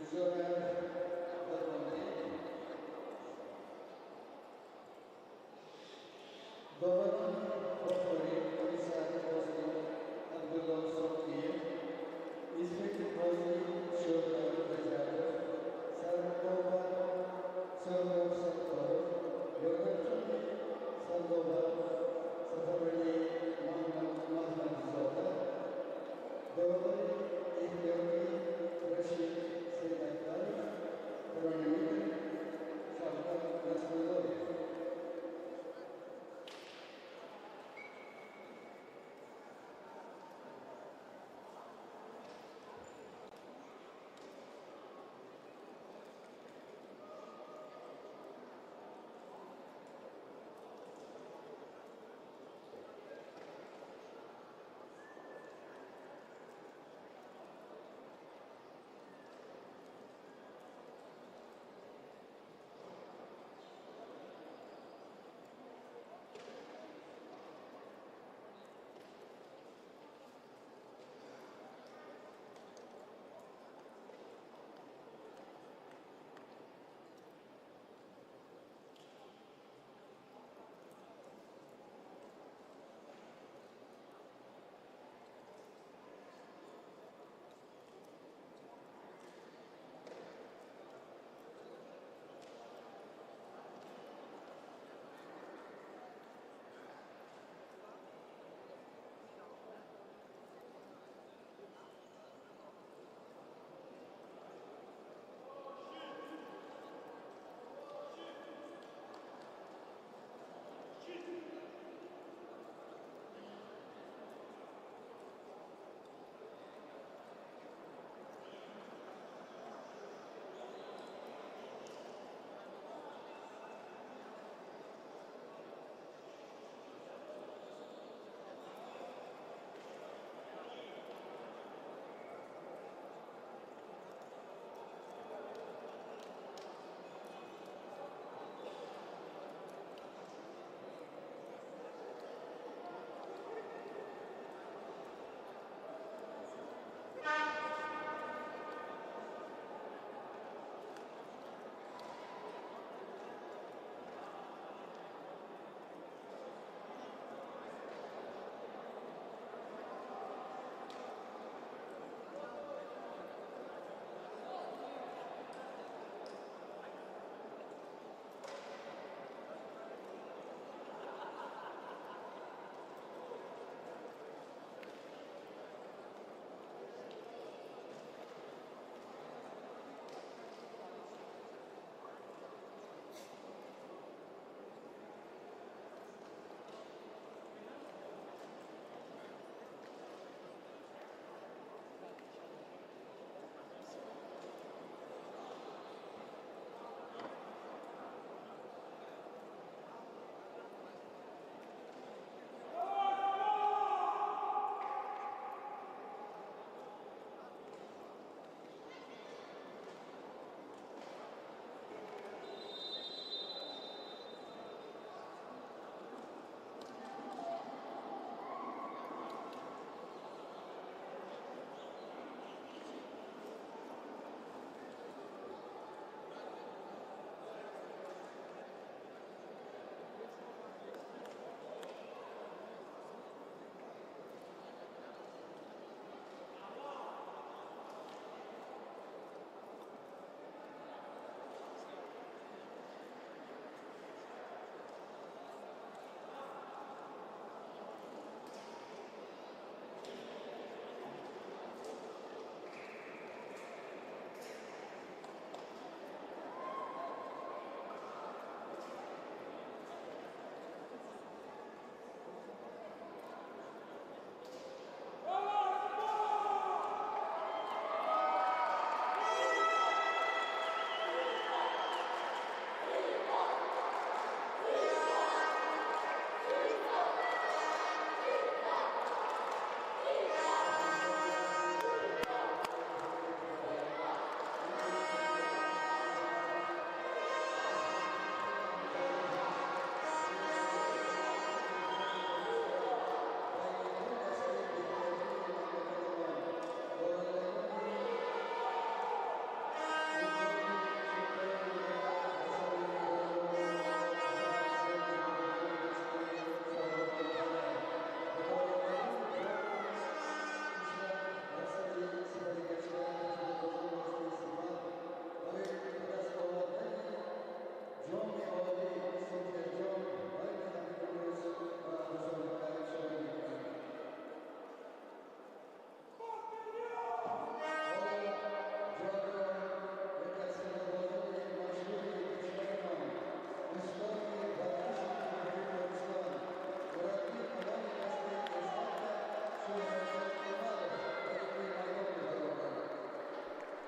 Visionaire Dharmani, Governor Bafari, Commissaire Bosni, Abdullah Soki, Inspector Bosni, Shoda Bajaja, Sarkova, Sarkov Sarkov, Yogatum, Sarkova, Safari, Mahmoud Zoda, Governor Ihyaki, Rashid Sayyidakar, Taranimit, Shalka Nasrullah.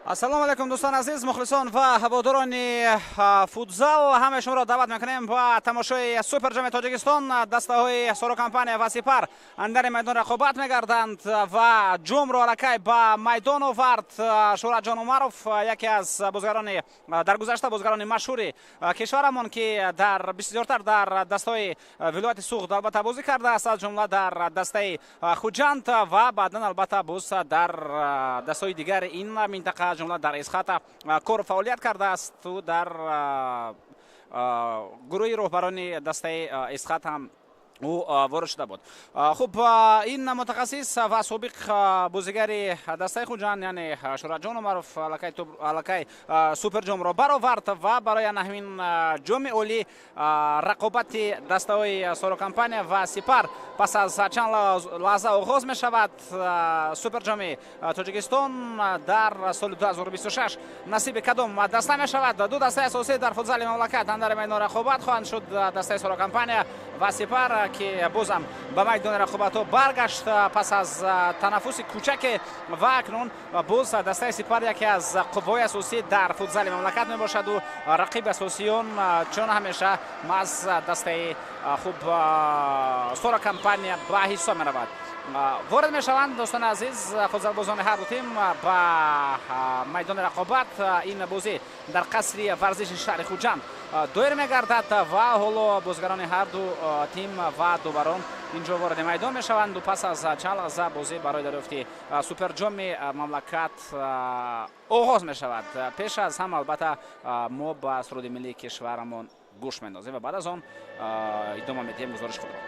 ассалому алейкум дӯстон азиз, мухлисон ва ҳаводорони футзал, ҳамаи шуморо даъват мекунем ба тамошои суперҷами тоҷикистон. Дастаҳои Сорокампания ва Сипар андари майдон рақобат мегарданд ва ҷумро аллакай ба майдон овард Шуҳратҷон Умаров, яке аз бозигарони даргузашта бозигарони машҳури кишварамон ки дар бисёртар дар дастаҳои вилояти Суғд албатта бозӣ кардааст, аз ҷумла дар дастаи Хуҷанд ва баъдан албатта боз дар дастаҳои дигари ин минтақа ҷумла дар Исхата кор фаъолият кардааст. дар гурӯҳи роҳбарони дастаи Исхат ҳам ӯ ворид шуда буд. Хуб, ин мутахассис ва собиқ бозигари дастаи Хуҷанд, яъне Шуҳратҷон Умаров аллакай суперҷомро баровард ва барои наҳвин ҷоми олӣ рақобати дастаҳои Сорокампания ва Сипар пас аз чанд лаҳза оғоз мешавад. Суперҷоми Тоҷикистон дар соли 2026 насиби кадом даста мешавад? Ду дастаи асосӣ дар футзали мамлакат андари майдон рақобат хоҳанд шуд, дастаи Сорокампания ва Сипар ки бозам ба майдони рақобатҳо баргашт пас аз танаффуси кӯчаке ва акнун боз дастаи Сипар яке аз қувваҳои асосӣ дар футзали мамлакат мебошаду рақиби асосиён чун ҳамеша аз дастаи хуб Сорокампания ба ҳисоб меравад. ворид мешаванд дӯстони азиз футзалбозони ҳар ду тим ба майдони рақобат. ин бозӣ дар қасри варзиши шаҳри Хуҷанд доир мегардад ва ҳоло бозигарони ҳар ду тим ва дуварон инҷо вориди майдон мешаванду пас аз чанд лаҳза бозӣ барои дарёфти суперҷоми мамлакат оғоз мешавад. пеш аз ҳама албатта мо ба суруди миллии кишварамон гӯш мендозем ва баъд аз он идома медиҳем гузориши худро.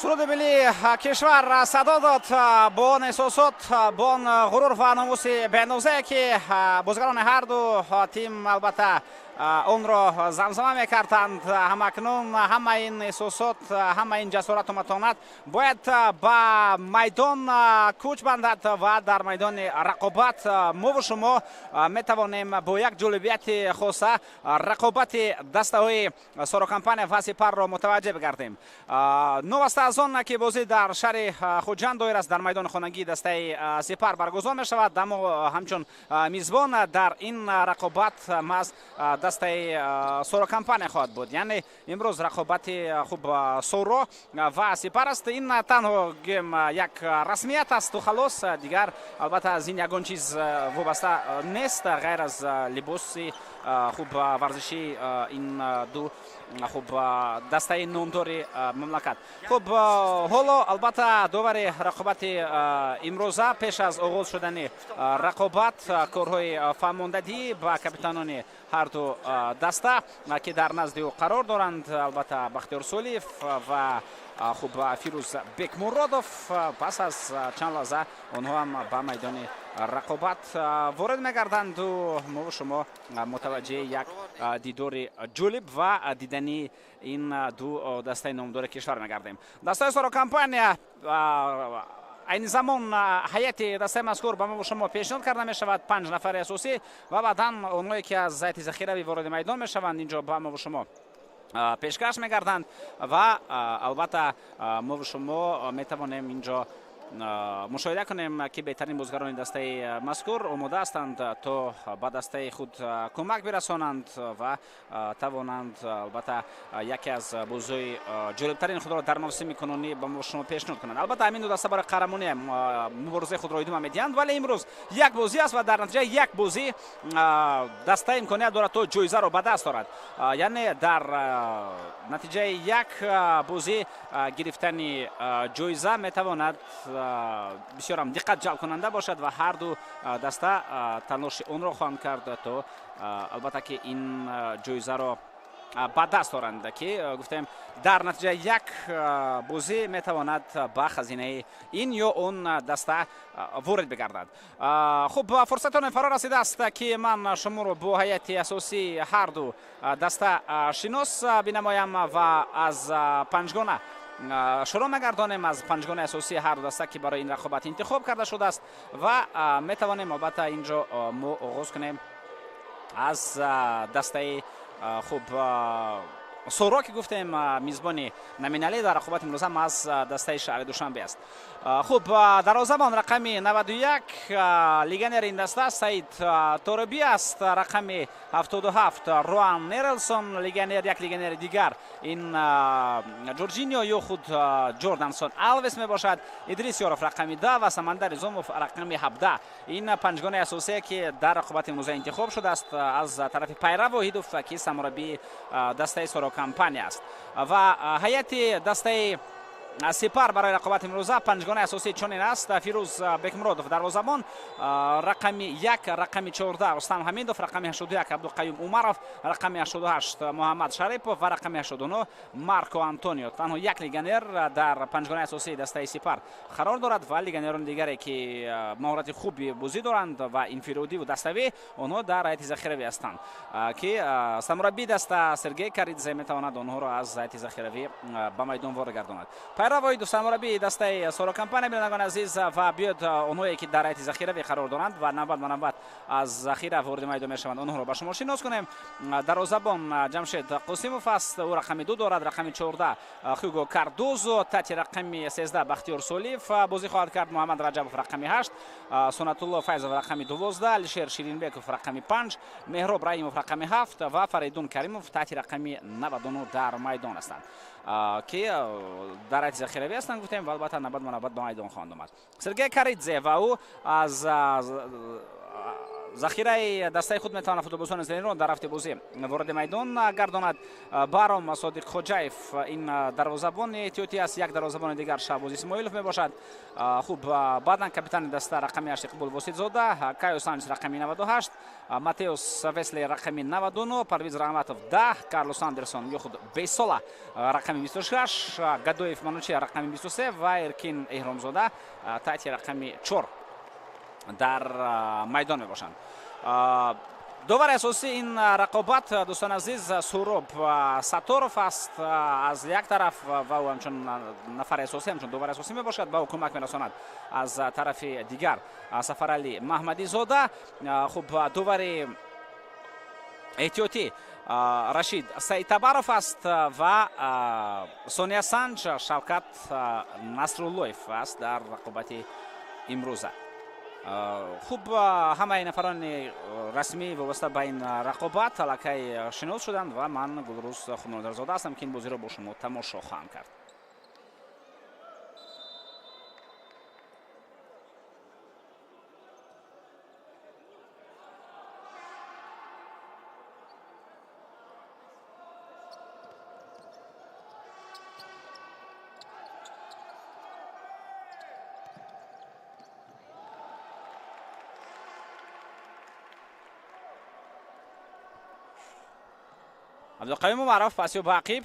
суруди миллии кишвар садо дод бо он эҳсосот, бо он ғурур ва номуси беандозае ки бозигарони ҳар ду тим албатта онро замзама мекарданд. ҳамакнун ҳама ин эҳсосот, ҳама ин ҷасорату матонат бояд ба майдон кӯч бандад ва дар майдони рақобат мову шумо метавонем бо як ҷолибияти хоса рақобати дастаҳои Сорокампания ва Сипарро мутаваҷҷеҳ бигардем. новаста аз он ки бозӣ дар шаҳри Хуҷанд доир аст, дар майдони хонагии дастаи Сипар баргузор мешавад. аммо ҳамчун мизбон дар ин рақобат маҳз дастаи Сорокампания хоҳад буд. яъне имрӯз рақобати хуб Соро ва Сипар аст. ин танҳо як расмият асту халос. дигар албатта аз ин ягон чиз вобаста нест ғайр аз либоси хуб варзиши ин ду хуб дастаи номдори мамлакат. хуб ҳоло албатта довари рақобати имрӯза пеш аз оғоз шудани рақобат корҳои фаҳмондагӣ ба капитанони ҳар ду даста ки дар назди ӯ қарор доранд, албатта Бахтиёр Солиев ва хуб Фирӯз Бекмуродов пас аз чанд лаҳза онҳо ҳам ба майдони рақобат ворид мегарданду мо шумо мутаваҷҷиҳи як дидори ҷолиб ва дидани ин ду дастаи номдори кишвар мегардем. Дастаи Сорокомпания айни замон ҳайати дастаи мазкур ба мо шумо пешниҳод карда мешавад 5 нафари асосӣ ва баъдан онҳое ки аз ҳайати захиравӣ вориди майдон мешаванд инҷо ба мо шумо пешкаш мегарданд ва албатта мо шумо метавонем инҷо мушоҳида кунем ки беҳтарин бозигарони дастаи мазкур омода ҳастанд то ба дастаи худ кӯмак бирасонанд ва тавонанд албатта яке аз бозиҳои ҷолибтарини худро дар мавсими кунунӣ ба мо шумо пешниҳод кунанд. Албатта ҳамин ду даста барои қаҳрамонӣ муборизаи худро идома медиҳанд, вале имрӯз як бозӣ аст ва дар натиҷаи як бозӣ даста имконият дорад то ҷоизаро ба даст орад. Яъне дар натиҷаи як бозӣ гирифтани ҷоиза метавонад бисёрам диққат ҷалб кунанда бошад ва ҳар ду даста талоши онро хоҳанд кард то албатта ки ин ҷоизаро ба даст оранд ки гуфтем дар натиҷаи як бозӣ метавонад ба хазинаи ин ё он даста ворид бигардад. хуб фурсатоне фаро расидааст ки ман шуморо бо ҳайати асосии ҳар ду даста шинос бинамоям ва аз панҷгона шуруъ мегардонем аз панҷгонаи асосии ҳар ду даста ки барои ин рақобат интихоб карда шудааст ва метавонем албатта инҷо мо оғоз кунем аз дастаи хуб суро ки гуфтем мизбони номиналӣ дар рақобати имрӯза аз дастаи шаҳри Душанбе аст. хуб дарвозабон рақами 91 легионери ин даста Саид Торабӣ аст, рақами 77 Роан Нерелсон легионер, як легионери дигар ин Ҷорҷиньо ё худ Ҷордансон Алвес мебошад. Идрис Ёров рақами 10 ва Самандар Изомов рақами 17. ин панҷгонаи асосие ки дар рақобати имрӯза интихоб шудааст аз тарафи Пайрав Воҳидов ки самураббии дастаи Сорокомпания аст ва ҳайати дастаи Сипар барои рақобати имрӯза панҷгонаи асосии чунин аст. Фирӯз Бекмуродов дарвозабон, рақами 1 рақами 14 Рустам Ҳамидов, рақами 81 Абдуқаюм Умаров, рақами 88 Муҳаммад Шарипов ва рақами 89 Марко Антонио. Танҳо як легионер дар панҷгонаи асосии дастаи Сипар қарор дорад ва легионерони дигаре ки маҳорати хуби бозӣ доранд ва инфиродиву даставӣ онҳо дар ҳайати захиравӣ ҳастанд ки самураббии даста Сергей Каридзе метавонад онҳоро аз ҳайати захиравӣ ба майдон ворид гардонад. Пайрав Воҳидов самураббии дастаи Сорокомпания бинандагони азиз ва биёд онҳое ки дар ҳайати захиравӣ қарор доранд ва навбат аз захира вориди майдон мешаванд онҳоро ба шумо шинос кунем. Дарвозабон Ҷамшед Қосимов аст, ӯ рақами 2 дорад, рақами 14 Хуго Кардозо, тати рақами 13 Бахтиёр Солиев бозӣ хоҳад кард, Муҳаммад Раҷабов рақами 8, Сунатулло Файзов рақами 12, Алишер Ширинбеков рақами 5, Меҳроб Раимов рақами 7 ва Фаридун Каримов тати рақами 99 дар майдон ҳастанд ки дар ҳайати захиравӣ ҳастанд гуфтем ва албатта навбат ба майдон хоҳанд омад. Сергей Каридзе ва ӯ аз захираи дастаи худ метавонад футболбозони зеринро дар ҳафти бозӣ вориди майдон гардонад. Баром Содиқ Хоҷаев ин дарвозабони эҳтиётӣ аст, як дарвозабони дигар Шаҳбоз Исмоилов мебошад. хуб баъдан капитани даста рақами 8 Иқбол Воситзода, Кайо Санчес рақами 98, Матеус Весли рақами 99, Парвиз Раҳматов 10, Карлос Андерсон ё худ Бейсола рақами 26, Гадоев Манучи рақами 23 ва Эркин Эҳромзода тати рақами 4 дар майдон мебошанд. довари асосии ин рақобат дӯстон азиз Суроб Сатторов аст аз як тараф ва ӯ ҳамчун нафари асосӣ ҳамчун довари асосӣ мебошад, ба ӯ кӯмак мерасонад аз тарафи дигар Сафаралӣ Маҳмадизода. хуб довари эҳтиётӣ Рашид Саидтабаров аст ва Сония Санч Шавкат Насруллоев аст дар рақобати имрӯза. хуб ҳамаи нафарони расмӣ вобаста ба ин рақобат аллакай шинос шуданд ва ман Гулрӯз Хунонодарзода ҳастам ки ин бозиро бо шумо тамошо хоҳам кард. Абдуқаюм Умаров паси ба ақиб.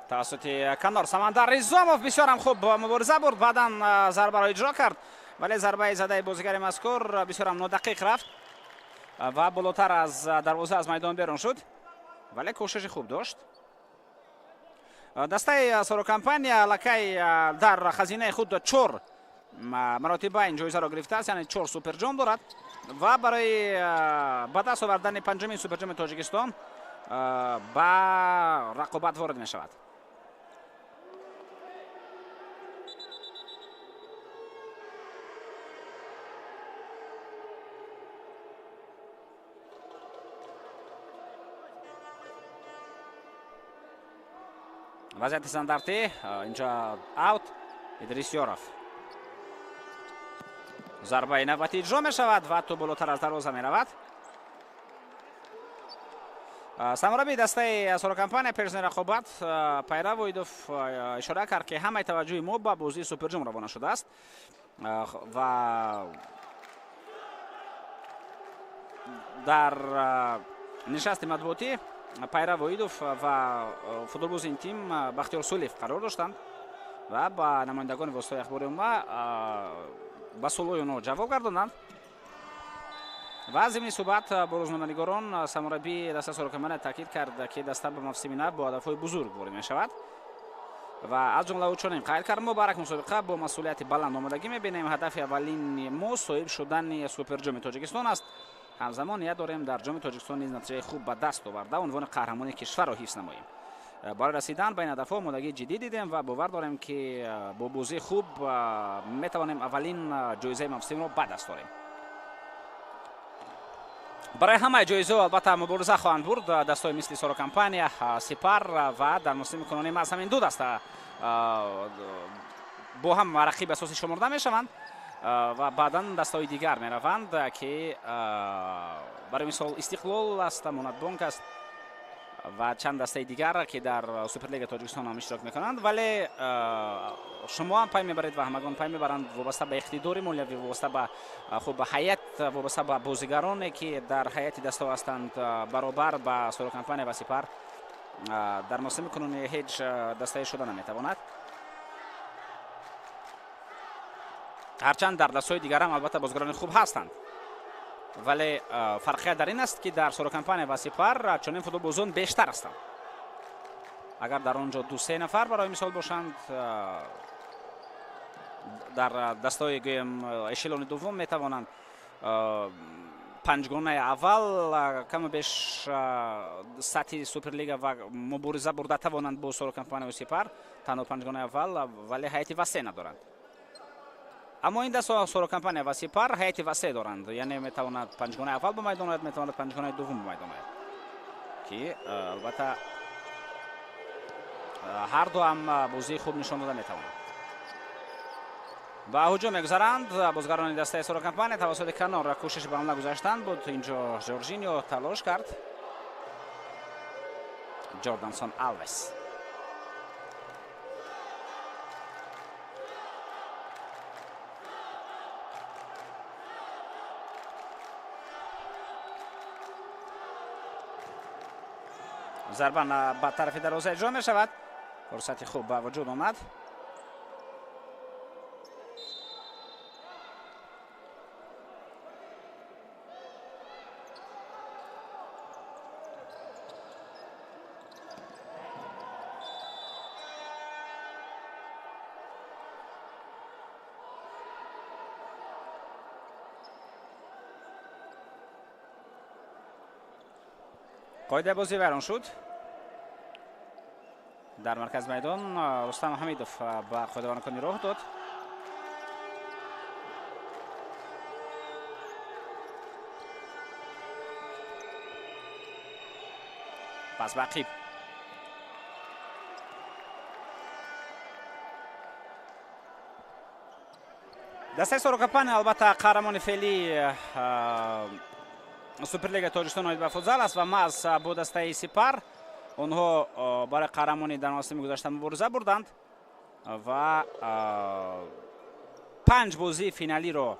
توسط کنار سمندر رزامов بسیار هم خوب مبارزه برد. بعداً ضربه را اجرا کرد ولی ضربه زده بازیگر مذکور بسیار هم نادقیق رفت و بالاتر از دروازه از میدان بیرون شد ولی کوشش خوب داشت. دسته سروکمپانیا لکای در خزینه خود 4 مراتب این جایزه را گرفته است، یعنی 4 سوپر جام دارد و برای به دست آوردن پنجمین سوپر جام تاجیکستان با رقابت وارد می شود. وضعیت استانداردی اینجا اوت. ادریسیوروف ضربه نوبتی اجرا می شود و تو بالاتر از دروازه می رود. سرمربی دسته سروکمپانیا پرسنل رقابت پیرو ویدوف اشاره کرد که همه توجه ما به بازی سوپر جام روانه شده است و در نشست مطبوعاتی پیرو ویدوف و فوتبالباز این تیم بختیار سولیف قرار داشتند و با نمایندگان واسطه اخباری ما با سوالای اونها جواب گرداندند و از این صحبت با روزنامه‌نگاران سرمربی دسته سروکمپانیا تاکید کرد که دسته به موسم نو با هدف‌های بزرگ وارد می‌شود و از جمله او چنین قائل کرد ما برای مسابقه با مسئولیت بلند آمادگی می‌بینیم. هدف اولین ما صاحب شدن سوپر جام تاجیکستان است. همزمان نیت داریم در جام تاجیکستان نیز نتیجه خوب به دست آورده عنوان قهرمان کشور را حفظ نماییم. برای رسیدن به این هدف‌ها آمادگی جدی دیدیم و باور داریم که با بازی خوب می‌توانیم اولین جایزه موسم را به دست آوریم. برای همه جایزه البته مبارزه خواهند برد دستای مثل سروکمپانیا، سپر و در موسم کنونی ما از همین دو دسته با هم رقیب اساسی شمرده میشوند و بعدا دستای دیگر میروند که برای مثال استقلال است، منتبانک است و چند دسته دیگر که در سوپرلیگ تاجیکستان هم اشتراک میکنند. ولی شما هم پای میبرید و همگان پای میبرند وابسته به اقتدار مالیوی، وابسته به خوب هیئت، وابسته به بازیگرانی که در هیئت دسته هستند برابر با سروکمپانیا و سپر در موسم کنونی هیچ دسته شده نمیتواند. هرچند در دسته‌های دیگر هم البته بازیگران خوب هستند ولی فرقیت در این است که در سروکمپانیا و سپر چنین فوتبالبازان بیشتر هستند. اگر در آنجا 2-3 نفر برای مثال باشند در دسته‌های گویم اشلون دوم میتوانند پنجگانه اول کم بیش سطح سوپرلیگ و مبارزه برده توانند با سروکمپانیا و سپر تنها پنجگانه اول، ولی هیئت وسیع ندارند. اما این دسته سروکمپانیا و سپر هیئت وسیع دارند، یعنی میتواند پنجگانه اول به میدان آید، میتواند پنجگانه دوم به میدان آید که البته هر دو هم بازی خوب نشان داده میتوانند. با هجوم میگذارند بازیگران دسته سروکمپانیا توسط کنار کوشش به حمله گذاشتند بود. اینجا جورجینیو تلاش کرد، جوردانسون آلویس ضربه به طرف دروازه اجرا می شود. فرصت خوب به وجود آمد. قاعده بازی ویران شد. در مرکز میدان رستم حمیدوف به قاعده کنی راه داد. پس بقیب دسته سروکمپانیا البته قهرمان فعلی سوپرلیگ تاجیکستان به فوتزال است و محض با دسته سپر آنها برای قهرمانی در موسم گذشته مبارزه بردند و 5 بازی فینالی رو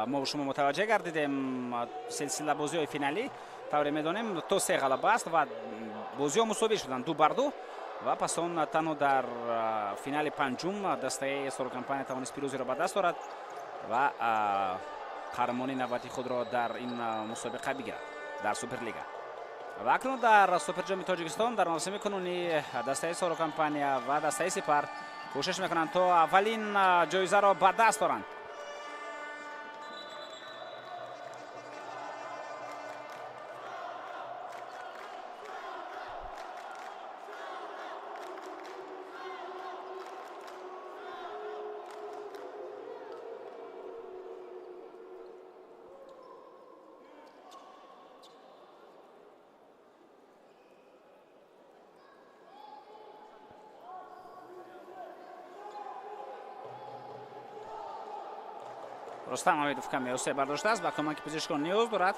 ما و شما متوجه گردیدیم. سلسله بازی های فینالی طوری میدانیم تا 3 غلبه است و بازی ها مساوی شدند 2-2 ва пас он танҳо дар финали панҷум дастаи сорокампания тавонист пирӯзиро ба даст орад ва қаҳрамонии навбати худро дар ин мусобиқа бигирад дар суперлига. ва акнун дар суперҷоми тоҷикистон дар мавсими кунунӣ дастаи сорокампания ва дастаи сипар кӯшиш мекунанд то аввалин ҷоизаро ба даст оранд. рустам ҳамидов каме осеб бардоштааст ба кӯмаки пизишкон ниёз дорад.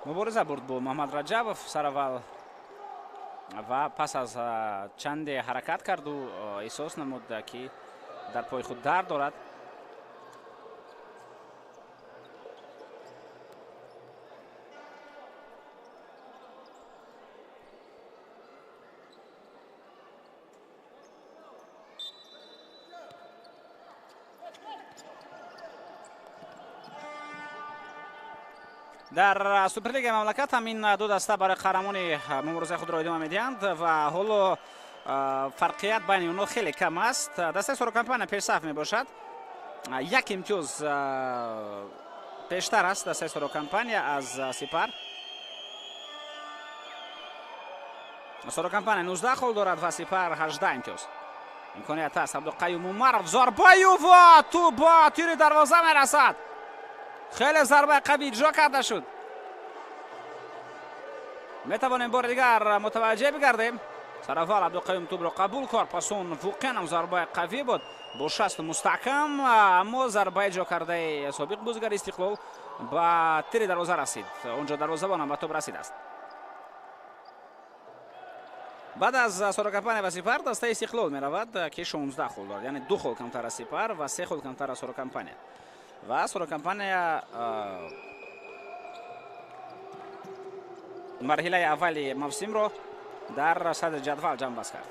мубориза бурд бо муҳаммад раҷабов сараввал ва пас аз чанде ҳаракат карду эҳсос намуд ки дар пои худ дард дорад. дар суперлигаи мамлакат ҳам ин ду даста барои қаҳрамони муборизаи худро идома медиҳанд ва ҳоло фарқият байни онҳо хеле кам аст. дастаи сорокампания пешсаф мебошад, як имтиёз пештар аст дастаи сорокампания аз сипар. сорокампания 19 хол дорад ва сипар 18 имтиёз. имконият аст. абдуқаюм умаров зорбаю ва ту ба тири дарвоза мерасад. хеле зарбаи қавӣ иҷро карда шуд. метавонем бори дигар мутаваҷҷеҳ бигардем. сараввал абдуқаюм тӯбро қабул кард, пас он воқеан зарбаи қавӣ буд бо шасту мустаҳкам, аммо зарба иҷро кардаи собиқ бозигари Истиқлол ба тири дарвоза расид. онҷо дарвозабонам ба тӯб расидааст. баъд аз сорокампания ва сипар дастаи Истиқлол меравад ки 16 хол дорад, яъне 2 хол камтар аз сипар ва 3 хол камтар аз сорокампания. ва сорокампания марҳилаи аввали мавсимро дар садри ҷадвал ҷамъбаст кард.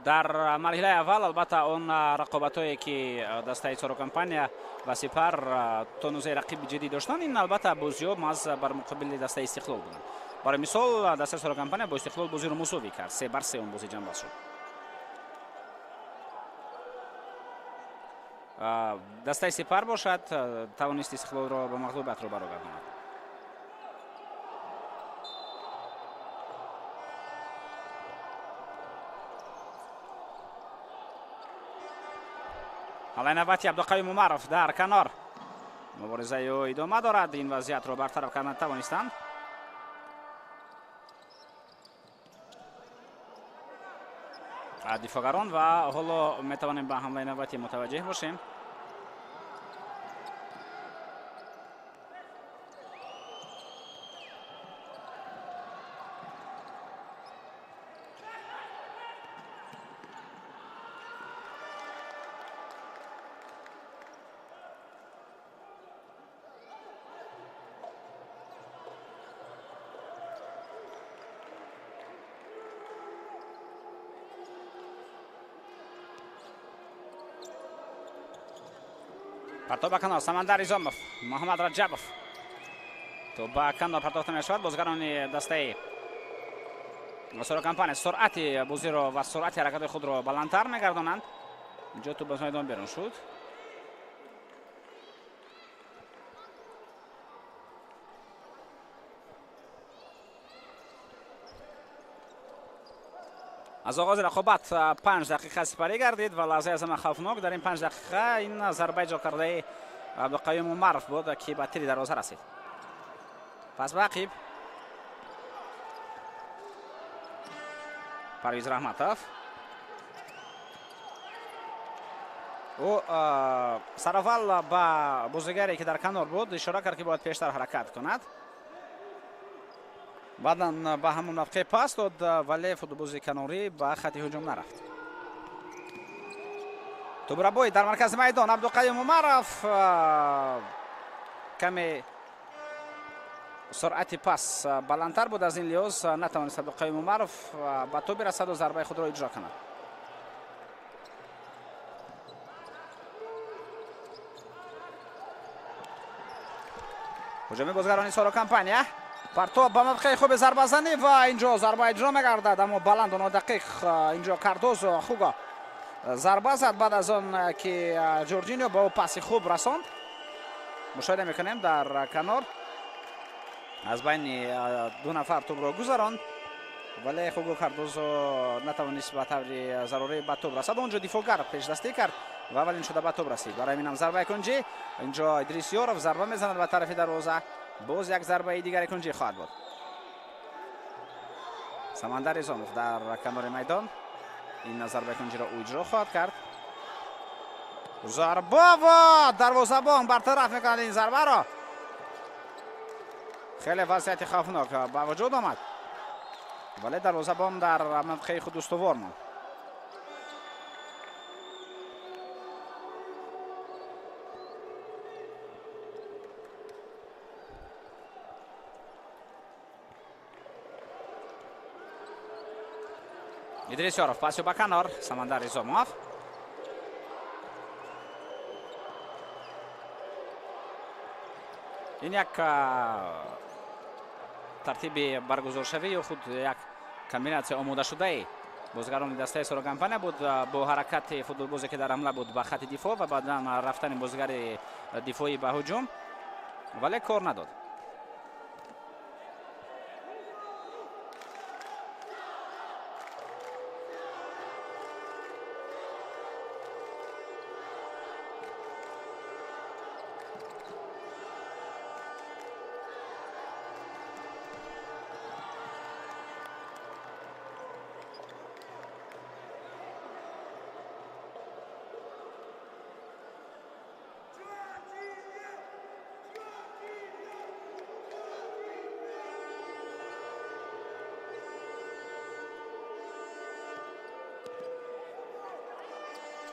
дар марҳилаи аввал албатта он рақобатое ки дастаи сорокампания ва сипар то нузаи рақиби ҷиддӣ доштанд, ин албатта бозиҳо маҳз бар муқобили дастаи Истиқлол буданд. барои мисол дастаи сорокампания бо Истиқлол бозиро мусовӣ кард, 3-3 он бозӣ ҷамъбаст шуд. дастаи сипар бошад тавонист Истиқлолро ба мағлубият рӯбаро гардонад. ҳалаи навбати абдуқаюм умаров дар канор муборизаи ӯ идома дорад. ин вазъиятро бартараф кардан тавонистанд. дифогарон ва ҳоло метавонем ба ҳамлаи навбати мутаваҷҷеҳ бошем. партоб ба канор Самандар Изомов, Муҳаммад Раҷабов. то ба канор партофта мешавад. бозигарони дастаи сорокампания суръати бозиро ва суръати ҳаракатҳои худро баландтар мегардонанд. инҷо тӯб аз майдон берун шуд. аз оғози рақобат 5 дақиқа сипарӣ гардид ва лаҳзаи аз ҳама хавфнок дар ин 5 дақиқа ин зарбаи ҷокардаи Абдуқайюм Умаров буд ки ба тири дарвоза расид. Пас ба ақиб Парвиз Раҳматов. ӯ сараввал ба бозигаре ки дар канор буд ишора кард ки бояд пештар ҳаракат кунад. баъдан ба ҳамон мавқеъ пас дод, вале футболбози канорӣ ба хати ҳуҷум нарафт. тӯбрабои дар маркази майдон Абдуқайюм Умаров каме суръати пас баландтар буд, аз ин лиҳоз натавонист Абдуқайюм Умаров ба тӯб расаду зарбаи худро иҷро кунад. ҳуҷуми бозгарони Соро Компания, партоб ба мавқеи хуби зарбазанӣ ва инҷо зарба иҷро мегардад, аммо баланду нодақиқ инҷо Кардозо Хуго зарба зад баъд аз он ки Ҷорҷиньо ба ӯ паси хуб расонд. мушоҳида мекунем дар канор аз байни ду нафар тӯбро гузаронд, вале Хуго Кардозо натавонист ба таври зарурӣ ба тӯб расад. онҷо дифоъгар пешдастӣ кард ва аввалин шуда ба тӯб расид. барои ҳаминам зарбаи кунҷӣ инҷо Идрис Ёров зарба мезанад ба тарафи дарвоза. боз як зарбаи дигари кунҷӣ хоҳад буд. Самандар Изомов дар канори майдон ин зарбаи кунҷиро ӯ иҷро хоҳад кард. зарба ва дарвозабон бартараф мекунад ин зарбаро. хеле вазъияти хавфнок ба вуҷуд омад, вале дарвозабон дар мавқеи худ устувор монд. Идрис Ёров паси ба канор, Самандар Изомов. ин як тартиби баргузоршавӣ ё худ як комбинатсия омодашудаи бозигарони дастаи Соро Компания буд бо ҳаракати футболбозе ки дар ҳамла буд ба хати дифоъ ва баъдан рафтани бозигари дифоӣ ба ҳуҷум, вале кор надод.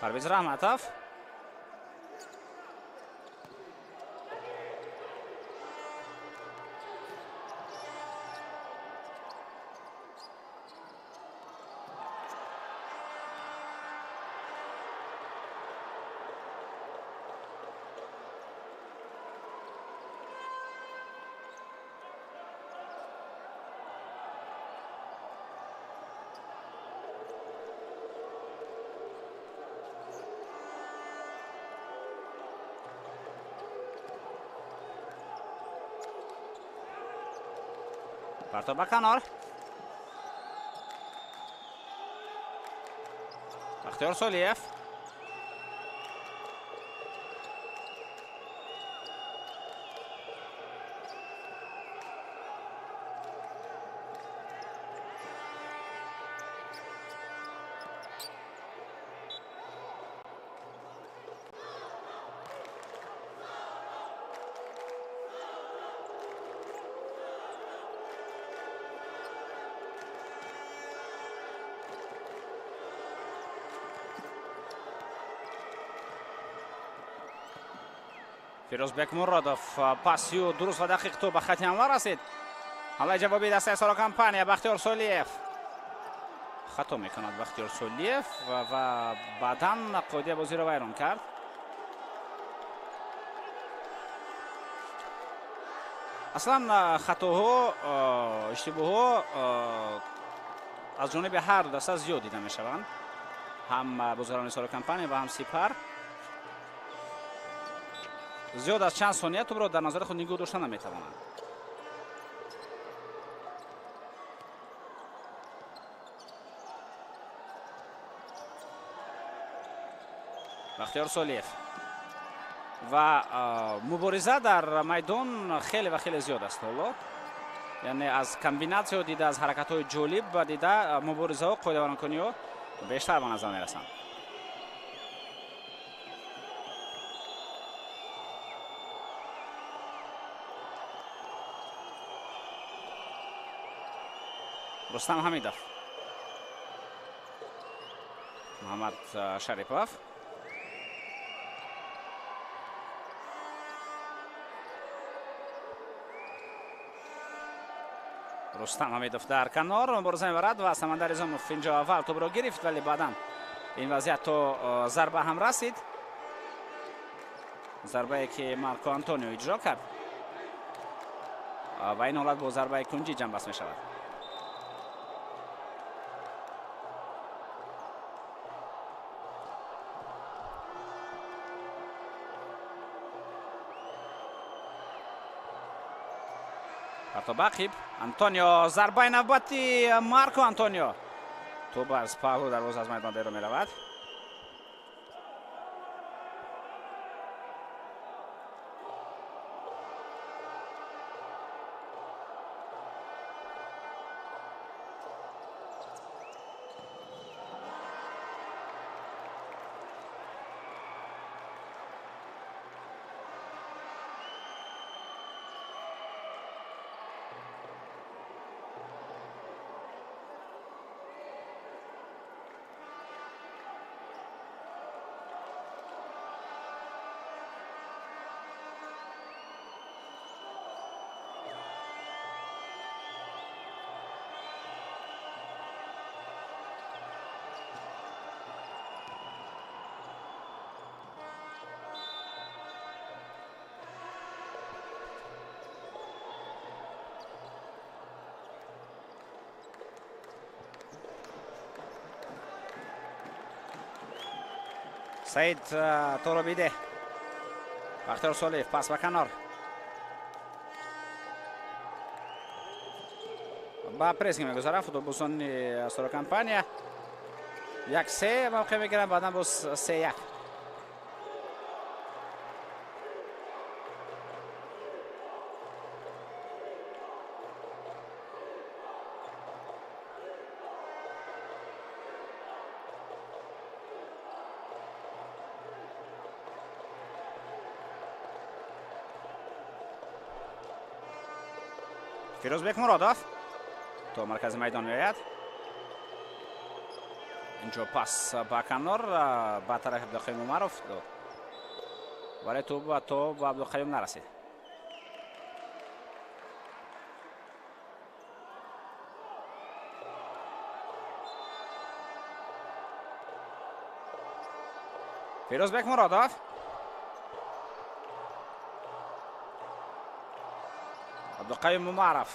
Парвиз Раҳматов. партоб ба канор. Бахтиёр Солиев. Фирозбек Муродов пасию дуруст ва дақиқ то ба хати ҳамла расид. ҳамлаи ҷавобии дастаи Соро Компания. Бахтиёр Солиев хато мекунад. Бахтиёр Солиев ва баъдан қоидияи бозиро вайрон кард. аслан хатоҳо, иштибоҳҳо аз ҷониби ҳар ду даста зиёд дида мешаванд. ҳам бозигарони Соро Компания ва ҳам Сипар. зиёд аз чанд сония тӯбро дар назари худ нигоҳ дошта наметавонанд. бахтиёр солиев ва мубориза дар майдон хеле ва хеле зиёд аст ҳоло, яъне аз комбинатсия дида, аз ҳаракатҳои ҷолиб дида муборизаҳо, қоидаваронкуниҳо бештар ба назар мерасанд. рустам ҳамидов, муҳаммад шарипов, рустам ҳамидов дар канор мубориза мебарад ва Самандар Изомов инҷо аввал тӯбро гирифт, вале баъдан ин вазъият то зарба ҳам расид, зарбае ки Марко Антонио иҷро кард ва ин ҳолат бо зарбаи кунҷӣ ҷамъбаст мешавад. Бақиб Антонио, зарбаи навбати Марко Антонио, тӯб аз паҳлӯ дарвоза аз майдон берун меравад. Саид Торобиде, Бахтиёр Солиев, пас ба канор. Ба прессинг мегузаранд футболбозони Сорокомпания. 1-3 мавқеъ мегиранд, баъдан боз 3-1. фирӯзбек муродов то маркази майдон меояд. инҷо пас ба канор ба тарафи Абдулқаюм Умаров, вале тӯб то ба Абдулқаюм нарасид. фирӯзбек муродов, Абдулқаюм Умаров,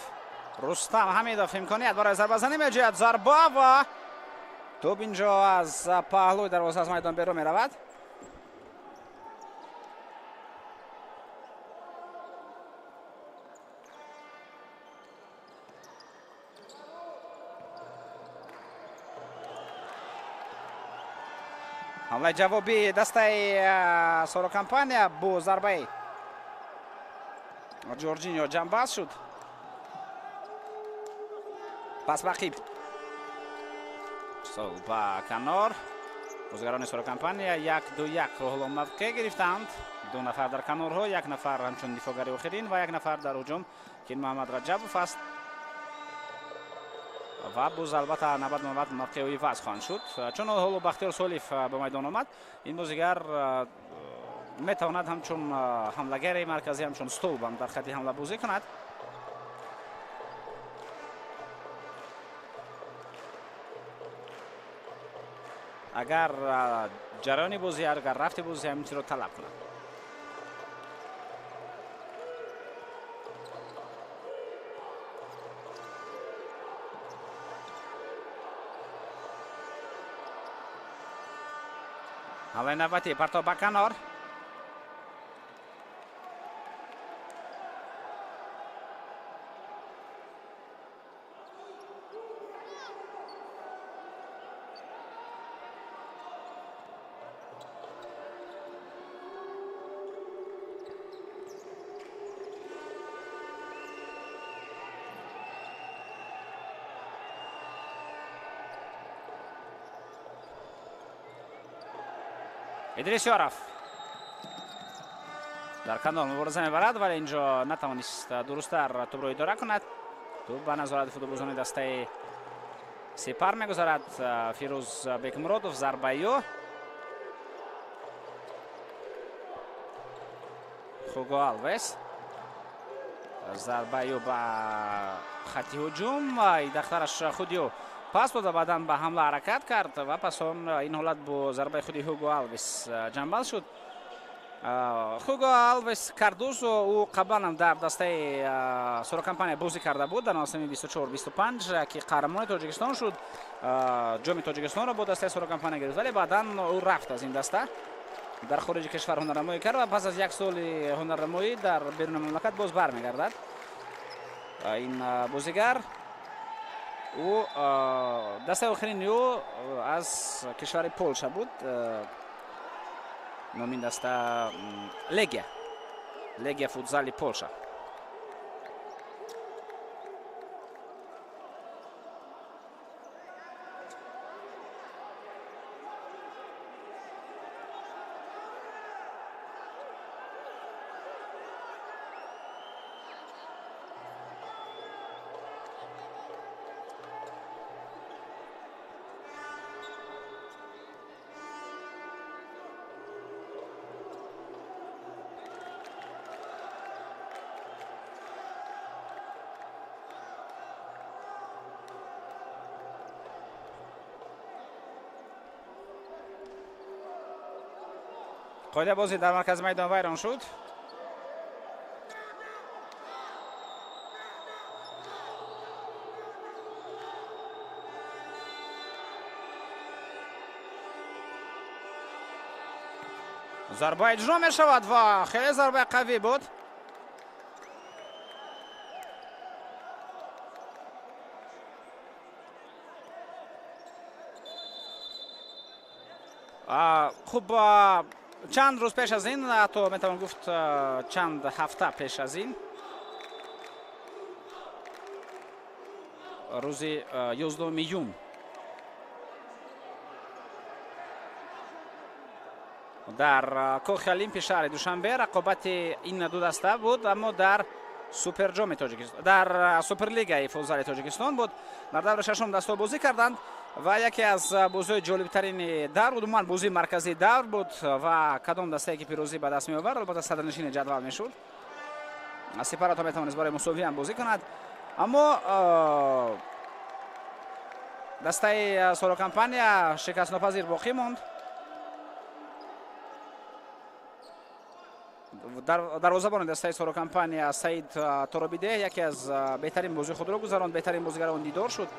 Рустам Ҳамидов имконият барои зарбазанӣ меҷӯяд. Зарба ва тӯб инҷо аз паҳлӯи дарвоза аз майдон берун меравад. ҳамлаи ҷавобӣ дастаи Сорокомпания бо зарбаи Ҷорҷиньо ҷамъбаст шуд. пас Бақиб ба канор. бозигарони Сорокомпания 1-2-1 ҳоло мавқеъ гирифтанд. 2 нафар дар канорҳо, 1 нафар ҳамчун дифоъгари охирин ва 1 нафар дар ҳуҷум ки Муҳаммад Раҷабов аст. ва боз албатта навбат мавқеъҳои ваз хоҳанд шуд. чун ҳоло Бахтиёр Солиев ба майдон омад, ин бозигар метавонад ҳамчун ҳамлагари марказӣ, ҳамчун столб ҳам дар хатти ҳамла бозӣ кунад. агар ҷараёни бозӣ, агар рафти бозӣ ҳамин чизро талаб кунад. ҳамлаи навбатӣ партоф ба канор. идрисёров дар канор мубориза мебарад, вале инҷо натавонист дурусттар тӯбро идора кунад. тӯб ба назорати футболбозони дастаи Сепар мегузарад. Фирӯз Бекмуродов зарбаё. Хуго Алвес зарбаё ба хатти ҳуҷум. дахтараш худиё пас дода, баъдан ба ҳамла ҳаракат кард ва пас он ин ҳолат бо зарбаи худи Хуго Алвес ҷамъбанд шуд. Хуго Алвес Кардузо ӯ қаблан дар дастаи сурокампания бозӣ карда буд дар мавсими 24-25 ки қаҳрамони тоҷикистон шуд. ҷоми тоҷикистонро бо дастаи сурокампания гирифт, вале баъдан ӯ рафт аз ин даста, дар хориҷи кишвар ҳунарнамоӣ кард ва пас аз як соли ҳунарнамоӣ дар беруни мамлакат боз бармегардад. ин бозигар ӯ дастаи охирини ӯ аз кишвари Полша буд. номин даста Легия футзали Полша. қоида бозӣ дар маркази майдон вайрон шуд. зарба иҷро мешавад ва хеле зарбаи қавӣ буд. хуб, чанд рӯз пеш аз ин, ҳатто метавон гуфт чанд ҳафта пеш аз ин, рӯзи 11 июн дар кохи олимпи шаҳри Душанбе рақобати ин ду даста буд, аммо дар суперҷоми Тоҷикистон, дар суперлигаи футзали Тоҷикистон буд. Дар даври шашум дастҳо бозӣ карданд ва яке аз бозиҳои ҷолибтарини давр буд, умуман бозии марказии давр буд ва кадом дастае ки пирӯзӣ ба даст меовард албатта садрнишини ҷадвал мешуд. Сепар ҳатто метавонист барои мусовӣ ҳам бозӣ кунад, аммо дастаи сурокампания шикастнопазир боқӣ монд. дарвозабони дастаи сурокампания Саид Торобидеҳ яке аз беҳтарин бозии худро гузаронд, беҳтарин бозигарон дидор шуд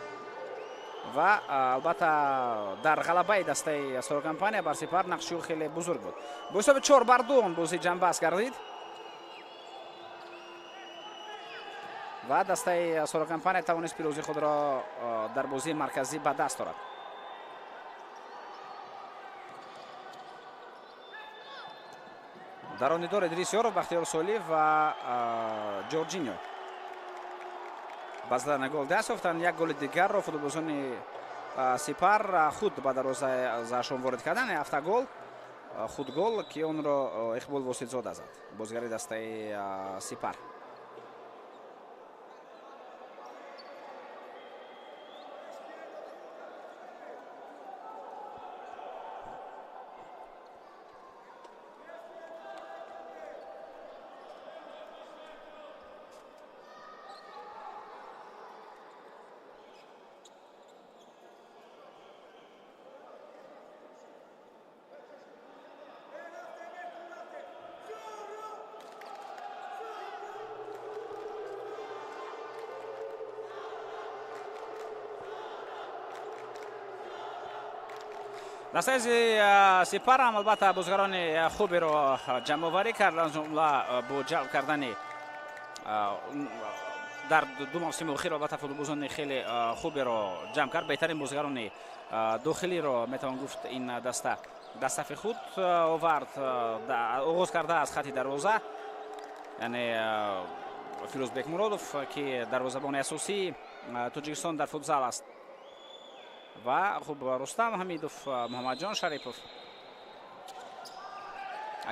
ва албатта дар ғалабаи дастаи сурокампания бар Сепар нақши ӯ хеле бузург буд. Бо ҳисоби 4-2 бозӣ ҷамъбаст гардид ва дастаи сурокампания тавонист пирӯзии худро дар бозии марказӣ ба даст орад. дар он дидор Идрисёров, Бахтиёр Солиев ва Ҷорҷиньо ба задани гол даст ёфтанд. Як голи дигарро футболбозони Сепар худ ба дарвозаашон ворид карданд. автогол, худ гол ки онро Иқбол Воситзода зад, бозигари дастаи Сепар. дастаи Сепар ҳам албатта бозигарони хуберо ҷамъоварӣ карданд, ҷумла бо ҷалб кардани дар ду мавсими охир албатта футболбозони хеле хуберо ҷамъ кард. беҳтарин бозигарони дохилиро метавон гуфт ин даста дар сафи худ овард, оғоз карда аз хатти дарвоза, яъне Фирӯз Бекмуродов ки дарвозабони асосии Тоҷикистон дар футзал аст ва хуб Рустам Ҳамидов, Муҳаммадҷон Шарипов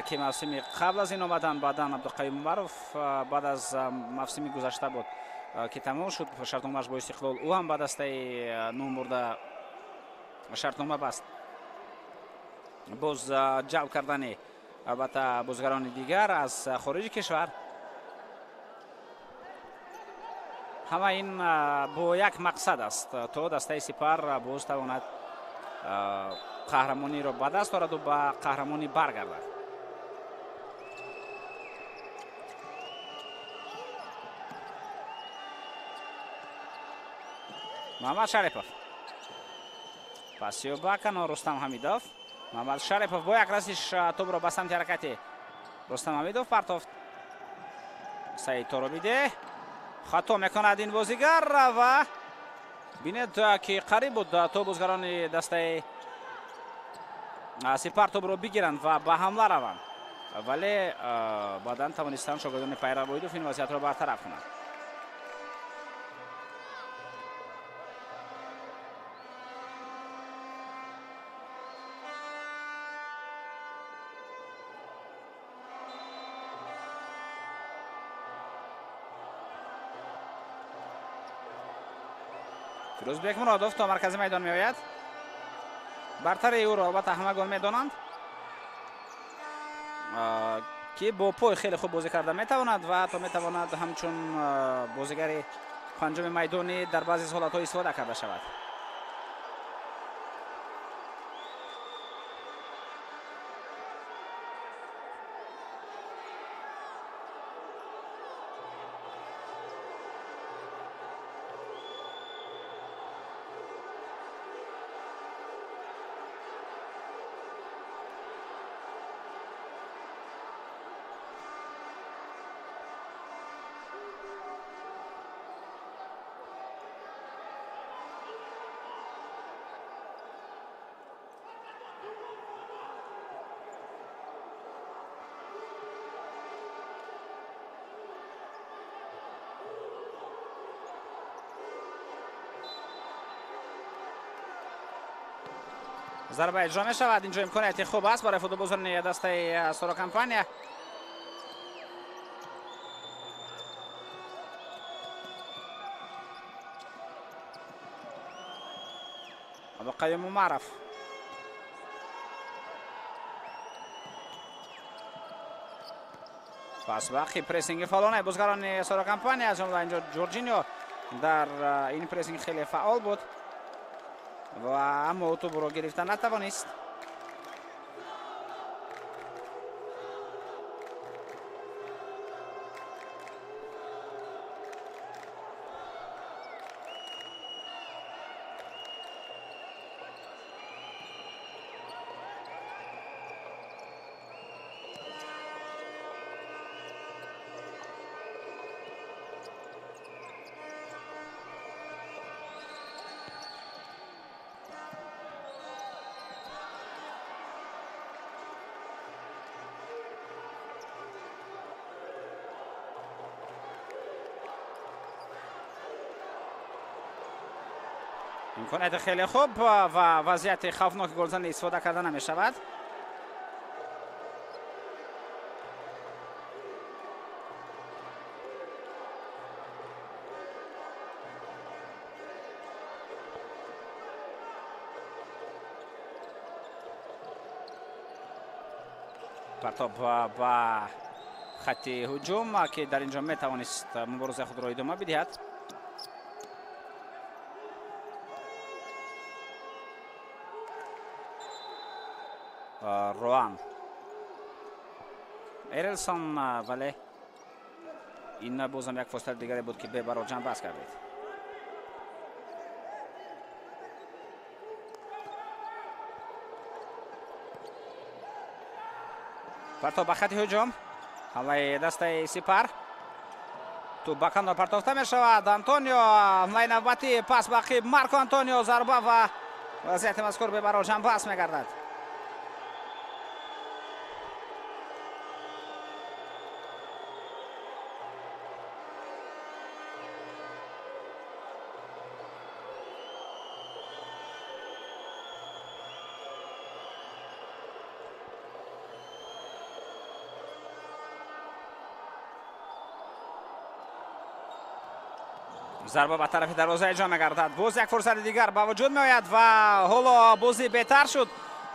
ки мавсими қабл аз ин омадан баъдан Абдуқаюм Умаров баъд аз мавсими гузашта буд ки тамом шуд шартномааш бо Истиқлол, ӯ ҳам ба дастаи нум бурда шартнома баст. боз ҷалб кардани албатта бозигарони дигар аз хориҷи кишвар. ҳама ин бо як мақсад аст, то дастаи Сипар боз тавонад қаҳрамониро ба даст ораду ба қаҳрамонӣ баргардад. Муҳаммад Шарипов пасиё ба канор Рустам Ҳамидов. Муҳаммад Шарипов бо як расиш тӯбро ба самти ҳаракати Рустам Ҳамидов партофт. Саид Торобиде хато мекунад ин бозигар ва бинед ки қариб буд то бозгарони дастаи Сипар тӯбро бигиранд ва ба ҳамла раванд, вале баъдан тавонистанд шогирдони Пайрав Воҳидов ин вазъиятро бартараф кунанд. Фирӯзбек Муродов то маркази майдон меояд. бартари ӯро албатта ҳамагон медонанд ки бо пой хеле хуб бозӣ карда метавонад ва то метавонад ҳамчун бозигари панҷуми майдонӣ дар баъзе ҳолатҳо истифода карда шавад. зарба иҷро мешавад. инҷо имконияти хуб аст барои футболбозони дастаи Сорокомпания. Абдуқаюм Умаров пас вақти прессинги фаъолонаи бозгарони Сорокомпания, аз ҷумла инҷо Ҷорҷиньо дар ин прессинг хеле фаъол буд ва аммо тӯбро гирифта натавонист. имконияти хеле хуб ва вазъияти хавфноки голзанӣ истифода карда намешавад. партоб ба хатти ҳуҷум ки дар инҷо метавонист муборизаи худро идома бидиҳад. روان ایرلسون ولی این بازم یک فاصله دیگری بود که به برای جنب بست کردید. پرتاب به خط هجوم حمله دسته سپر تو بکن پرتافته می شود. آنتونیو حمله نوبتی پاس باقی مارکو آنتونیو ضربه و وضعیت مذکور به برای جنب بست می گردد. зарба ба тарафи дарвоза эҷро мегардад. боз як фурсати дигар ба вуҷуд меояд ва ҳоло бозӣ беҳтар шуд.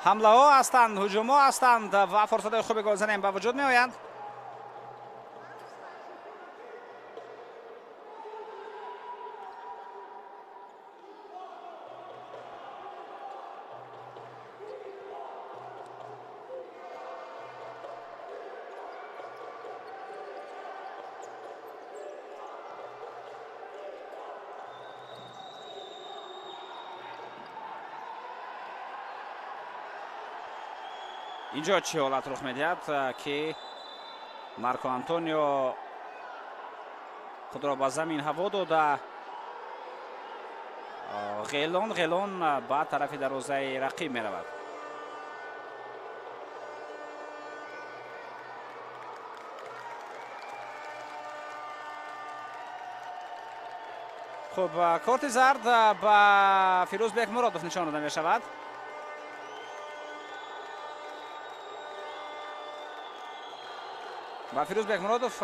ҳамлаҳо ҳастанд, ҳуҷумҳо ҳастанд ва фурсатҳои хуби голзанӣ ба вуҷуд меояд. инҷо чӣ ҳолат рух медиҳад ки Марко Антонио худро ба замин ҳаво дода ғелон ба тарафи дарвозаи рақиб меравад. хуб, корти зард ба Фирӯзбек Муродов нишон дода мешавад. ба Фирӯзбек Муродов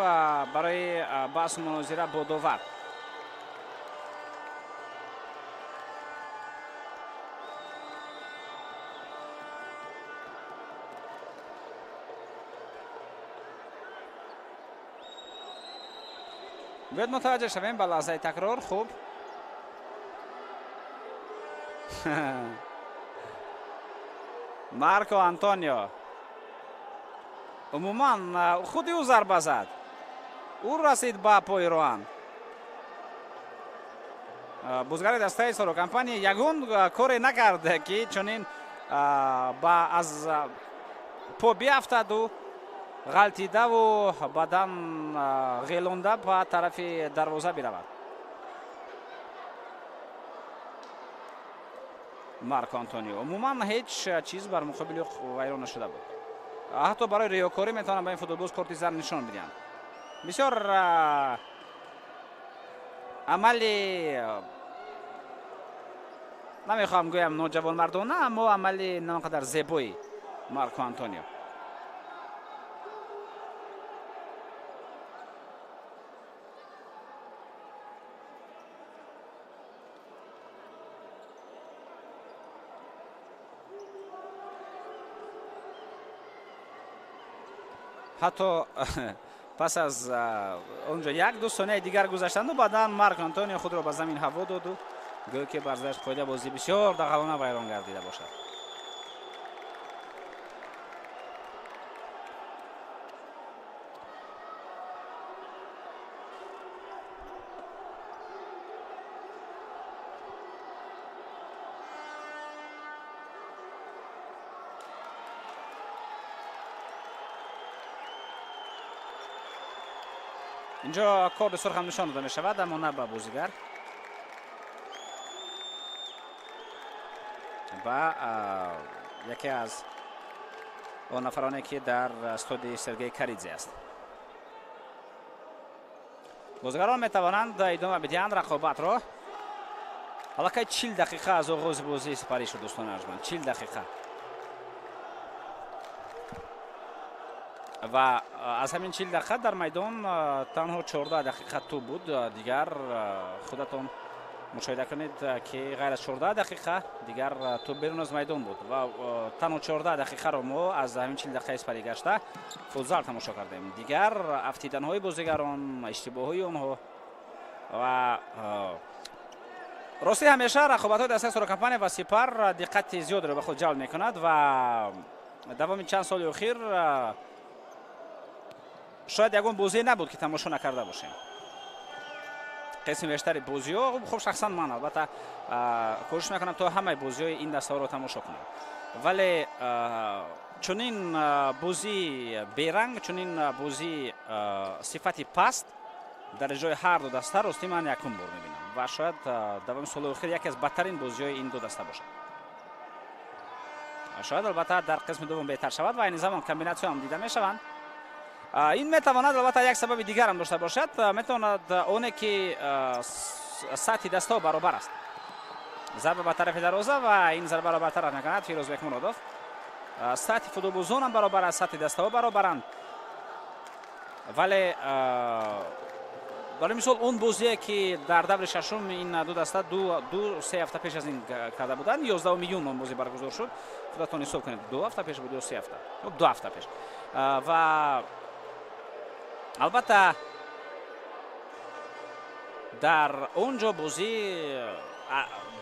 барои баҳсу мунозира бо довар. бояд мутаваҷҷеҳ шавем ба лаҳзаи такрор. хуб, Марко Антонио умуман худи ӯ зарба зад, ӯ расид ба пои Роан. бузгари дастаи Сорокампания ягон коре накард ки чунин аз по биафтаду ғалтидаву баъдан ғелонда ба тарафи дарвоза биравад. Марко Антонио умуман ҳеҷ чиз бар муқобили вайрон нашуда буд. ҳатто барои риёкорӣ метавонанд ба ин футболбоз корти зард нишон бидиҳанд. бисёр амали намехоҳам гӯям ноҷавонмардона, аммо амали на он қадар зебои Марко Антонио. ҳатто пас аз онҷо 1-2 сонияи дигар гузаштанду баъдан Марко Антонио худро ба замин ҳаво доду гӯё ки бар заш қоида бозӣ бисёр дағалона вайрон гардида бошад. инҷо корди сурхам нишон дода мешавад, аммо на ба бозигар. ба яке аз он нафароне ки дар студии Сергей Каридзе аст. бозигарон метавонанд идома бидиҳанд рақобатро. аллакай 40 дақиқа аз оғози бозӣ сипарӣ шуд дӯстони арҷманд. 40 дақиқа. ва аз ҳамин 40 дақиқа дар майдон танҳо 14 дақиқа ту буд. дигар худатон мушоҳида кунед ки ғайр аз 14 дақиқа дигар ту берун аз майдон буд ва танҳо 14 дақиқаро мо аз ҳамин 40 дақиқаи сипарӣ гашта футзал тамошо кардем. дигар афтиданҳои бозигарон, иштибоҳҳои онҳо ва рости ҳамеша рақобатҳои дастаи Сорокампания ва Сипар диққати зиёдеро ба худ ҷалб мекунад ва давоми чанд соли охир шояд ягон бозие набуд ки тамошо накарда бошем. қисми бештари бозиҳо хуб шахсан ман албатта кӯшиш мекунам то ҳамаи бозиҳои ин дастаҳоро тамошо кунам, вале чунин бозӣ беранг, чунин бозӣ сифати паст дар иҷрои ҳар ду даста рости ман якум бор мебинам ва шояд давоми соли охир яке аз бадтарин бозиҳои ин ду даста бошад. шояд албатта дар қисми дуввум беҳтар шавад ва айни замон комбинатсияам дида мешаванд. ин метавонад албатта як сабаби дигарам дошта бошад. метавонад оне ки сатҳи дастаҳо баробар аст. зарба ба тарафи дарвоза ва ин зарбаро бартараф мекунад Фирӯзбек Муродов. сатҳи футболбозонам баробар аст, сатҳи дастаҳо баробаранд, вале برای مثال اون بازی که در دور ششم این دو دسته دو سه هفته پیش از این کرده بودند 11 میلیون اون بازی برگزار شد. خودتون حساب کنید 2 هفته پیش بود یا 3 هفته 2 هفته پیش. و البته در اونجا بازی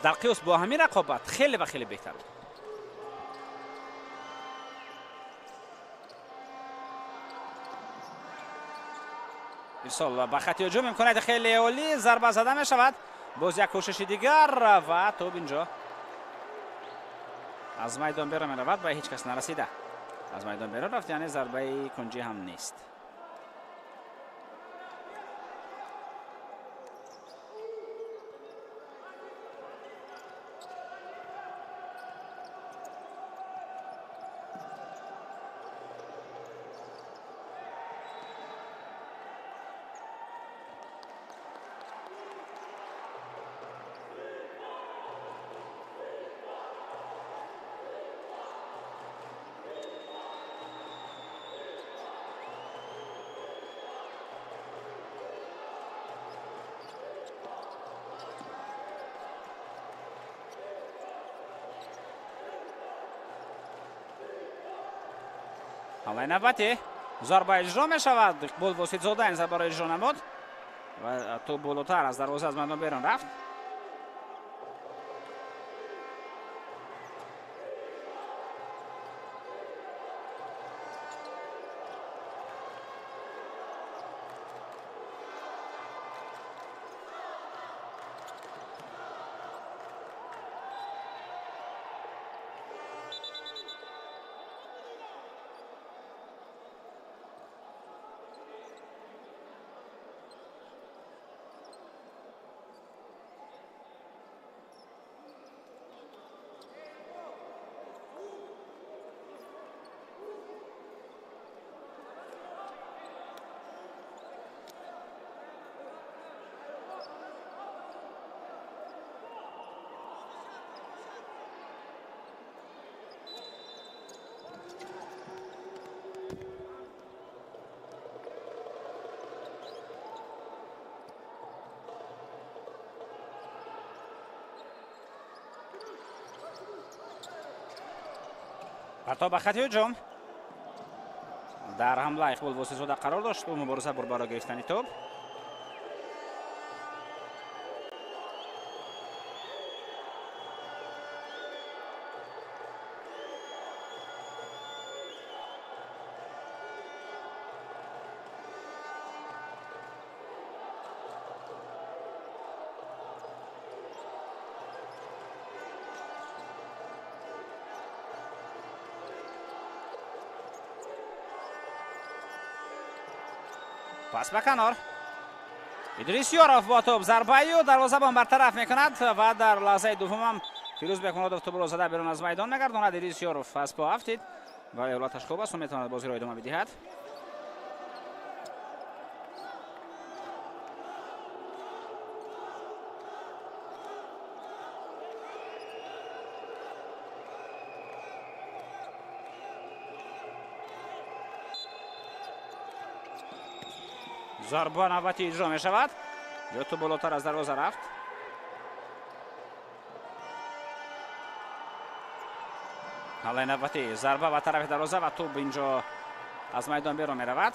در قیاس با همین رقابت خیلی و خیلی بهتر بود. ارسال با خط هجوم امکانات خیلی عالی، ضربه زده می شود. باز یک کوشش دیگر و توپ اینجا از میدان بیرون می رود و هیچ کس نرسیده. از میدان بیرون رفت، یعنی ضربه کنجی هم نیست. حمله نوبتی ضربه اجرا می شود. اقبال واسطزاده این ضربه را اجرا نمود و توپ بالاتر از دروازه از میدان بیرون رفت. پرتاب به خط هجوم در حمله اقبال واسطزاده قرار داشت و مبارزه برای گرفتن توپ. پس به کنار ادریس یاروف با توپ ضربه و دروازه‌بان برطرف میکند و در لحظه دوم هم فیروز بکمرادوف توپ را زده بیرون از میدان میگرداند. ادریس یاروف از پا افتید و حالتش خوب است و میتواند بازی را ادامه بدهد. ضربه نوبتی اجرا می شود. یا تو بالاتر از دروازه رفت. حالا نوبتی ضربه و طرف دروازه و توپ اینجا از میدان بیرون می رود.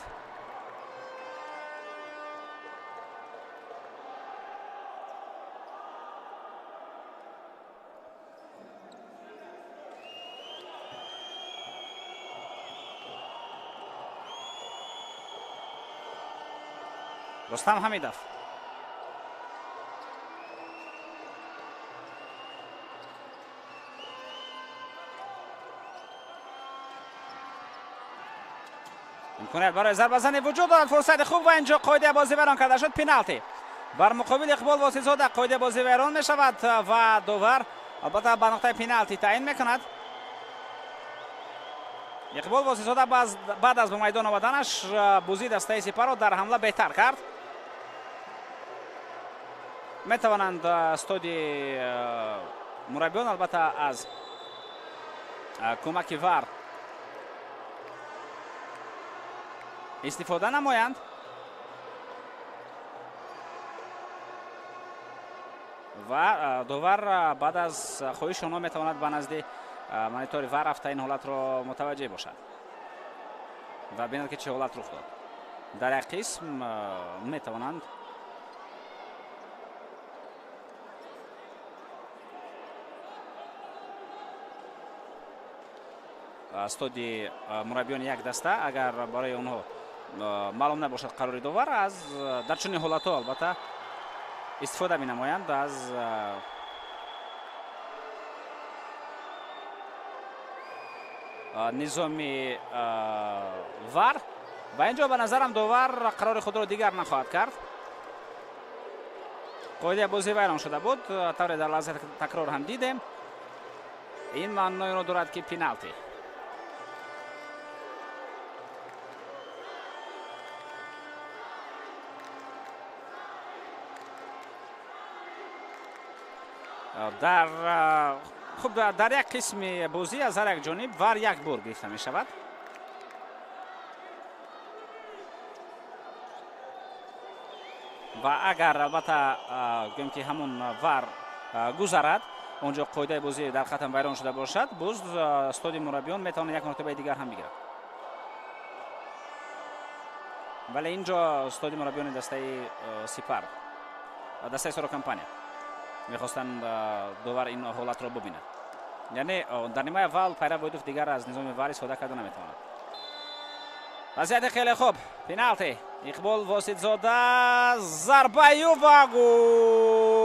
رستم حمیدوف امکانیت برای ضربه زنی وجود دارد. فرصت خوب و اینجا قاعده بازی ویران کرده شد. پنالتی بر مقابل اقبال واسطزاده قاعده بازی ویران می شود و داور البته به نقطه پنالتی تعیین میکند. اقبال واسطزاده بعد از به میدان آمدنش بازی دسته سپر را در حمله بهتر کرد. میتوانند استودی مربیان البته از کمک وار استفاده نمایند. ва довар баъд аз хоҳиши онҳо метавонад ба назди монитори ва рафта ин ҳолатро мутаваҷҷеҳ бошад ва бинад ки чӣ ҳолат рух дод. дар як қисм метавонанд стоди мураббиёни як даста агар барои онҳо маълум набошад қарори довар аз дар чунин ҳолатҳо албатта истифода менамоянд аз низоми вар ва инҷо ба назарам довар қарори худро дигар нахоҳад кард. қоидаи бозӣ вайрон шуда буд, тавре дар лаҳзаи такрор ҳам дидем. ин маъноиро дорад ки пеналти. хуб дар як қисми бозӣ аз ҳар як ҷониб вар як бор гирифта мешавад. ва агар албатта гӯем ки ҳамон вар гузарад он ҷо қоидаи бозӣ дар хатам вайрон шуда бошад, боз стоди мураббиён метавонад як мартабаи дигар ҳам бигирад. вале ин ҷо стоди мураббиёни дастаи Сипар, дастаи Сорокампания мехостанд довар ин ҳолатро бубинад. яъне дар нимаи аввал Пайрав Воидов дигар аз низоми вар истифода карда наметавонад. вазъияти хеле хуб, пеналти. Иқбол Воситзода, зарбаю ва гол.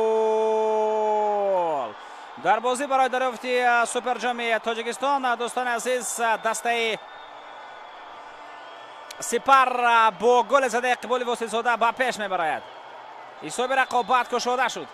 дар бозӣ барои дарёфти суперҷоми Тоҷикистон, дӯстони азиз, дастаи Сипар бо голи зада Иқболи Воситзода ба пеш мебарояд. ҳисоби рақобат кушода шуд.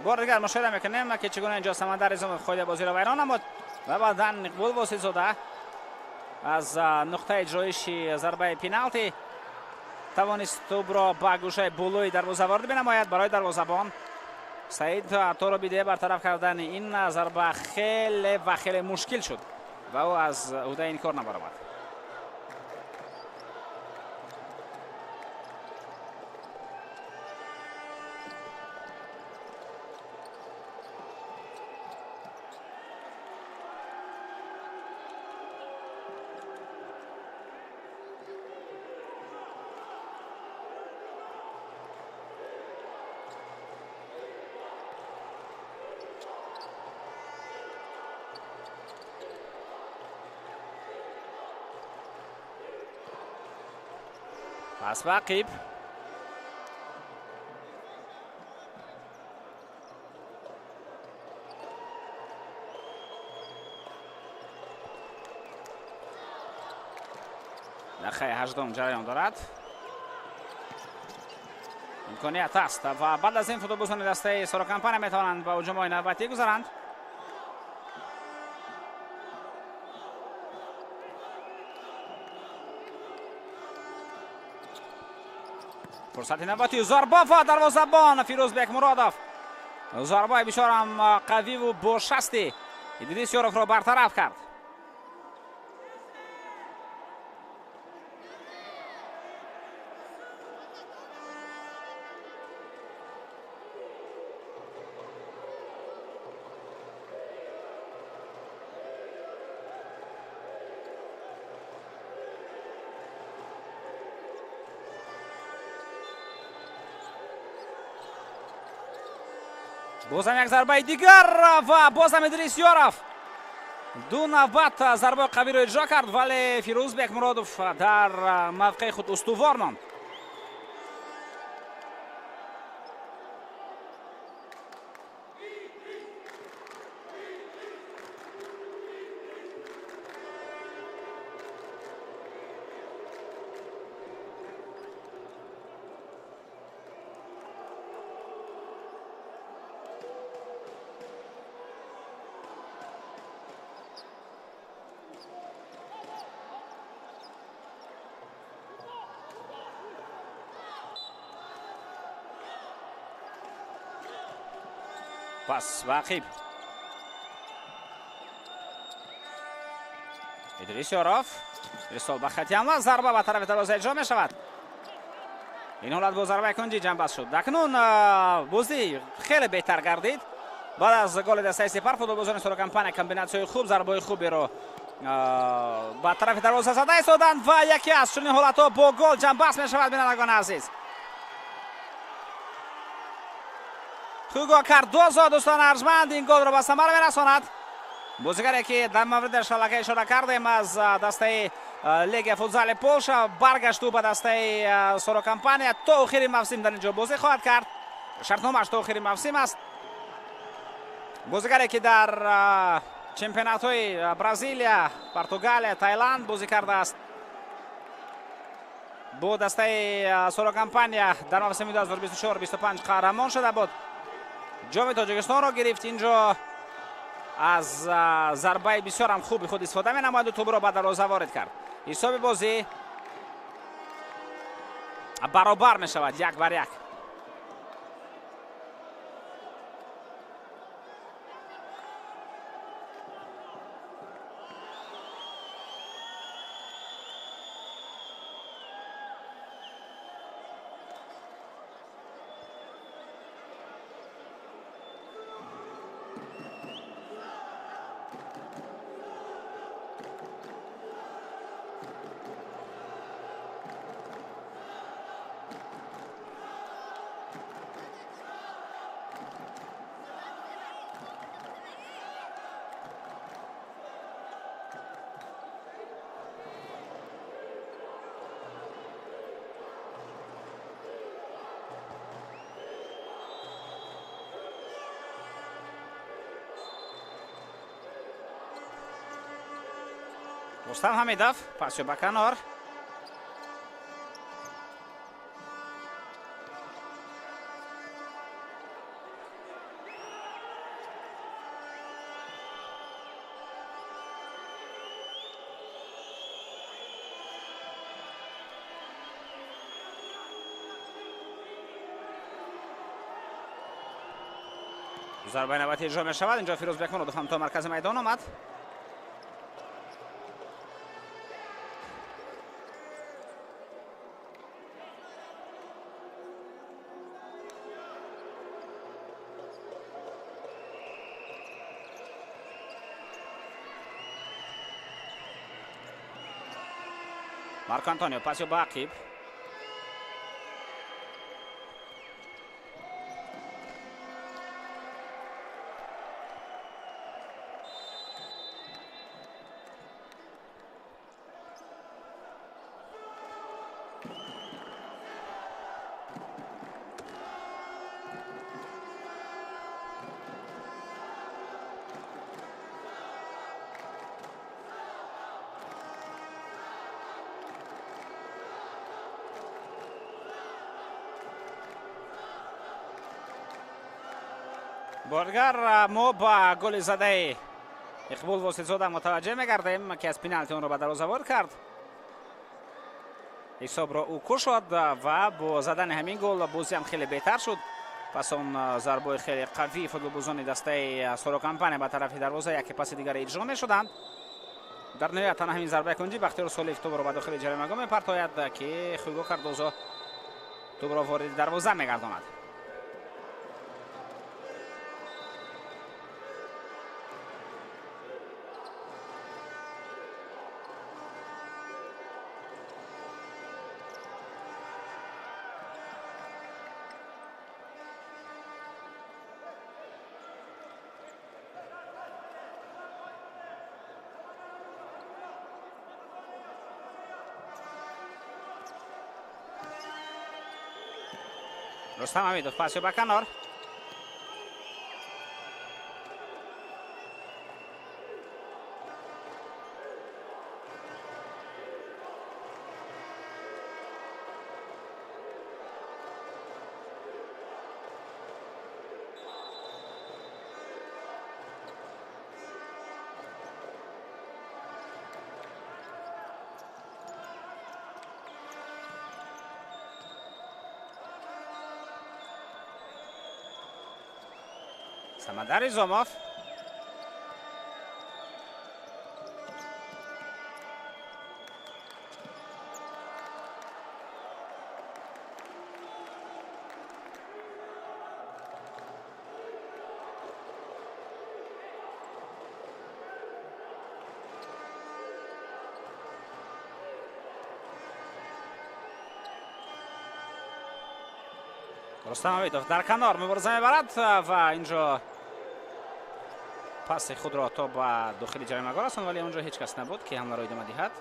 бор дигар мушоҳида мекунем ки чӣ гуна инҷо Самандар Низомов қоидаи бозиро вайрон намуд ва баъдан Иқбол Воситзода аз нуқтаи иҷроиши зарбаи пеналти тавонист тӯбро ба гӯшаи болои дарвоза ворид менамояд. барои дарвозабон Саид Торобиде бартараф кардани ин зарба хеле ва хеле мушкил шуд ва ӯ аз ӯҳдаи ин кор набаромад. پس وقیب دقیقه 18 جریان دارد. امکانیت است و بعد از این فوتبالبازان دسته سوراکامپانیا میتوانند با هجوم‌های نوبتی گذرند. فرصت نوبتی ضربه و دروازه‌بان فیروزبک مرادov. ضربه بسیار قوی و با شستی ادریس یاروف را برطرف کرد. бозам як зарбаи дигар ва бозам Идрис Ёров ду навбат зарбаи қавиро иҷро кард, вале Фирӯзбек Муродов дар мавқеи худ устувор монд. پس وقیب идрисёров ирсол ба хати ҳамла зарба ба тарафи дарвоза иҷро мешавад. ин ҳолат бо зарбаи кунҷи ҷанбаст шуд. акнун бозӣ хеле беҳтар гардид. баъд аз голи дастаи сепар футболбозони Сорокампания комбинатсияи хуб, зарбаи хуберо ба тарафи дарвоза зада истоданд ва яке аз чунин ҳолатҳо бо гол ҷанбаст мешавад. бинандагони азиз, хуго Кардозо дӯстони арҷманд ин голро ба самара мерасонад. бозигаре ки дар мавридаш аллакай ишора кардем аз дастаи легия футзали Полша баргашту ба дастаи Сорокампания то охири мавсим дар инҷо бозӣ хоҳад кард. шартномааш то охири мавсим аст. бозигаре ки дар чемпионатҳои Бразилия, Португалия, Таиланд бозӣ кардааст. бо дастаи Сорокампания дар мавсими 2024-25 қаҳрамон шуда буд. ҷоми Тоҷикистонро гирифт. инҷо аз зарбаи бисёрам хуби худ истифода менамояду тӯбро ба дарвоза ворид кард. ҳисоби бозӣ баробар мешавад 1-1. рустам ҳамидов пасё ба канор. зарбаи навбатӣ иҷро мешавад. инҷо Фирӯз Бекмуродов ҳам то маркази майдон омад. Марко Антонио пасё ба Ақиб. боргар мо ба голи задаи иқбол воситзода мутаваҷҷеҳ мегардем ки аз пеналти онро ба дарвоза ворид кард. ҳисобро ӯ кушод ва бо задани ҳамин гол бозиам хеле беҳтар шуд. пас он зарбои хеле қавии футболбозони дастаи Сорокампания ба тарафи дарвоза яке паси дигаре иҷро мешуданд. дар ниҳоят тана ҳамин зарбаи кунҷи Бахтиёр Солиев тӯбро ба дохили ҷаримагон мепартояд ки Хуго Кардозо тӯбро вориди дарвоза мегардонад. рустам ҳамидов пасё ба канор. Самадар Изомов. рустам ҳамидов дар канор мубориза мебарад ва инҷо паси худро то ба дохили ҷаримаго расонд, вале онҷо ҳеҷ кас набуд ки ҳамларо идома диҳад.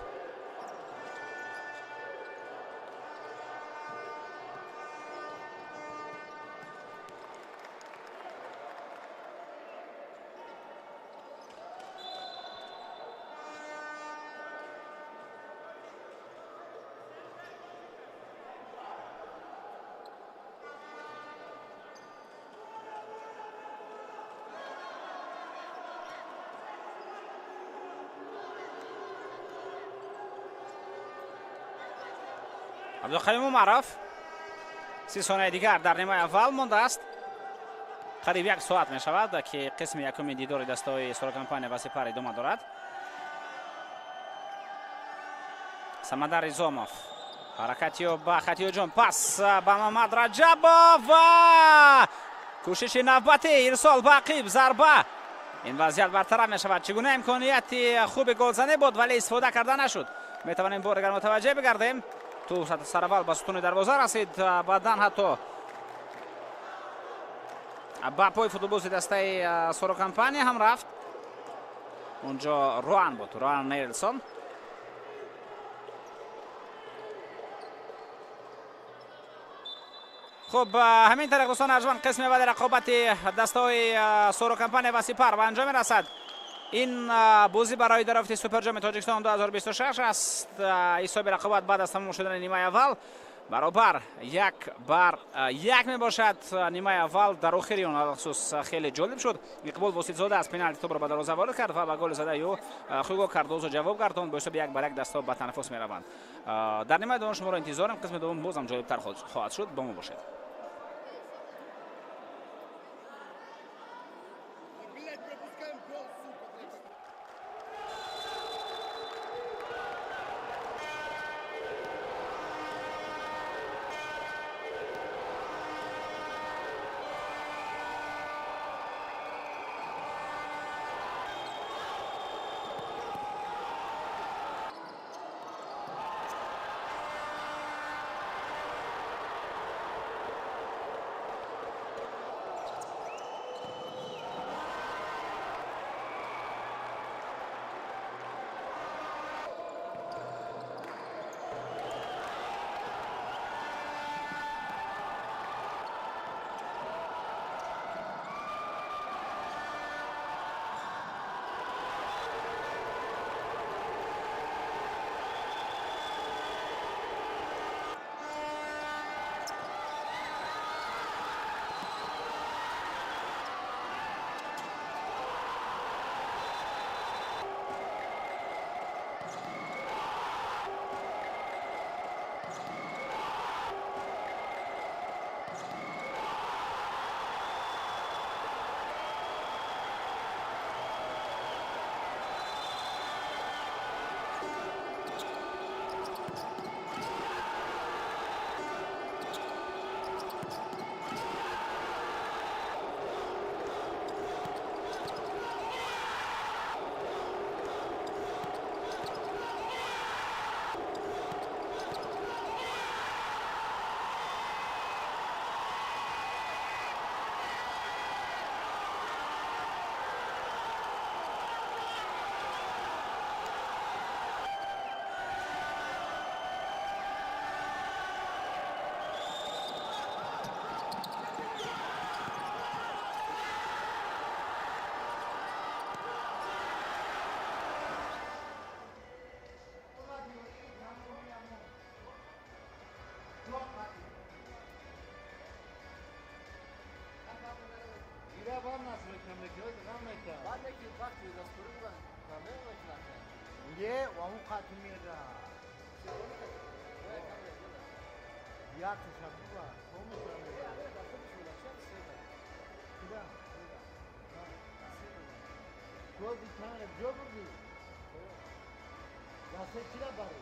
абдулқаюм умаров 30 сониyaи дигар дар нимаи аввал мондааст. қариб 1 соат мешавад ки қисми якуми дидори дастаҳои Сорокампания ва Сепар идома дорад. Самадар Изомов ҳаракати ба хати ҳуҷум, пас ба Маҳмад Раҷабов ва кӯшиши навбатӣ, ирсол ба ақиб, зарба. ин вазъият бартараф мешавад. Чӣ гуна имконияти хуби голзанӣ буд, вале истифода карда нашуд. метавонем бор дигар мутаваҷҷеҳ бигардем. ту сараввал ба сутуни дарвоза расид, баъдан ҳатто ба пои футболбози дастаи Сорокампания ҳам рафт. онҷо Роан буд, Роан Нельсон. хуб, ҳамин тариқ дӯстон арҷманд қисми аввали рақобати дастаҳои Сорокампания ва Сепар ба анҷом мерасад. ин бозӣ барои дарофти суперҷоми Тоҷикистон 2026 аст. ҳисоби рақобат баъд аз тамом шудани нимаи аввал баробар 1-1 мебошад. нимаи аввал дар охири он алахсус хеле ҷолиб шуд. иқбол воситзода аз пеналти тӯбро ба дарвоза ворид кард ва ба голи задаи ӯ Хуго Кардозо ҷавоб гардонд. бо ҳисоби 1-1 дастаҳо ба танаффус мераванд. дар нимаи дуввум шуморо интизорем. қисми дуввум бозам ҷолибтар хоҳад шуд. бо мо бошед. Ye, wahu katimira. Ya tashabbua, como Kida. Koy bir tane job mu? Ya se kira bari.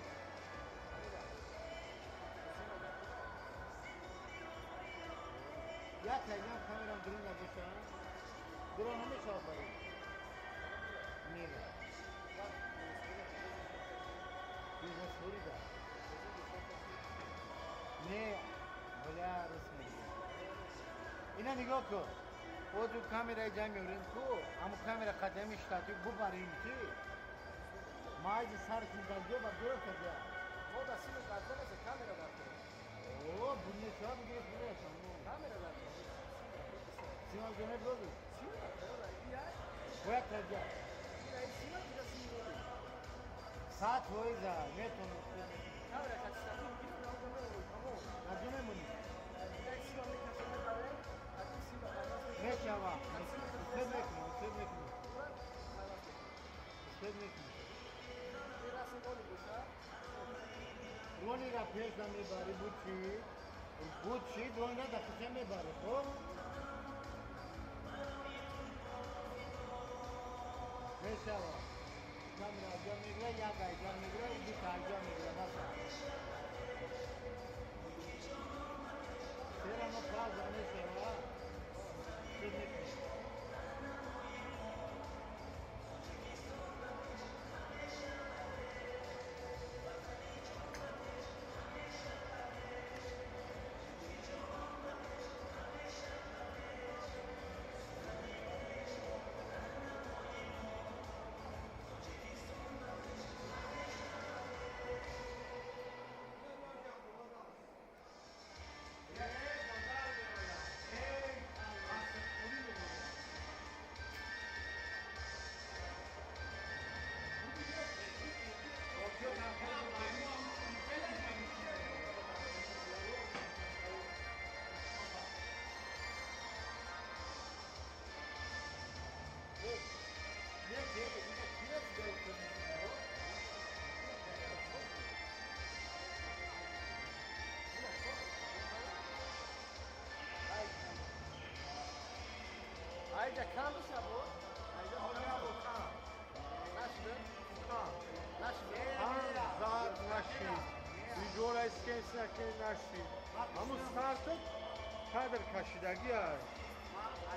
Ya kayna kamera durunga boşa. Duran hamisha bari. Nira. Bize sorida. Ne? Bala resmi. اینا نگاه کن خود رو کامرای جمع میورین کو اما کامرا قدمی شتاتی ببرین چی مایز سر کن در جو با دور کرده ما دستیم قدر از کامرا داریم اوه بونی شما بگیره پوره شما کامرا داریم سیما جمعه بگو سیما باید کرده سیما دیگه سیما ساعت وایزا میتونم کامرا کشیدیم نجمه مونی سیما میکشیم برای سیما میشوا خود میکنی رونی را پیش میبری بود چی رونی را دکتر میبری خب میشوا کامرا جا میگره یا گای جا میگره ایدی کار جا میگره بسا سیرا ما پاز میشوا خود میکنی Ayda kam bir şey bu. Ayda bu kam. Nasıl? Kam. Nasıl? زاد نشی ویژوال اسکیس نکی نشی اما ستارتت قدر کشیدگی هست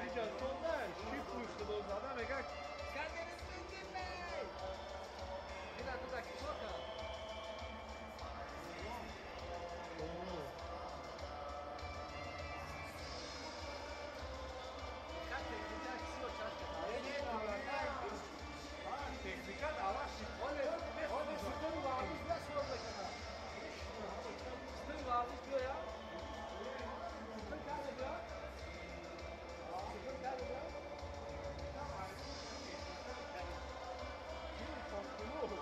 اینجا تو نه شی پوشت دو زده میگه Kendiniz bilin mi? Bir dakika şoka. تکنیکت عوض شد Oğlum sütun varmış nasıl olacak ama? Sütun varmış diyor ya. Sütun nerede diyor? Sütun nerede diyor? Kim korktu?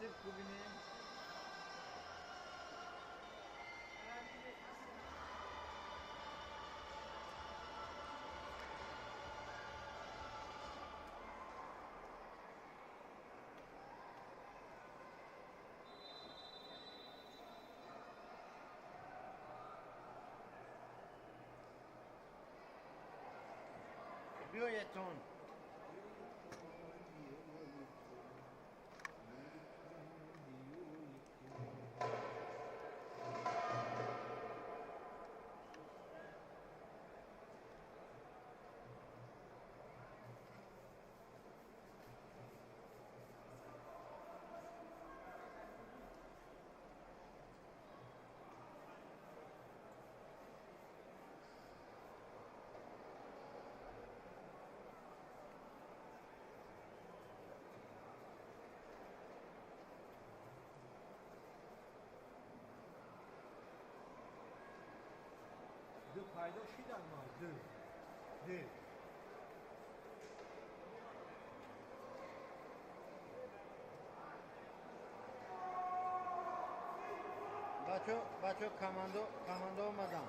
مناسب ببینیم. بیایتون پایدا شدن ما دو بچه کماندو اومدن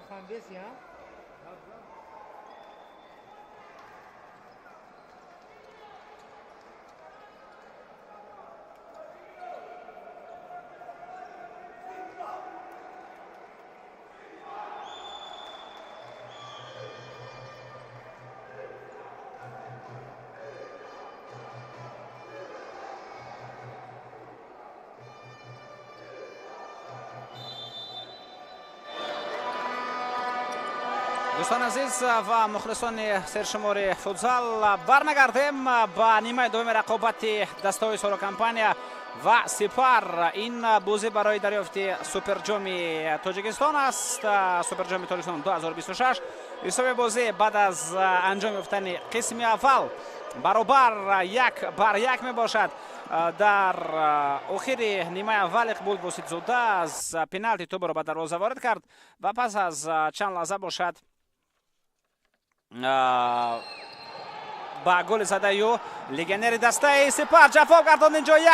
خندیسی ها؟ دوستان عزیز و مخلصان سرشمار فوتزال، برمیگردیم با نیمه دوم رقابت دسته‌های سولو کمپانیا و سپار. این بازی برای دریافت سوپر جام تاجیکستان است، سوپر جام تاجیکستان 2026. حساب بازی بعد از انجام یافتن قسم اول برابر 1-1 می باشد. در آخر نیمه اول اقبال واسطزاده از پنالتی توپ را به دروازه وارد کرد و پس از چند لحظه باشد با گل زده یو لگنر دسته سپار جفا گرداند. اینجا یک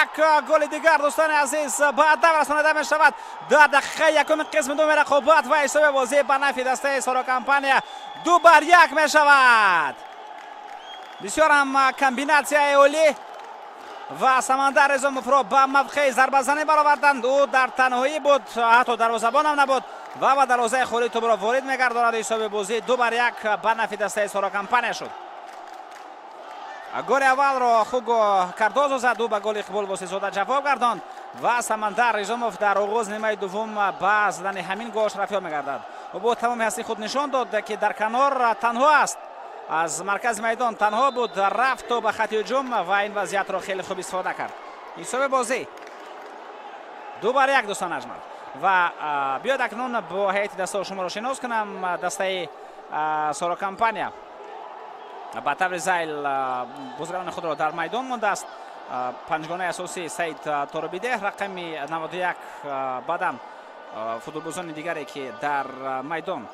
گل دیگر دوستان عزیز بعد رسانیده می شود در دقیقه یکم قسم دوم رقابت و حساب بازی به نفع دسته سولو کمپانیا 2-1 می شود. بسیار هم کمبیناسیای اولی و سمندر رزوموف را به موقع ضربه زنی برآوردند. او در تنهایی بود، حتی دروازه‌بان هم نبود و به دروازه خالی توپ را وارد می‌گرداند. حساب بازی 2-1 به نفع دسته سولو کمپانیا شد. گل اول را خوگو کاردوزو زد، او به گل اقبال واسطزاده جواب گرداند و سمندر رزوموف در آغاز نیمه دوم به زدن همین گل اشرافی می‌گردد. او با تمام هستی خود نشان داد که در کنار تنها است، از مرکز میدان تنها بود، رفت و به خط هجوم و این وضعیت را خیلی خوب استفاده کرد. حساب بازی 2-1 دوستان اجمل. و بیاید اکنون با هیئت دسته شما را شناس کنم. دسته سولو کمپانیا به طور زایل بازیکنان خود را در میدان مانده است. панҷгонаи асосӣ Саид Торабидеҳ, рақами 91 баъдан футболбозони дигаре ки дар майдон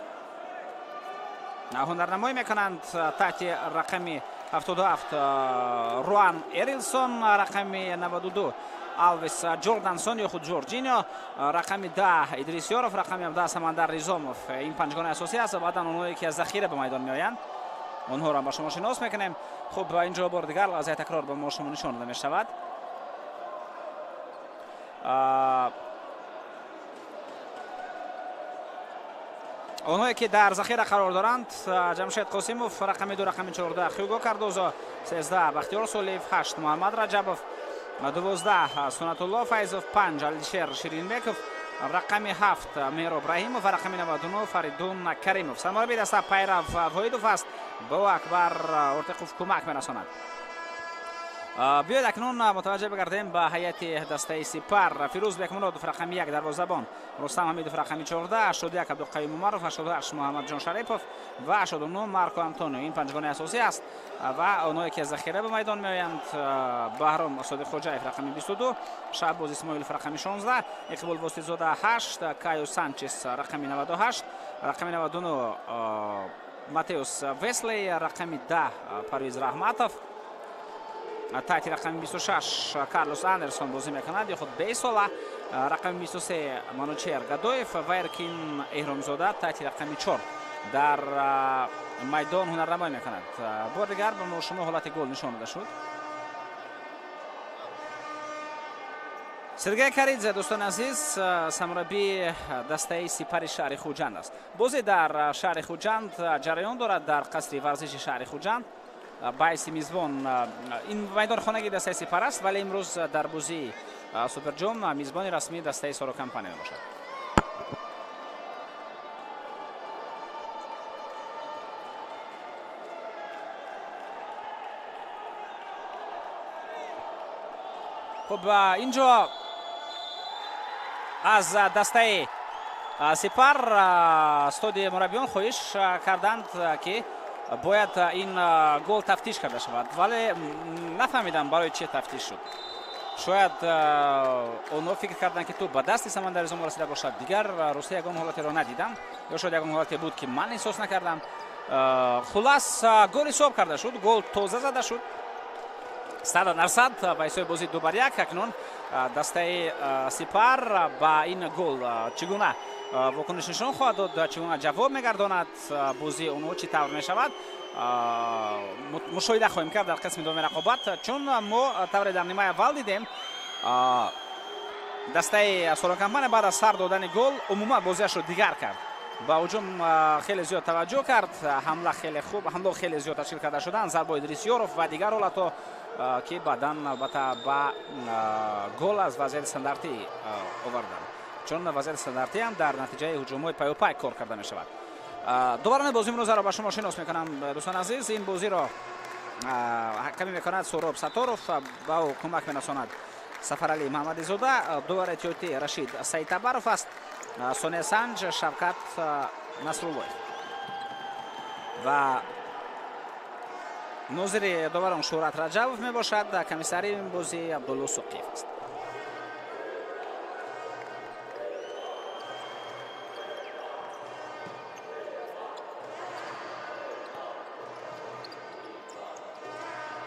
ҳунарнамоӣ мекунанд. таҳти рақами 77 Руан Эрилсон, рақами 92 Алвис Ҷордансон ё худ Ҷорҷиньо, рақами 10 Идрисёров, рақами 17 Самандар Ризомов. ин панҷгонаи асосӣ аст. баъдан онҳое ки аз захира ба майдон меоянд онҳоро ба шумо шинос мекунем. хуб, инҷо бор дигар лаҳзаи такрор ба мо шумо нишон дода мешавад. онҳое ки дар захира қарор доранд: Ҷамшед Қосимов, рақами 2, рақами 14 Хюго Кардозо, 13 Бахтиёр Солиев, 8 Муҳаммад Раҷабов, 12 Сунатулло Файзов, 5 Алишер Ширинбеков, рақами 7 Меҳроб Раҳимов ва рақами 99 Фаридун Каримов. Сармураббии даста Пайрав Воҳидов аст. ба ӯ Акбар Ортиқов кӯмак мерасонад. биёед акнун мутаваҷҷеҳ бигардем ба ҳайати дастаи Сипар. Фирӯз Бекмуродов, рақами 1 дарвозабон, Рустам Ҳамидов, рақами 14, 81 Абдуқаим Умаров, 88 Муҳаммадҷон Шарипов ва 89 Марко Антонио. ин панҷгонаи асосӣ аст ва онҳое ки аз захира ба майдон меоянд: Баҳром Содиқхоҷаев, рақами 22, Шаҳбоз Исмоилов, рақами 16, Иқбол Воситзода, 8, Кайо Санчес, рақами 98, рақами 99 Матеус Веслей, рақами 10 Парвиз Раҳматов, таҳти рақами 26 Карлос Андерсон бозӣ мекунад ё худ Бейсола, рақами 23 Манучер Гадоев ва Эркин Эҳромзода таҳти рақами 4 дар майдон ҳунарнамоӣ мекунад. бор дигар ба мо шумо ҳолати гол нишон дода шуд. Сергей Каридзе, дӯстони азиз, самураббии дастаи Сипари шаҳри Хуҷанд аст. бозӣ дар шаҳри Хуҷанд ҷараён дорад, дар қасри варзиши шаҳри Хуҷанд. байси мизбон ин майдони хонаги дастаи Сипар аст, вале имрӯз дар бозии Суперҷом мизбони расмии дастаи Соро Компания мебошад. хуб, инҷо аз дастаи Сипар студияи мураббиён хоҳиш карданд ки бояд ин гол тафтиш карда шавад, вале нафаҳмидам барои чӣ тафтиш шуд. шояд онҳо фикр карданд ки ту ба дасти Самандар Ризомов расида бошад. дигар рӯста ягон ҳолатеро надидам, ё шояд ягон ҳолате буд ки ман эҳсос накардам. хулас гол ҳисоб карда шуд, гол тоза зада шуд. 100% ба ҳисоби бозӣ 2-1. акнун дастаи Сипар ба ин гол чӣ гуна вокуниш нишон хоҳад дод, чӣ гуна ҷавоб мегардонад, бозии онҳо чӣ тавр мешавад, мушоҳида хоҳем кард дар қисми дуввуми рақобат. чун мо тавре дар нимаи аввал дидем, дастаи Соро Компания баъд аз сар додани гол умуман бозиашро дигар кард. ба ҳуҷум хеле зиёд таваҷҷӯҳ кард, ҳамла хеле хуб, ҳамлаҳо хеле зиёд ташкил карда шуданд, зарбои Идрисёров ва дигар ҳолатҳо ки баъдан албатта ба гол аз вазъияти стандартӣ оварданд, чун вазъияти стандартӣ ҳам дар натиҷаи ҳуҷумҳои пайопай кор карда мешавад. доваранои бозии имрӯзаро ба шумо шинос мекунам, дӯстони азиз. ин бозиро ҳакамӣ мекунад Сороб Саторов, ба ӯ кӯмак мерасонад Сафаралӣ Маҳмадизода, дувар эҳтиётӣ Рашид Саидтабаров аст, Сония Санҷ Шавкат Насруллоев ва нозири доварон Шӯҳрат Раҷабов мебошад. комиссари ин бозӣ Абдулло Соқиев аст.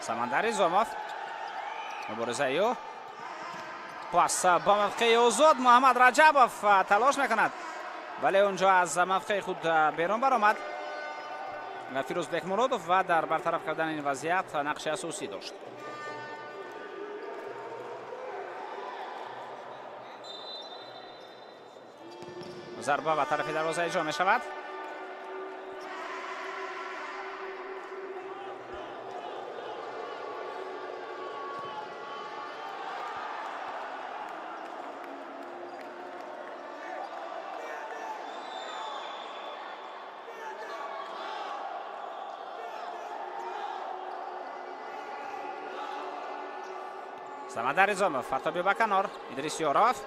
Самандар Ризомов, муборизаи ӯ, пас ба мавқеи озод Муҳаммад Раҷабов талош мекунад, вале онҷо аз мавқеи худ берун баромад. Фирӯз Бекмуродов ва дар бартараф кардани ин вазъият нақши асосӣ дошт. зарба ба тарафи дарвоза иҷро мешавад. Самандар Ризомов, Фартоби ба канор, Идрисёров.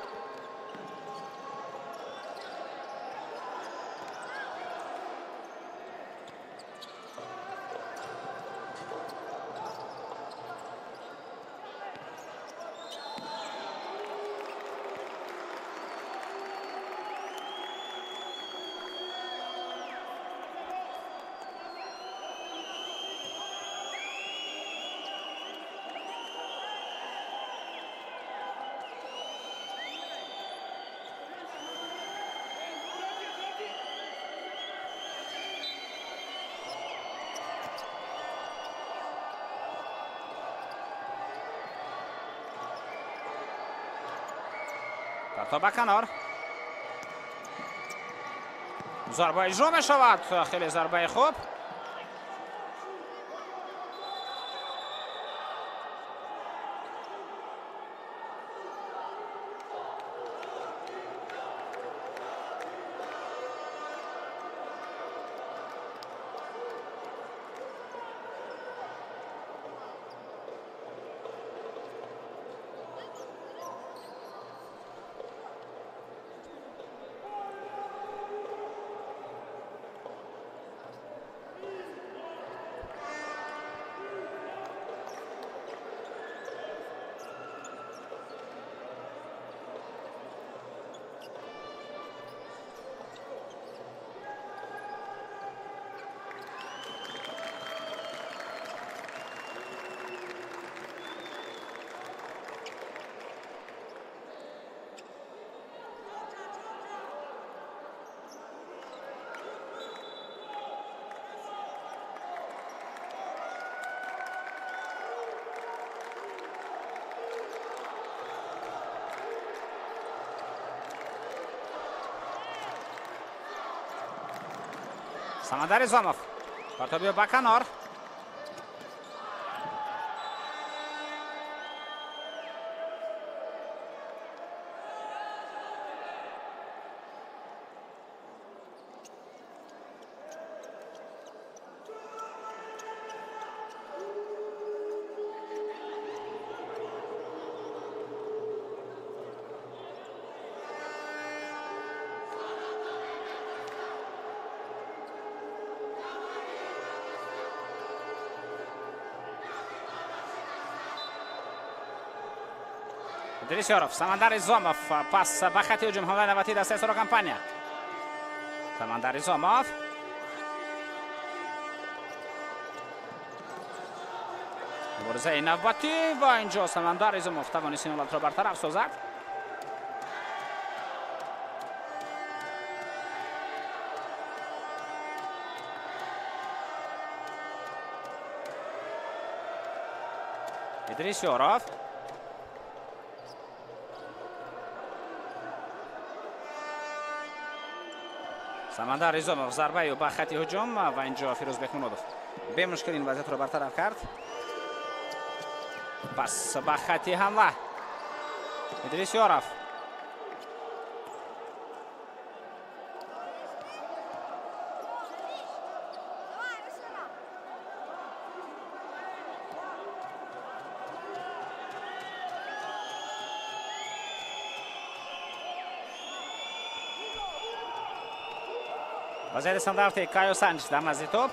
تا به کنار. ضربه اجرا می شود. خیلی ضربه خوب. Samandar Izomov. Partobiyo به کنار. Idrisyorov, Samandar Izomov, pas به خط هجوم حمله نوبتی دسته سرو کمپانیا. Samandar Izomov. مبارزه نوبتی و اینجا Samandar Izomov توانست این حالت را برطرف سازد. Idrisyorov. Samandar Izomov ضربه به خط هجوم و اینجا فیروز بخمونودوف به مشکل این وضعیت را برطرف کرد. پس به خط حمله ادریسیورov. وضعیت استانداردی کایو سانچ در نزد توپ.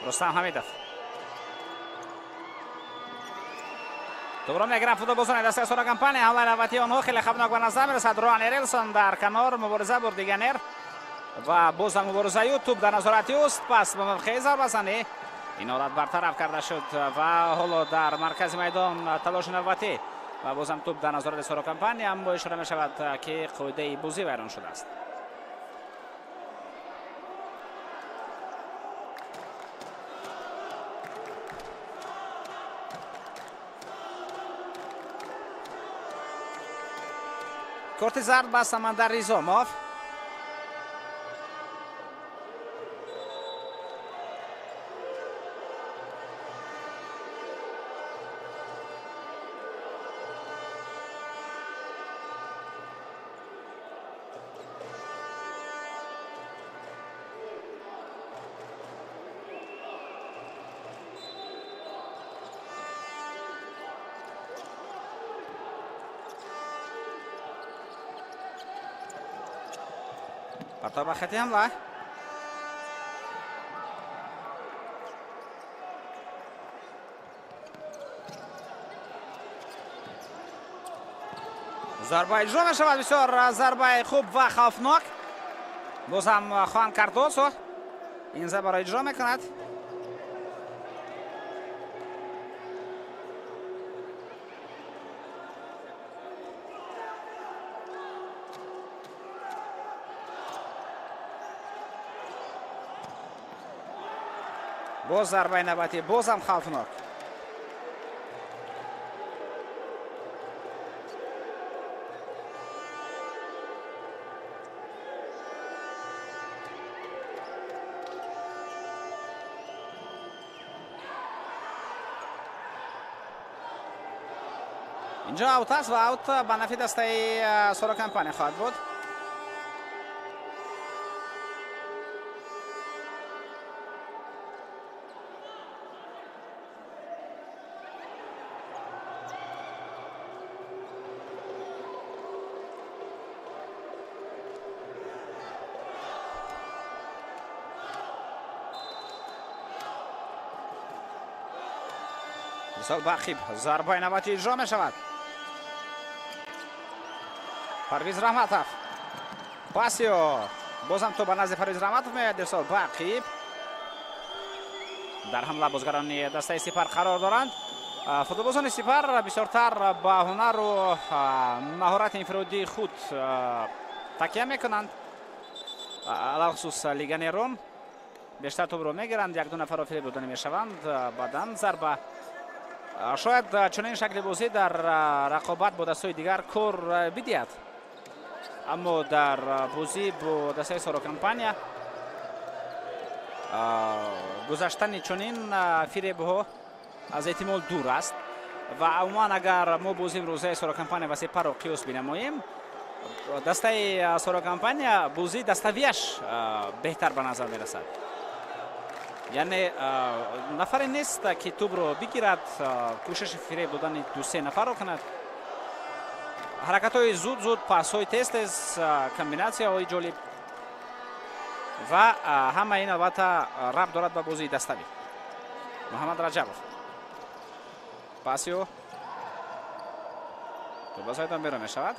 رستم حمیدов. دوباره میگیرن فوتبالبازان دسته سرو کمپانیا. حمله نوبتی آنها خیلی خطرناک به نظر میرسد. روان اریلسون در کنار مبارزه برد دیگنر و باز هم مبارزه توپ در نظارتی است. پس به موقع ضربه زنی این حالت برطرف کرده شد و حالا در مرکز میدان تلاش نوبتی و باز هم توپ در نظارت سرو کمپانیا هم اشاره می شود که قاعده بازی ویران شده است. کارت زرد به سمندر ایزوموف. پرتاب به خط حمله. ضربه اجرا می شود. بسیار ضربه خوب و خوفناک. باز هم خوان کاردوسو این ضربه را اجرا می کند. باز ضربه نوبتی، بازم خوفناک. اینجا اوت است و اوت به نفع دسته سورا کمپانی خواهد بود. وصال باقیب ضربه نوبتی اجرا می شود. پرویز رحمتوف پاسیو بازم تو به نزد پرویز رحمتوف میاد. وصال باقیب در حمله بازیگران دسته سپر قرار دارند. فوتبالبازان سپر بسیارتر با هنر و مهارت انفرادی خود تکیه میکنند. علاخصوص لیگنرون بیشتر توپ رو میگیرند، یک دو نفر رو فریب دادن میشوند. بعداً ضربه شاید چنین شکل بازی در رقابت با دسته‌های دیگر کار بدهد، اما در بازی با دسته سورا کمپانیا گذاشتن چنین فریب‌ها از احتمال دور است و عموما اگر ما بازی روزه سورا کمپانیا و سپر رو قیاس بنماییم، دسته سورا کمپانیا بازی دستویش بهتر به نظر میرسد. یعنی نفری نیست که توپ رو بگیرد، کوشش فریب دادن دو سه نفر رو کند. حرکت های زود پاس های تست، کمبیناسیا های جالب و همه این البته ربط دارد به بازی دستوی. محمد رجبوف پاسیو تو بازایتان بیرون می شود.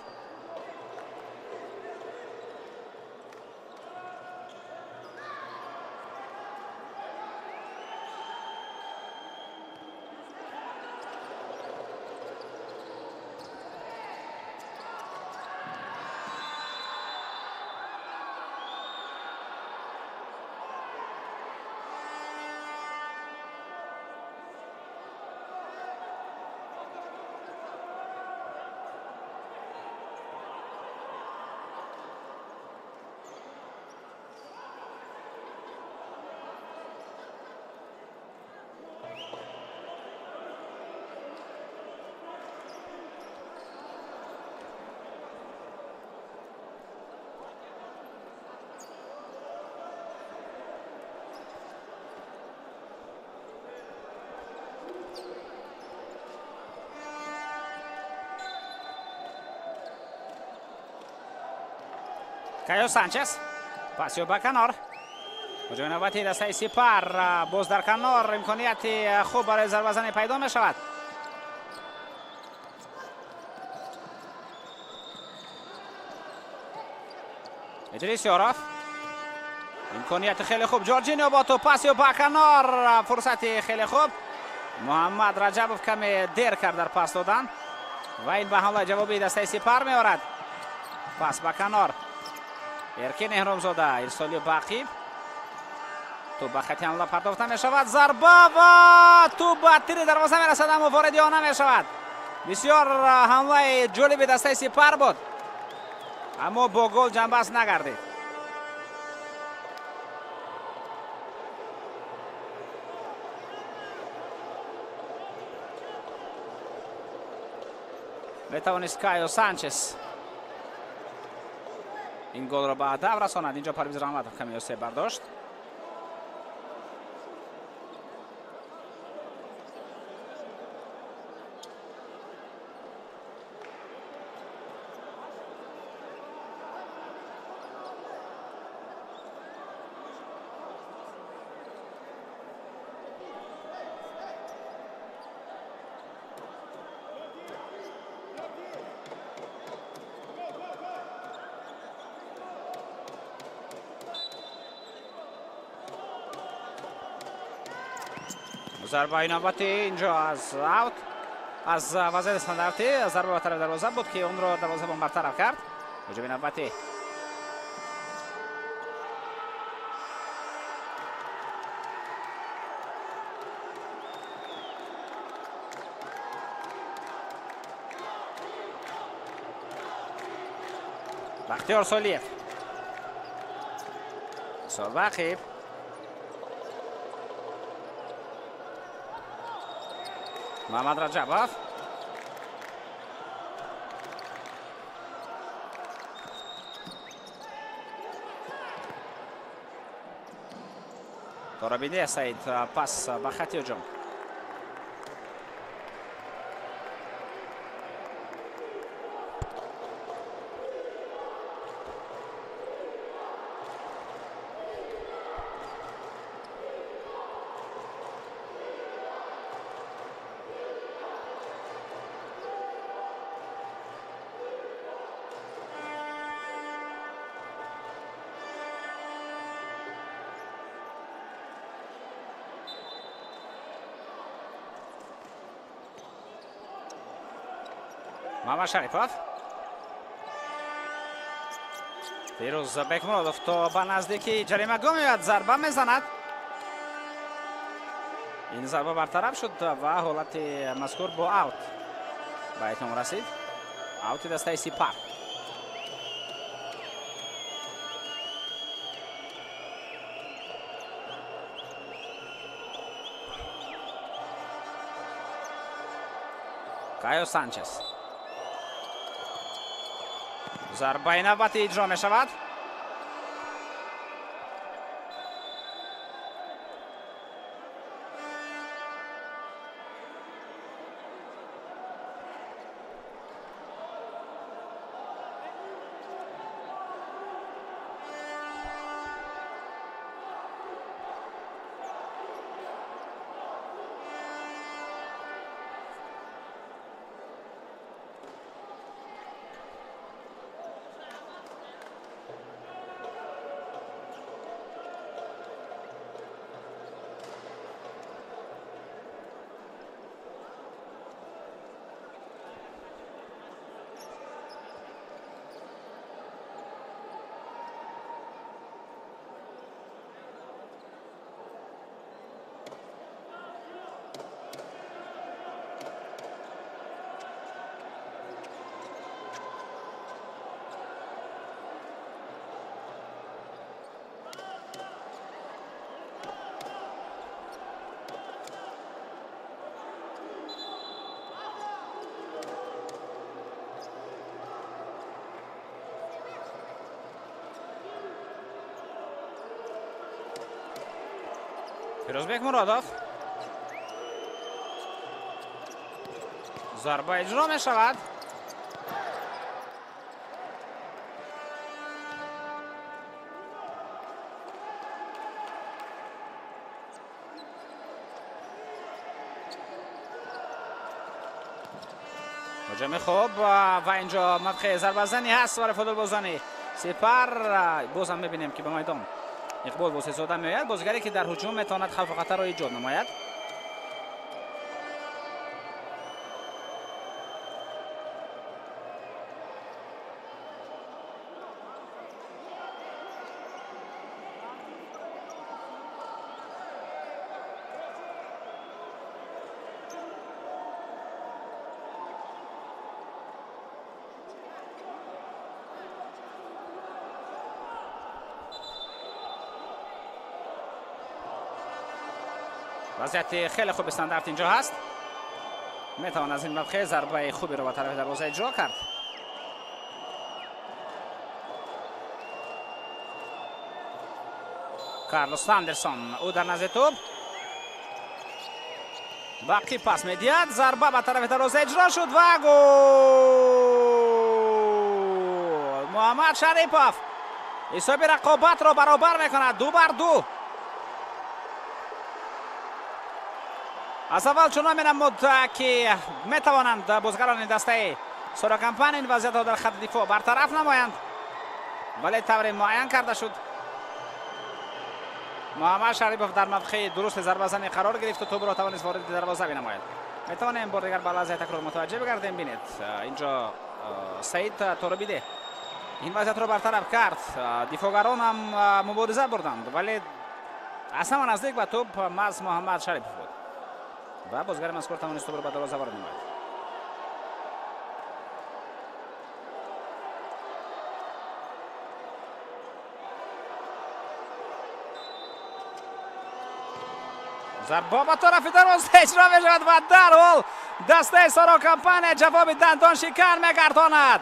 کایو سانچز پاسیو به کنار. هجوم نوبتی دسته سپر باز در کنار امکانیت خوب برای ضربه زنی پیدا می شود. ادریس یاراف امکانیت خیلی خوب. جورجینیو با تو پاسیو به کنار، فرصت خیلی خوب. محمد رجبوف کمی دیر کرد در پاس دادن و این به حمله جوابی دسته سپر می آورد. پاس به کنار ارکین اهرامزاده، ارسالی باقیب تو به خط حمله پرداخت می شود. ضربه و تو به تیر دروازه می رسد اما وارد آن نمی شود. بسیار حمله جالب دسته سپر بود اما با گل جنبست نگردید. می توانست کایو سانچز این گل را به هدف رساند. اینجا پرویز رحمتوف کمی سه برداشت. ضربه نوبتی اینجا از اوت، از وضعیت استانداردی ضربه به طرف دروازه بود که اون رو دروازه با برطرف کرد. هجوم نوبتی бахтиёр солиев, Солбақиев, Мамад Раджабов, Торабиде Саид, пас ба хати ҳуҷум. Мамад Шарипов, Фирӯз Бекмуродов то ба наздики ҷаримагоҳ меояд, зарба мезанад. ин зарба бартараф шуд ва ҳолати мазкур бо аут ба этмом расид. аути дастаи Сипар. Кайо Санчес, зарбаи навбатӣ иҷро мешавад. Фирӯз Бекмуродов, зарба иҷро мешавад. ҳуҷуми хуб ва инҷо мавқеи зарбазанӣ ҳаст барои футболбозони Сипар. бозам мебинем ки ба майдон иқбол восезода меояд, бозигаре ки дар ҳуҷум метавонад хавфу хатарро иҷод намояд. вазъияти хеле хуби стандарт инҷо ҳаст. метавон аз ин мавқеъ зарбаи хуберо ба тарафи дарвоза иҷро кард. Карлос Андерсон, ӯ дар назди тӯб бақӣ пас медиҳад. зарба ба тарафи дарвоза иҷро шуд ва гол! Муҳаммад Шарипов ҳисоби рақобатро баробар мекунад. 2-2. аз аввал чунон менамуд ки метавонанд бозигарони дастаи Сорокампан ин вазъиятро дар хати дифоъ бартараф намоянд, вале тавре муайян карда шуд. Муҳаммад Шарипов дар мавқеи дурусти зарбазанӣ қарор гирифту тӯбро тавонист вориди дарвоза бинамояд. метавонем бор дигар ба лаҳзаи такрор мутаваҷҷеҳ бигардем. бинед инҷо Саид Торабиде ин вазъиятро бартараф кард. дифоъгарон ҳам мубориза бурданд, вале аз ҳама наздик ба тӯб маҳз Муҳаммад Шарипов буд ва бозигари мазкур тавонист тӯбро ба дарвоза ворид намояд. зарба ба тарафи дароз эҷро мешавад ва дарҳол дастаи Сорокомпания ҷавоби дандон шикар мегардонад.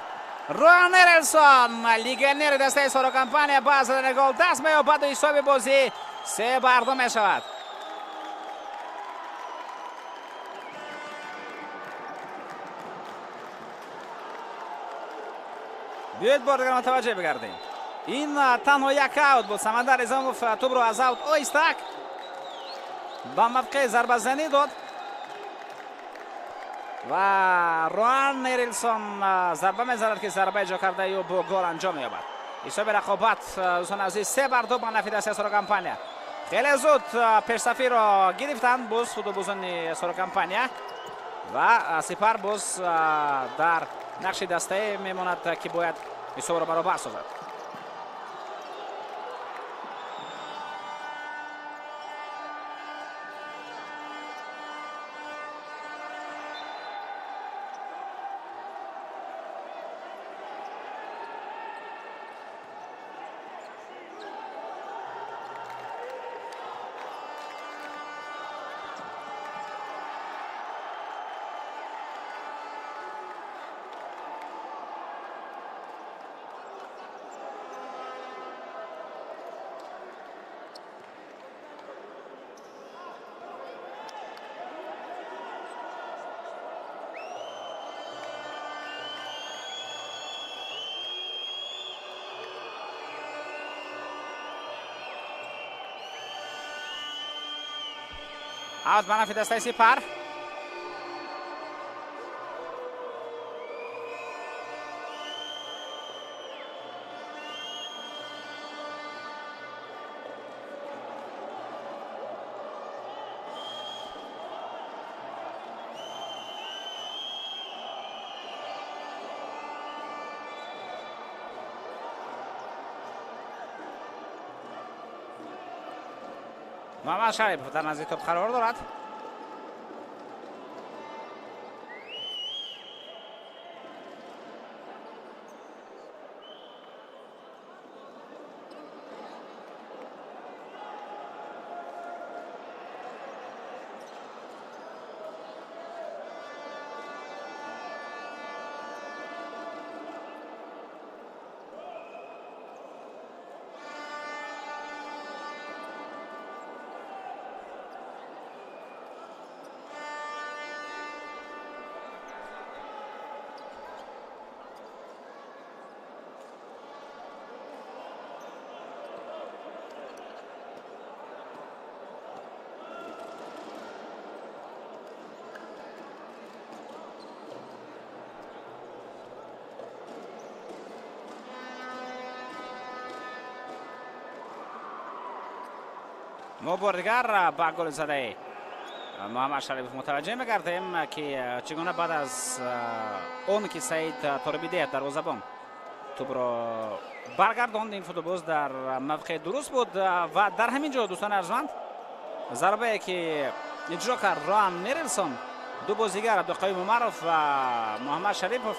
Роан Нерилсон легионери дастаи Сорокомпания ба задани гол даст меёбад ва ҳисоби бозӣ 3-2 мешавад. биёед бор дигар мутаваҷҷеҳ бигардем. ин танҳо як аут буд. Самандар Низомов тӯбро аз аут оҳистак ба мавқеи зарбазанӣ дод ва Роан Нерилсон зарба мезанад ки зарбаи ҷо карда ё бо гол анҷом меёбад. ҳисоби рақобат дӯстони азиз 3-2 ба нафи дастаи Сорокомпания. хеле зуд пешсафиро гирифтанд буз футболбозони Сорокомпания ва Сипар буз дар нақши дастаe мемонад ки бояд ҳисобро баробар созад. аут ба нафи дастаи Сипар. محمد شریف در نزدیک توپ قرار دارد. ما بار دیگر با گل زده محمد شریف متوجه می‌گردیم که چگونه بعد از اون که سعید طارمیده دروازه‌بان توپ را برگرداند این فوتبال در موقع درست بود و در همین جا دوستان ارجمند ضربه که اجرا کرد روان نرلسون دو بازیگر عبدالقیوم عمرов و محمد شریفов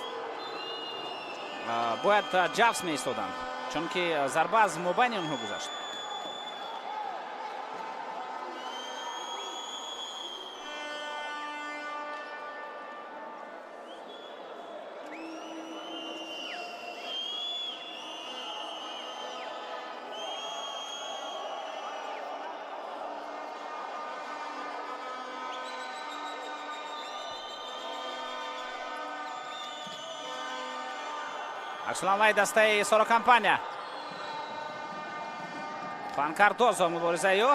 باید جفت می‌ایستادند چون که ضربه از مابین اونها گذشت. Аксилонлаи дастаи Сорокомпания. Панкартозо мубориза ё.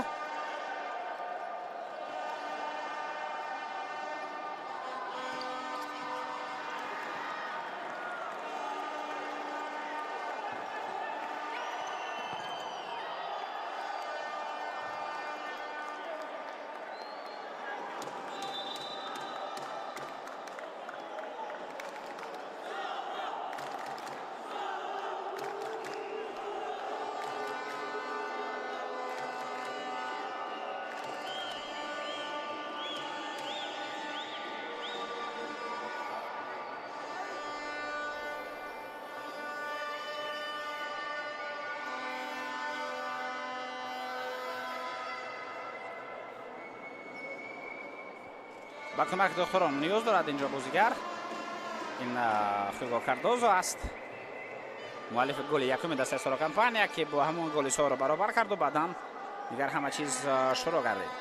ба кӯмаки духтурон ниёз дорад инҷо бозигар. ин хуго кардозо аст, муаллифи голи якуми дастаи Сора Компания ки бо ҳамон голи соро баробар карду баъдан дигар ҳама чиз шурӯъ гардид.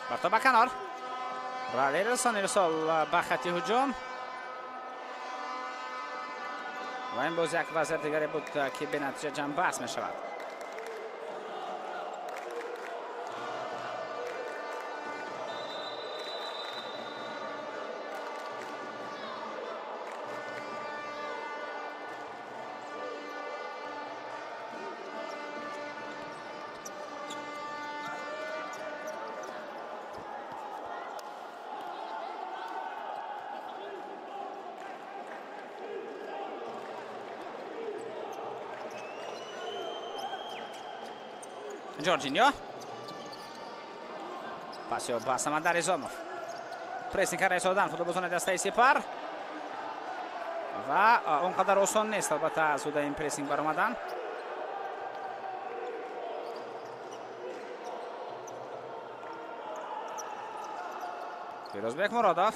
Барто ба канор. Ралерсон ирсол ба хати ҳуҷум. Ва ин боз як вазъияти дигаре буд ки бенатиҷа ҷамъбаҳс мешавад. Jorginho. Пасио ба Самандар Изомов. Прессинг карда истодан футболбозони дастаи Сепар. Ва он қадар осон нест албатта зуда ин прессинг баромадан. Фирозбек Муродов.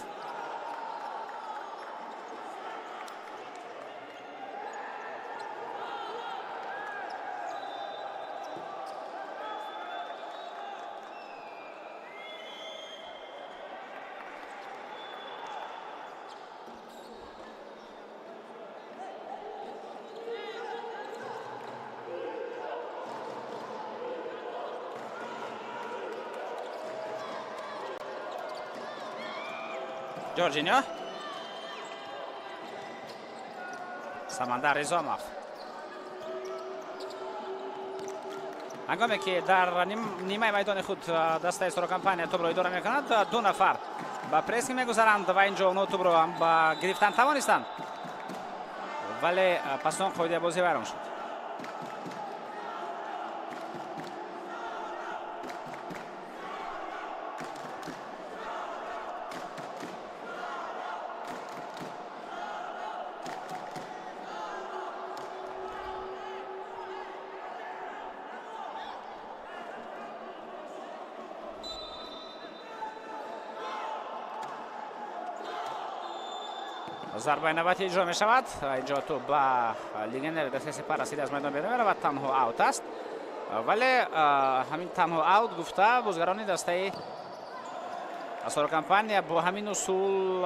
Jorginho. Самандар Изомов. ҳангоме ки дар нимаи майдони худ дастаи Сора Компания тӯбро идора мекунад, ду нафар ба прессинг мегузаранд ва инҷо онҳо тӯбро ба гирифтан тавонистанд, вале пас он қоидаи бозӣ вайрон шуд. зарбаи навбатӣ иҷро мешавад. Инҷо тӯб ба легионери дастаи Сепар расида аз майдон берун меравад. танҳо аут аст, вале ҳамин танҳо аут гуфта бозгарони дастаи Сора Компания бо ҳамин усул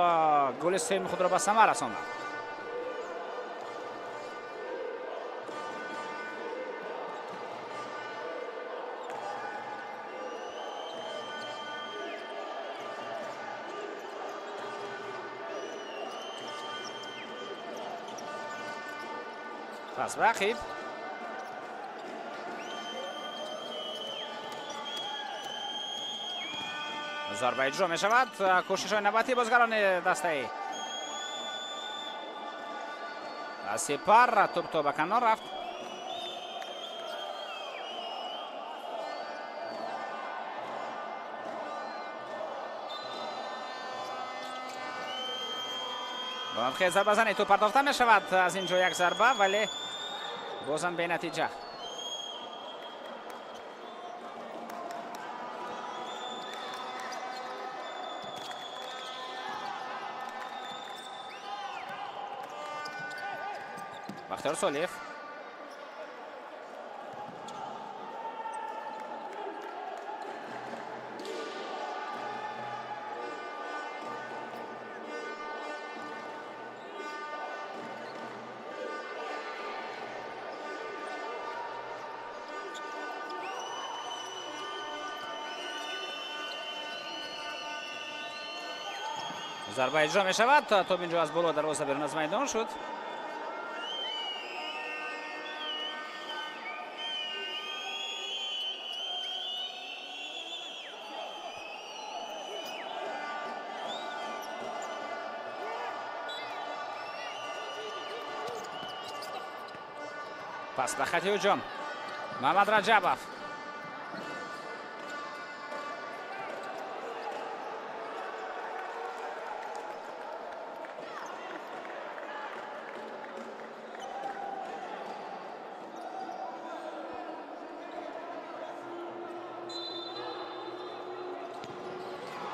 голи сеюми худро ба самар расонданд. پس رقیب ضربه اجرا می شود. کوشش های نوبتی بازیکنان دسته سپر. توپ به کنار رفت. خیلی ضربه زنی توپ پرداخته می شود از اینجا یک ضربه، ولی بازم به نتیجه. بختیار سولیف ضربه اجرا می شود. توپ اینجا از بالا دروازه بیرون از میدان شد. پس به خط هجوم محمد رجبов.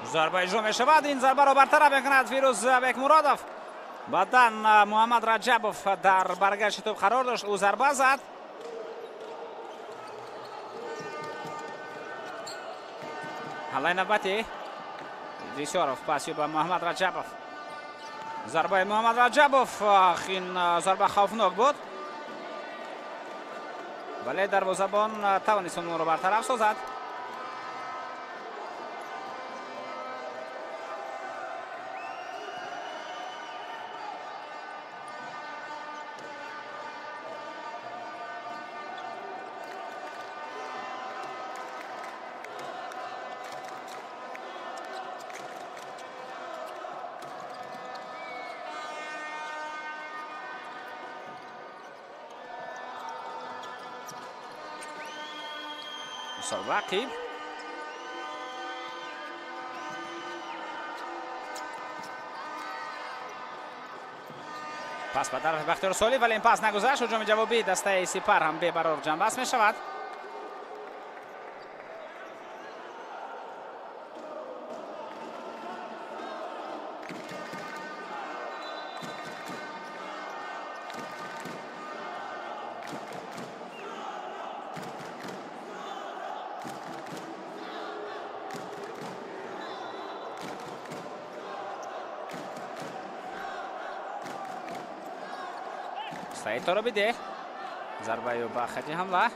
ضربه اجرا می شود. این ضربه را برطرف میکند فیروز بکمرادov. بعداً محمد رجبов در برگشت توپ قرار داشت، او ضربه زد. حمله نوبتی ادریسیارov پاسی به محمد رجبов. ضربه محمد رجبов. این ضربه خوفناک بود ولی دروازه‌بان توانست اون را برطرف سازد. رقیب پس به طرف بختیار سالی ولی این پس نگذشت. هجوم جوابی دسته سپر هم بی‌قرار جنبست می شود. سعید رو بده. ضربه با خط حمله.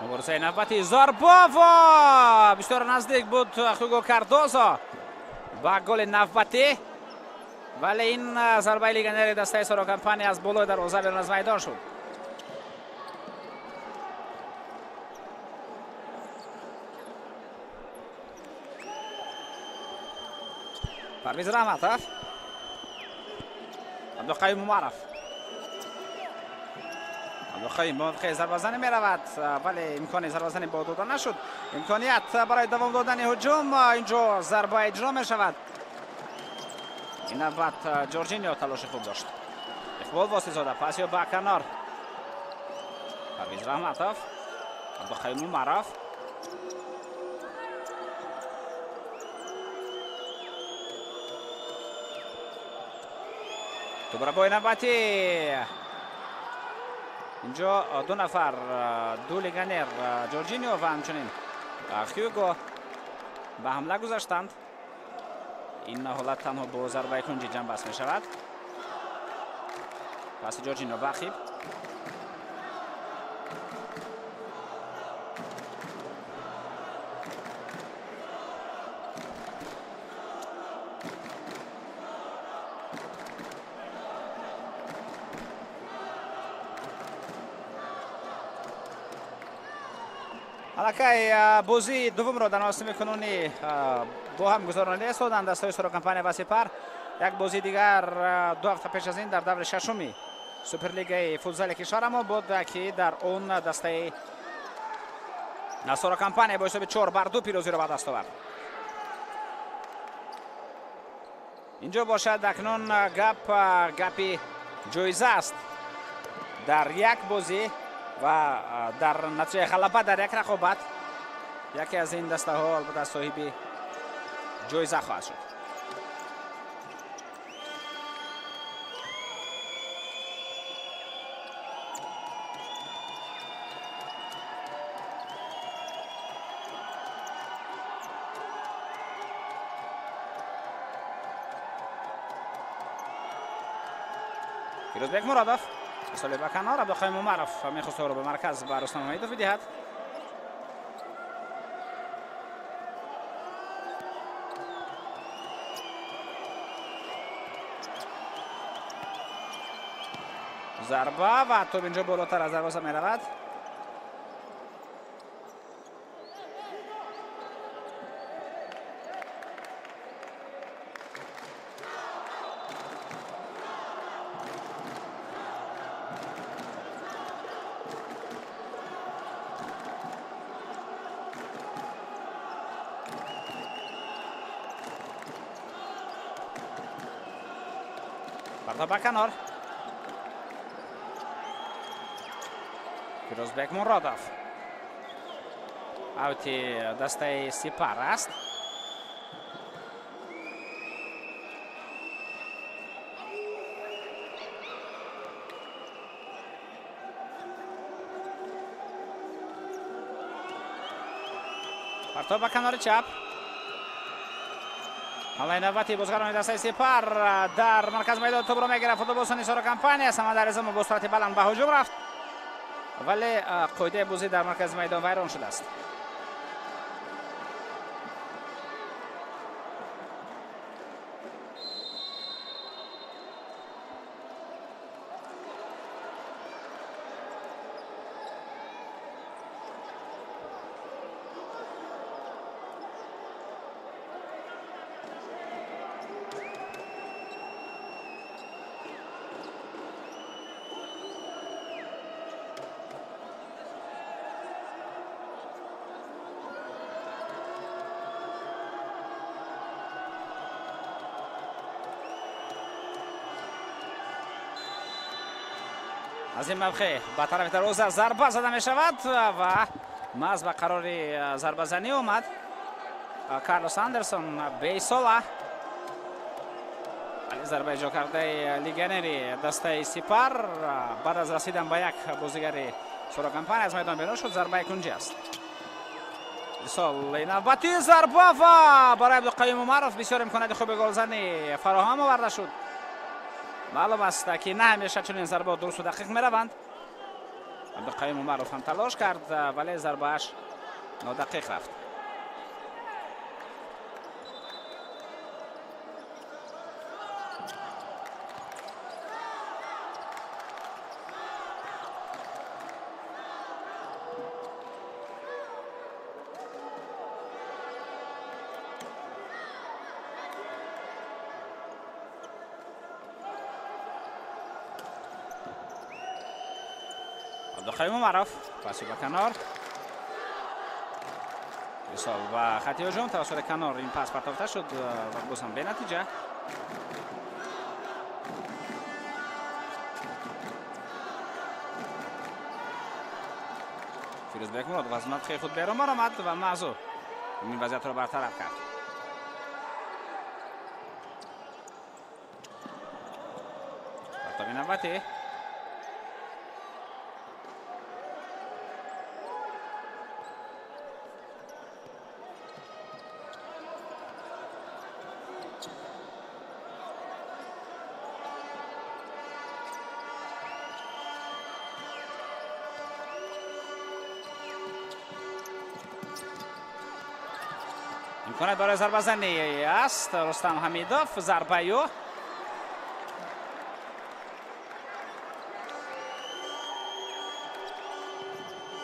مبارزه نوبتی. ضربه و بسیار نزدیک بود خوگو کاردوزو با گل نوبتی ولی این ضربه لیگنری دسته سورا کمپانی از بالای دروازه بیرون از میدان شد. پرویز رحمتov. عبدالقیوم معرف. عبدالقیوم موقع ضربه زنی می رود ولی امکان ضربه زنی با داده نشد. امکانیت برای دوام دادن هجوم. اینجا ضربه اجرا می شود. این نوبت جورجینیو تلاش خوب داشت. اقبال واسطه زاده پاسی با کنار. پرویز رحمتov. عبدالقیوم معرف. تو برای نوبتی. اینجا دو نفر دو لیگنر جورجینیو و همچنین هیوگو به حمله گذاشتند. این حالت تنها با ضربه کنجی جنبست می شود. پس جورجینیو بخیب. حالا بازی دوم را در مراسم کنونی با هم گذرانده سودند دستای سورا کمپانی و سپر. یک بازی دیگر 2 هفته پیش از این در دور ششمی سوپرلیگ فوتزال کشور ما بود که در اون دسته سورا کمپانی با حساب 4-2 پیروزی را به دست آورد. اینجا باشد اکنون گپی جایزه است در یک بازی و در نتیجه غلبه در یک رقابت. یکی از این دسته ها البته صاحب جایزه خواهد شد. فیروز بکمرادov سالی به کنار. عبدالقیوم معرف میخواست رو به مرکز به رستم حمیدov بدهد. ضربه و توپ اینجا بالاتر از دروازه می رود. Parto ба канор. Фирӯзбек Муродов. Аути дастаи Сипар аст. Парто ба канори чап. ҳалаи навбати бозгарони дастаи Сипар дар маркази майдон тӯбро мегирад. футболбози Нисора Компания Самадар Изамов бо суръати баланд ба ҳуҷум рафт, вале қоидаи бозӣ дар маркази майдон вайрон шудааст. аз ин мавқеъ ба тарафи дароза зарба зада мешавад ва маҳз ба қарори зарбазанӣ омад Карлос Андерсон бейсола. вале зарба иҷро кардаи легионери дастаи Сипар баъд аз расидан ба як бозигари Нисора Компания аз майдон бенон шуд. зарбаи кунҷи аст. соли навбати зарба ва барои Абдуқаюм Умаров бисёр имконоти хуби голзанӣ фароҳам оварда шуд. маълум аст ки не ҳамеша чунин зарбаҳо дурусту дақиқ мераванд. Абдуқаюм Умаров ҳам талош кард, вале зарбааш нодақиқ рафт. Абдуқаюм Умаров паси ба канор. Висол ба хати ҳуҷум тавассути канор ин пас партофта шуд ва боз ҳам бенатиҷа. Фирӯзбек Муродов аз мавқеъи худ берун баромад ва маъзур ин вазъиятро бартараф кард. партоби навбатӣ. имконат барои зарбазанӣ аст. Рустам Ҳамидов зарбаю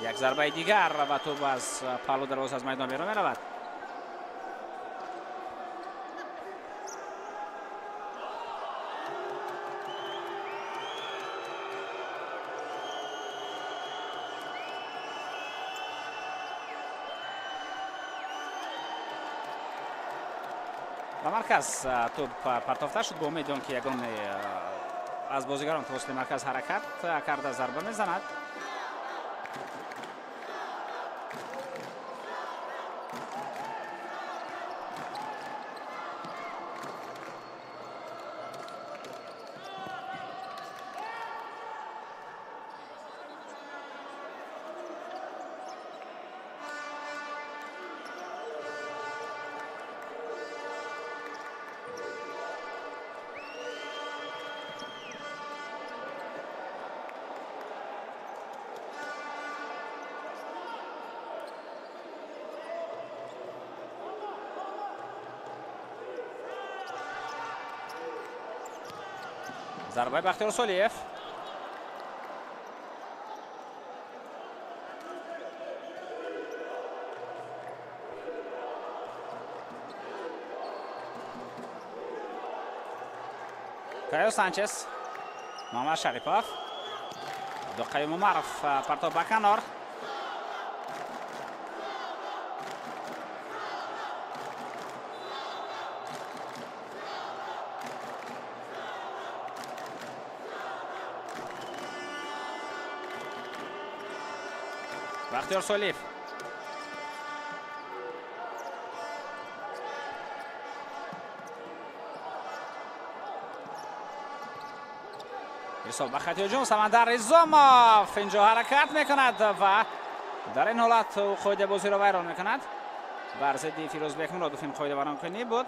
як зарбаи дигар ва тӯб аз паҳлӯ дарвоза аз майдон берун меравад. ба марказ тӯб партофта шуд бо умеди он ки ягон аз бозигарон тавассути марказ ҳаракат карда зарба мезанад. зарбаи Бахтиёр Солиев. Кайо Санчес. Мамад Шарипов. Абдуқаюм Умаров партоф ба канор. бахтиёр солиев. حساب خط هجوم سمندر رزاموف اینجا حرکت میکند و در این حالت قاعده بازی را ویران میکند. بر ضد فیروزبک مرادوف این قاعده ویران کنی بود.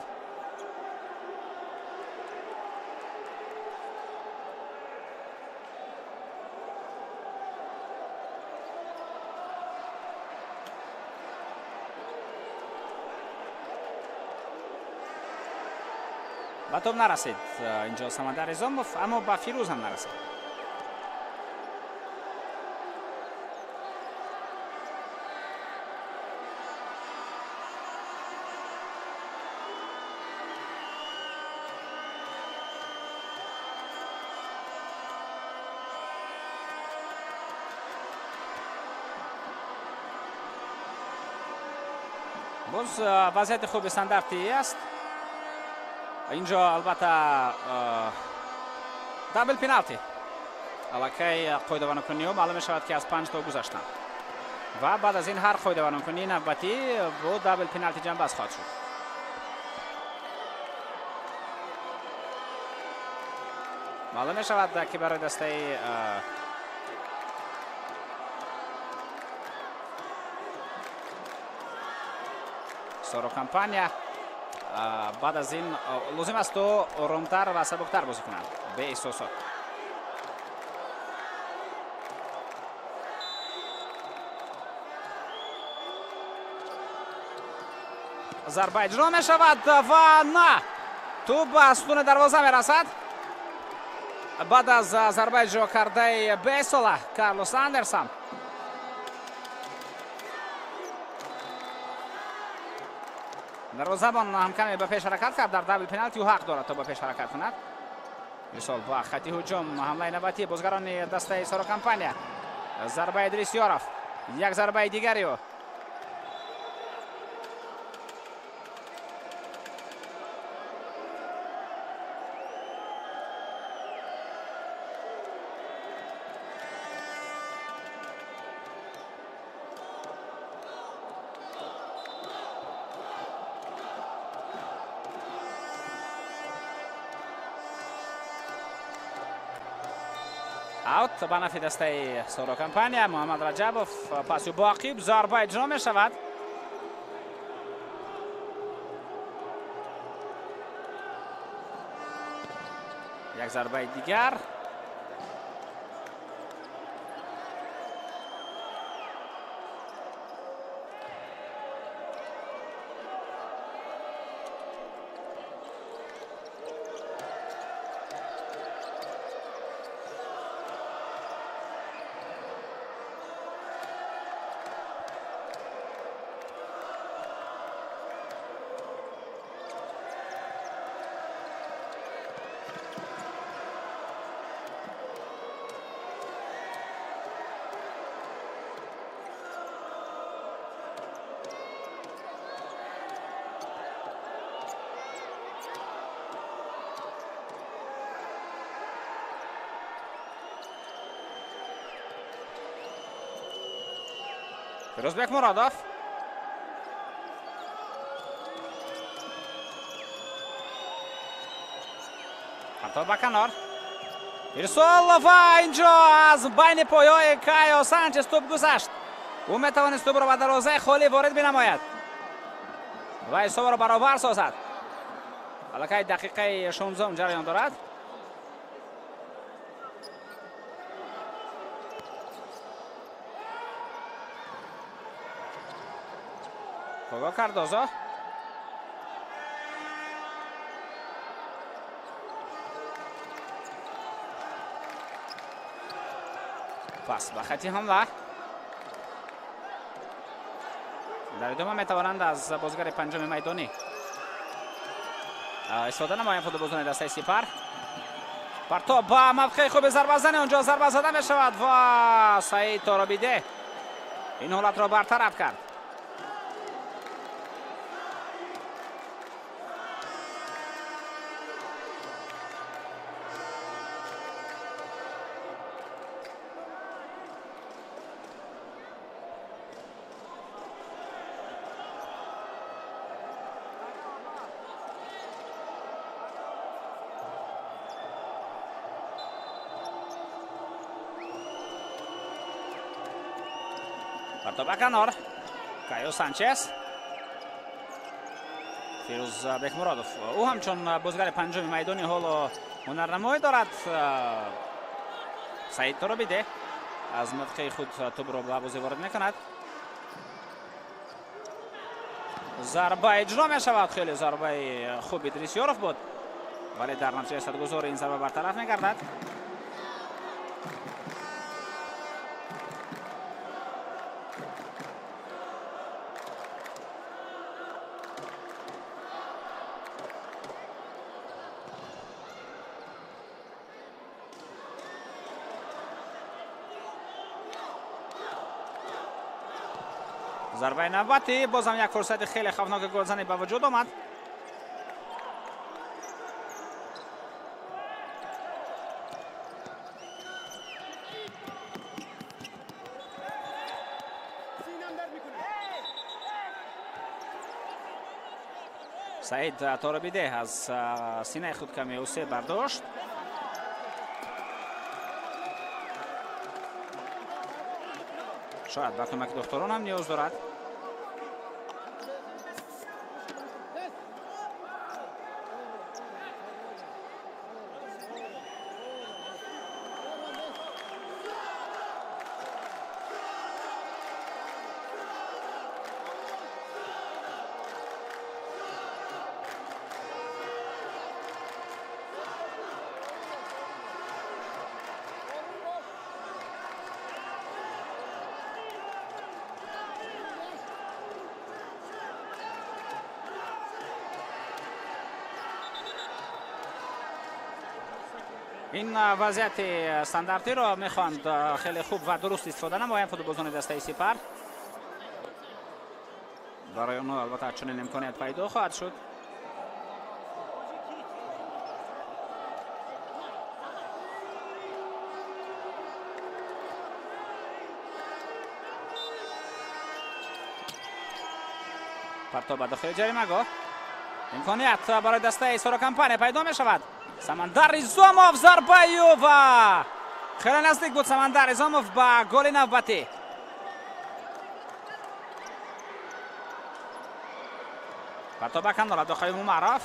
با توپ نرسید اینجا سمندر رزاموف، اما با فیروز هم نرسید. باز وضعیت خوب استانداردی است. اینجا البته دابل پنالتی الکی قاعده وانکنی و معلوم شود که از 5 تا گذشتن و بعد از این هر قاعده وانکنی نوبتی با دابل پنالتی جنبش خواهد شد. معلوم شود که برای دسته سورو کمپانیا بعد از این لازم است تو آرامتر و سبکتر بازی کنند به احساسات. ضربه اجرا می شود و نه تو به ستون دروازه می رسد. بعد از ضربه اجرا کرده بیسولا کارلوس اندرسون دروازه‌بان هم کمی به پیش حرکت کرد. در دابل پنالتی و حق دارد تا به پیش حرکت کند. مثال با خط هجوم حمله نوبتی بازیگران دسته سورو کمپانیا. ضربه ادریسیاروف، یک ضربه دیگری و اوت به نفع دسته سورو کمپانیا. محمد رجبوف پاس باقی ضربه اجرا می شود. یک ضربه دیگر فیروزبک مرادوف پرتاب به کنار ارسال و اینجا از بین پایهای کایو سانچز توپ گذشت. او میتوانست توپ را به دروازه خالی وارد بنماید و حساب را برابر سازد. الکی دقیقه 16 جریان دارد. خوگا کاردوزو پس به خطی حمله. در ادامه میتوانند از بازیگر پنجم میدانی استفاده نمایند فوتبالبازان دسته سپر. پرتاب با موقع خوب ضربه زنی اونجا ضربه زده می شود و سعید تورابیده این حالت را برطرف کرد. Parto ба канор. Кайо Санчес. Фирӯз Бекмуродов. Ӯ ҳамчун бозигари панҷуми майдони ҳоло ҳунарнамоӣ дорад. Саид Торобиде аз мавқеи худ тӯбро ба бозӣ ворид мекунад. зарба иҷро мешавад. Хеле зарбаи хуб Идрисёров буд, вале дар натиҷаи садгузори ин зарба бартараф мегардад. зарбаи навбатӣ, бозам як фурсати хеле хавфноки голзанӣ ба вуҷуд омад. саид Торобиде аз синаи худ каме усе бардошт. шояд ба кӯмаки духторон ҳам ниёз дорад. ин вазъияти стандартиро мехоҳанд хеле хуб ва дуруст истифода намоянд футболбозони дастаи Сипар. барои онҳо албатта чунин имконият пайдо хоҳад шуд. парто ба дохили ҷаримагоҳ. имконият барои дастаи Сорокампания пайдо мешавад. Самандар Изомов, зарбаи ва хеле наздик буд Самандар Изомов ба голи навбатӣ. парто ба канор Абдухалил Мумаров.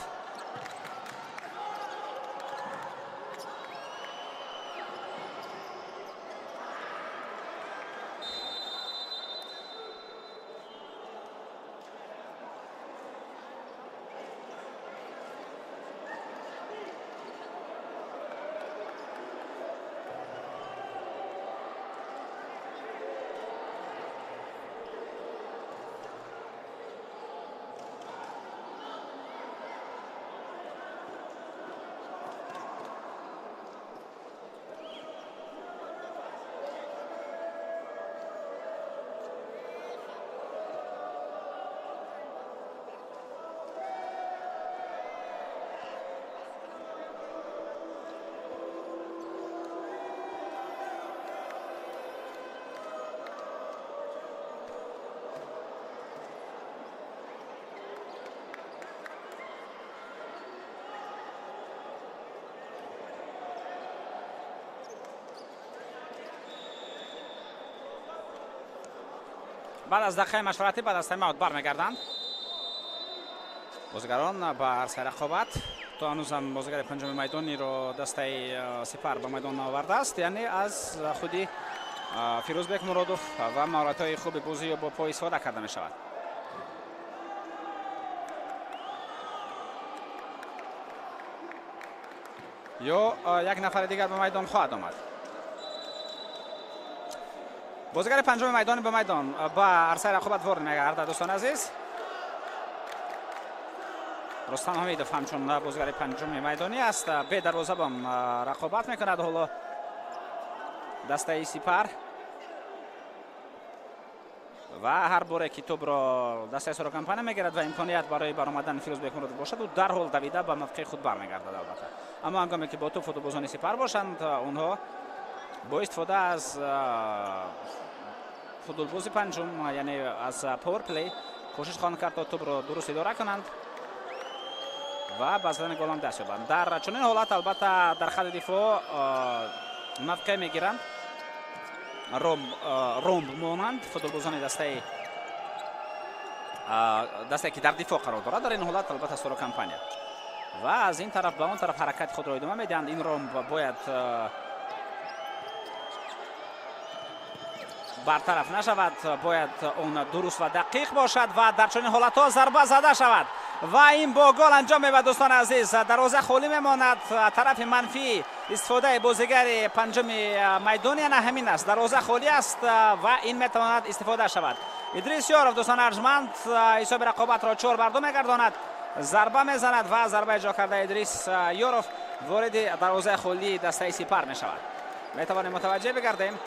بعد از دقیقه مشورتی بعد از تایم‌اوت برمیگردند بازیگران با عرصه رقابت. تا هنوز هم بازیگر پنجم میدانی رو دسته سپر به میدان آورده است، یعنی از خودی فیروز بکمرودوف و مهارت‌های خوب بازی با پای استفاده کرده می شود. یا یک نفر دیگر به میدان خواهد آمد. بازیگر پنجم میدان به میدان با عرصه رقابت وارد میگردد. دوستان عزیز، رستم حمیدوف همچون بازیگر پنجم میدانی است، به دروازه‌بان رقابت میکند. حالا دسته سپر و هر باره که توپ را دسته سورکمپانی میگیرد و امکانیت برای برآمدن فیروز بکمرودوف باشد، او در حال دویده به موقع خود برمیگردد. البته اما هنگامی که با توپ فوتبالبازان سپر باشند، اونها با استفاده از فوتبالباز پنجم، یعنی از پاور پلی، کوشش خواهند کرد تا توپ را درست اداره کنند و به زدن گل هم دست یابند. در چنین حالت البته در خط دفاع موقع میگیرند رومب مانند فوتبالبازان دسته که در دفاع قرار دارد. در این حالت البته سورا کمپانیا و از این طرف به اون طرف حرکت خود را ادامه میدهند. این رومب باید برطرف نشود، باید اون درست و دقیق باشد و در چنین حالت ها ضربه زده شود و این با گل انجام می‌شود. دوستان عزیز دروازه خالی میماند. طرف منفی استفاده بازیگر پنجم میدان یعنی همین است، دروازه خالی است و این میتواند استفاده شود. ادریس یاروف دوستان ارجمند حساب رقابت را 4-2 میگرداند، ضربه میزند و ضربه جا کرده ادریس یاروف وارد دروازه خالی دسته سپر میشود. میتوانیم متوجه بگردیم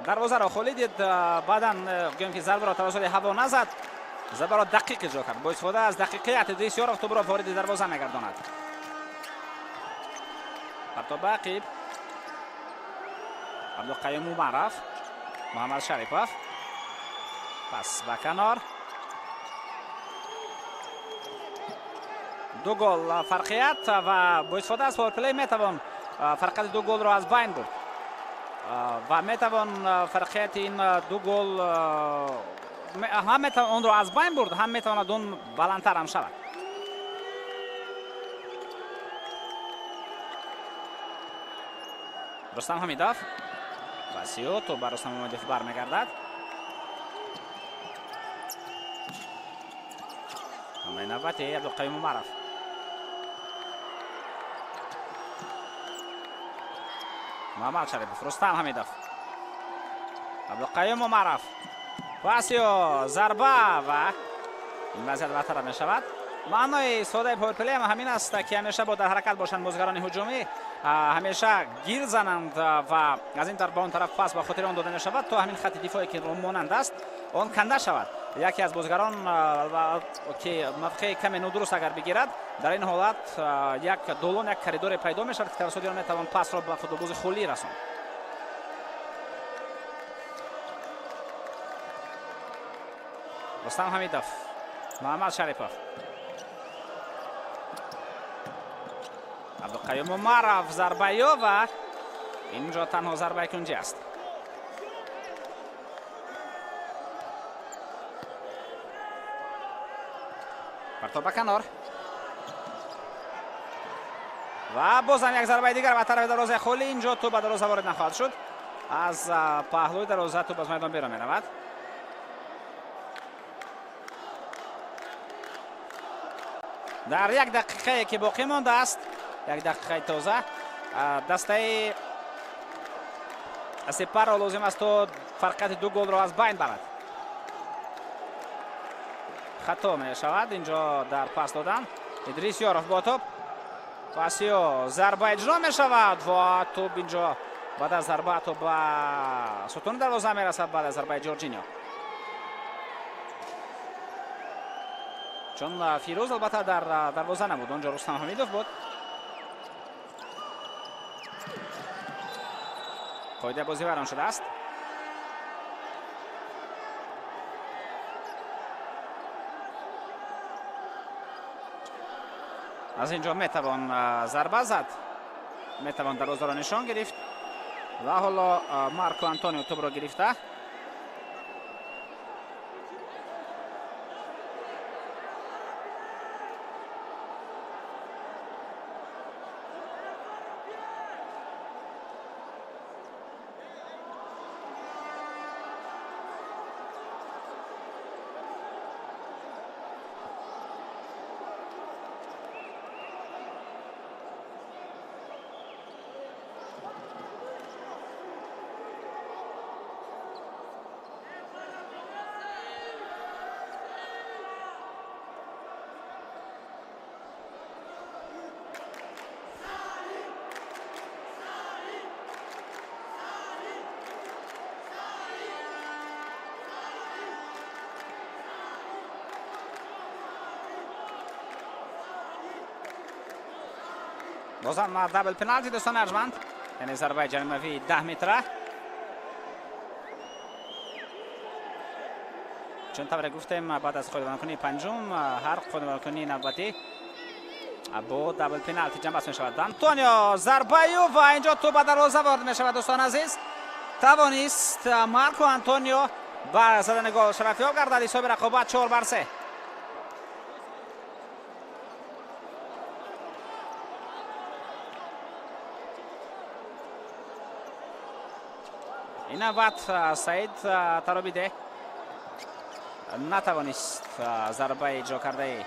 دروازه را خالی دید، بعدا گویم که ضربه را توسط هوا نزد، ضربه را دقیق اجرا کرد. با استفاده از دقیقیت ادریس یاروف توپ را وارد دروازه میگرداند. پرتاب عقیب عبدالقیوم معرف، محمد شریفوف پس به کنار. دو گل فرقیت و با استفاده از پاور پلی میتوان فرقیت دو گل را از بین برد و میتوان فرقیت این دو گل هم میتوان اون را از بین برد، هم میتواند اون بلندتر هم شود. رستم حمیدوف وسیو تو بر رستم حمیدوف برمیگردد. حمله نوبتی عبدالقیوم معرف، محمد شریفوف، رستم حمیدوف، عبدالقیوم معرف، وسیو ضربه و این وضعیت برطرف میشود. معنای استفاده پاور پلی همین است که همیشه با در حرکت باشند بازیکنان هجومی، همیشه گیر زنند و از این طرف به اون طرف پاس به خاطر آن داده نشود تا همین خط دفاعی که مانند است آن کنده شود. یکی از بازیکنان که موقع کمی نادرست اگر بگیرد در این حالت یک دولان یک کریدور پیدا می شود که توسط آن میتوان پاس را به فوتبالباز خالی رساند. رستم حمیدوف، محمد شریفوف، عبدالقیوم معرف، ضربه و اینجا تنها ضربه کنجی است. پرتاب کنار و بازم یک ضربه دیگر به طرف دروازه خالی. اینجا تو به دروازه وارد نخواهد شد، از پهلوی دروازه تو از میدان بیرون میرود. در یک دقیقه که باقی مانده است، یک دقیقه تازه، دسته سپر را لازم است تا فرقیت دو گل را از بین برد. خطا می شود اینجا در پاس دادن. ادریس یاروف با توپ، وسیو ضربه اجرا می شود و توپ اینجا بعد از ضربه توپ به ستون دروازه می رسد بعد از ضربه جورجینیو. چون فیروز البته در دروازه نبود، اونجا رستم حمیدوف بود. قاعده بازی بران شده است. از اینجا میتوان ضربه زد، میتوان دروازه را نشان گرفت و حالا مارکو آنتونیو توپ را گرفته. بازم دبل پنالتی دوستان ارجمند، یعنی ضربه جریمه‌ای 10 متره. چون طور گفتیم بعد از خودمانکنی پنجم هر خودمانکنی نوبتی бо дабл пеналти ҷанбаст мешавад. Антонио зарбаю ва инҷо ту ба дарвоза ворид мешавад. дӯстон азиз, тавонист Марко Антонио ба задани гол шарафёб гардад. ҳисоби рақобат 4-3. ин навбат Саид Таробиде натавонист зарбаи иҷро кардаи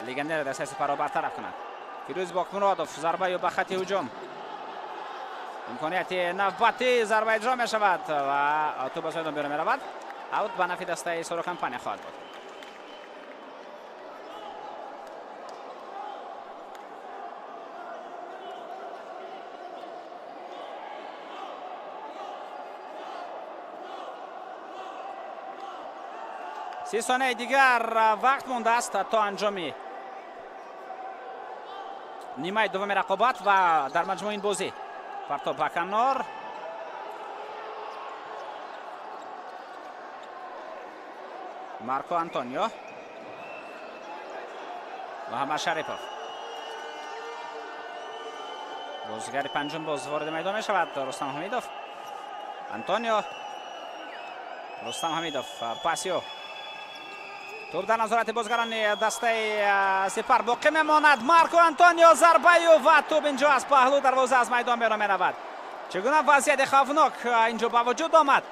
легионер дар саҳи Сепаҳро бартараф кунад. Фирӯз Бокмуродов зарбаю ба хати ҳуҷум. имконияти навбати зарба иҷро мешавад ва ту ба соидон беро меравад. аут ба нафи дастаи Соро Компания хоҳад буд. سی ثانیه دیگر وقت مونده است تا انجام نیمه دوم رقابت و در مجموع این بازی. پرتاب به کنار، مارکو آنتونیو، محمد شریپوف. بازیگر پنجم باز وارد میدان می شود. رستم حمیدوف، آنتونیو، رستم حمیدوف، پاسیو. توپ در نظارت بازیگران دسته سپر باقی میماند. مارکو آنتونیو ضربه و توپ اینجا از پهلو دروازه از میدان بیرون میرود. چگونه وضعیت خوفناک اینجا به وجود آمد،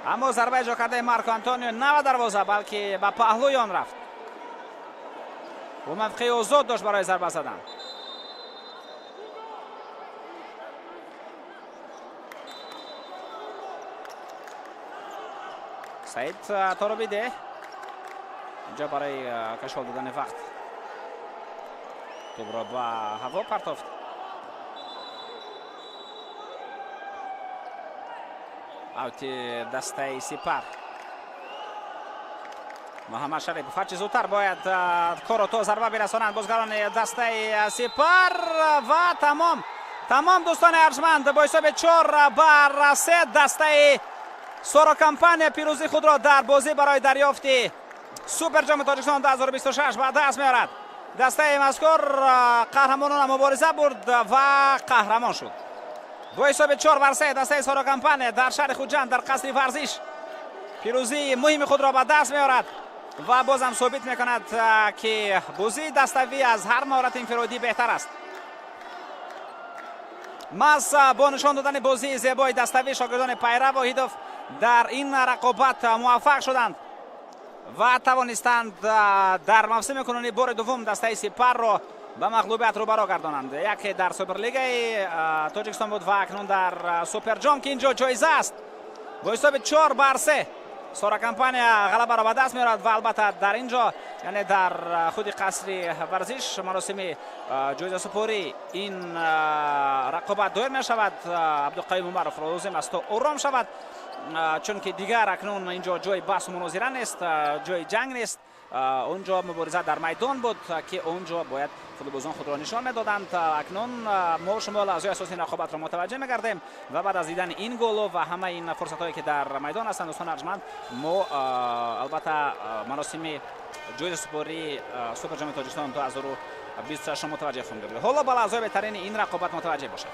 اما ضربه اجرا کرده مارکو آنتونیو نه به دروازه بلکه به پهلوی آن رفت. او موقعی آزاد داشت برای ضربه زدن. سعید تاروبیده اینجا برای کشف دادن وقت توپ را به هوا پرتافت. اوت دسته سپر. محمد شریف هرچی زودتر باید کار تو ضربه برسانند بازیگران دسته سپر و تمام دوستان ارجمند با حساب 4-3 دسته سورا کمپانی پیروزی خود را در بازی برای دریافت سوپر جام تاجیکستان 2026 به دست میارد. دسته مذکور قهرمانان مبارزه برد و قهرمان شد. با حساب 4-3 دسته سورا کمپانی در شهر خوجند در قصر ورزش پیروزی مهم خود را به دست میارد و بازم ثابت میکند که بازی دستوی از هر مهارت انفرادی بهتر است. ماس با نشان دادن بازی زیبای دستوی شاگردان پیرو و هیدوف در این رقابت موفق شدند و توانستند در موسم کنونی بار دوم دسته سپر را به مغلوبیت روبرو گردانند. یکی در سوپرلیگ تاجیکستان بود و اکنون در سوپر جام که اینجا جایزه است. با حساب 4-3 سورا کمپانی غلبه را به دست میارد و البته در اینجا یعنی در خود قصر ورزش مراسم جایزه سپاری این رقابت دایر می شود. عبدالقیوم عمرов لازم است تا آرام شود چون که دیگر اکنون اینجا جای بحث و مناظره نیست، جای جنگ نیست. اونجا مبارزه در میدان بود که اونجا باید فوتبالبازان خود را نشان میدادند. اکنون ما شما اعضای اساسی رقابت را متوجه میگردیم و بعد از دیدن این گل و همه این فرصت هایی که در میدان هستند دوستان ارجمند، ما البته مراسم جایزه سپاری سوپر جام تاجیکستان 2026 متوجه خواهیم گردید. حالا بالا اعضای بهترین این رقابت متوجه باشد.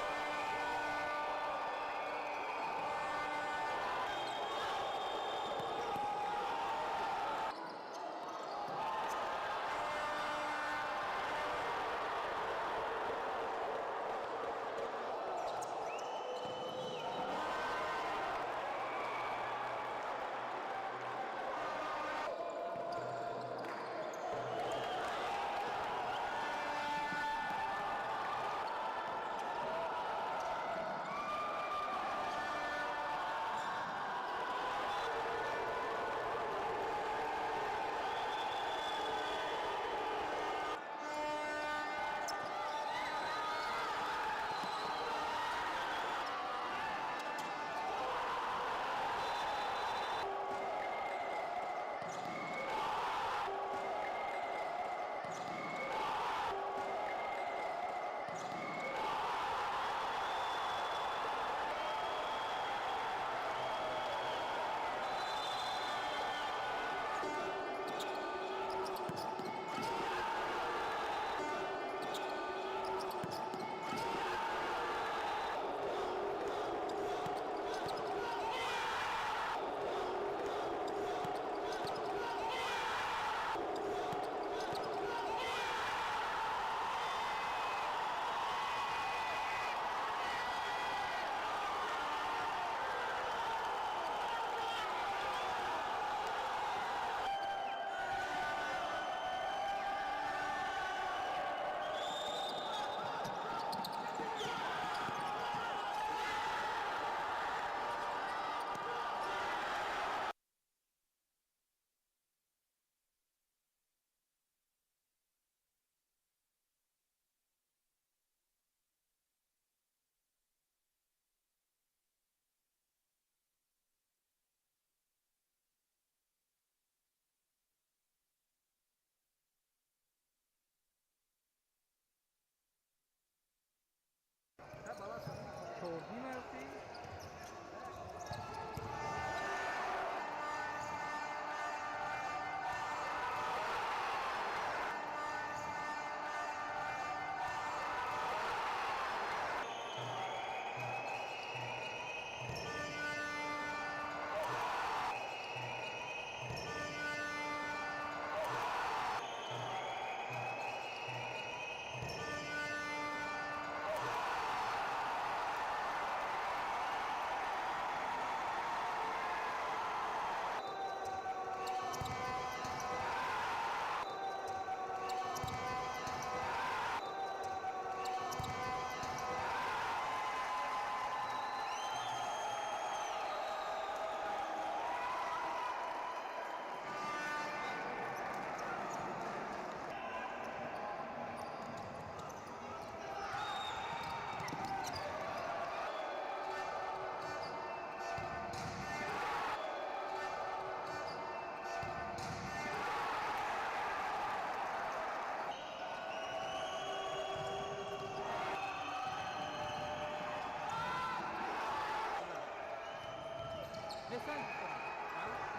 Listen.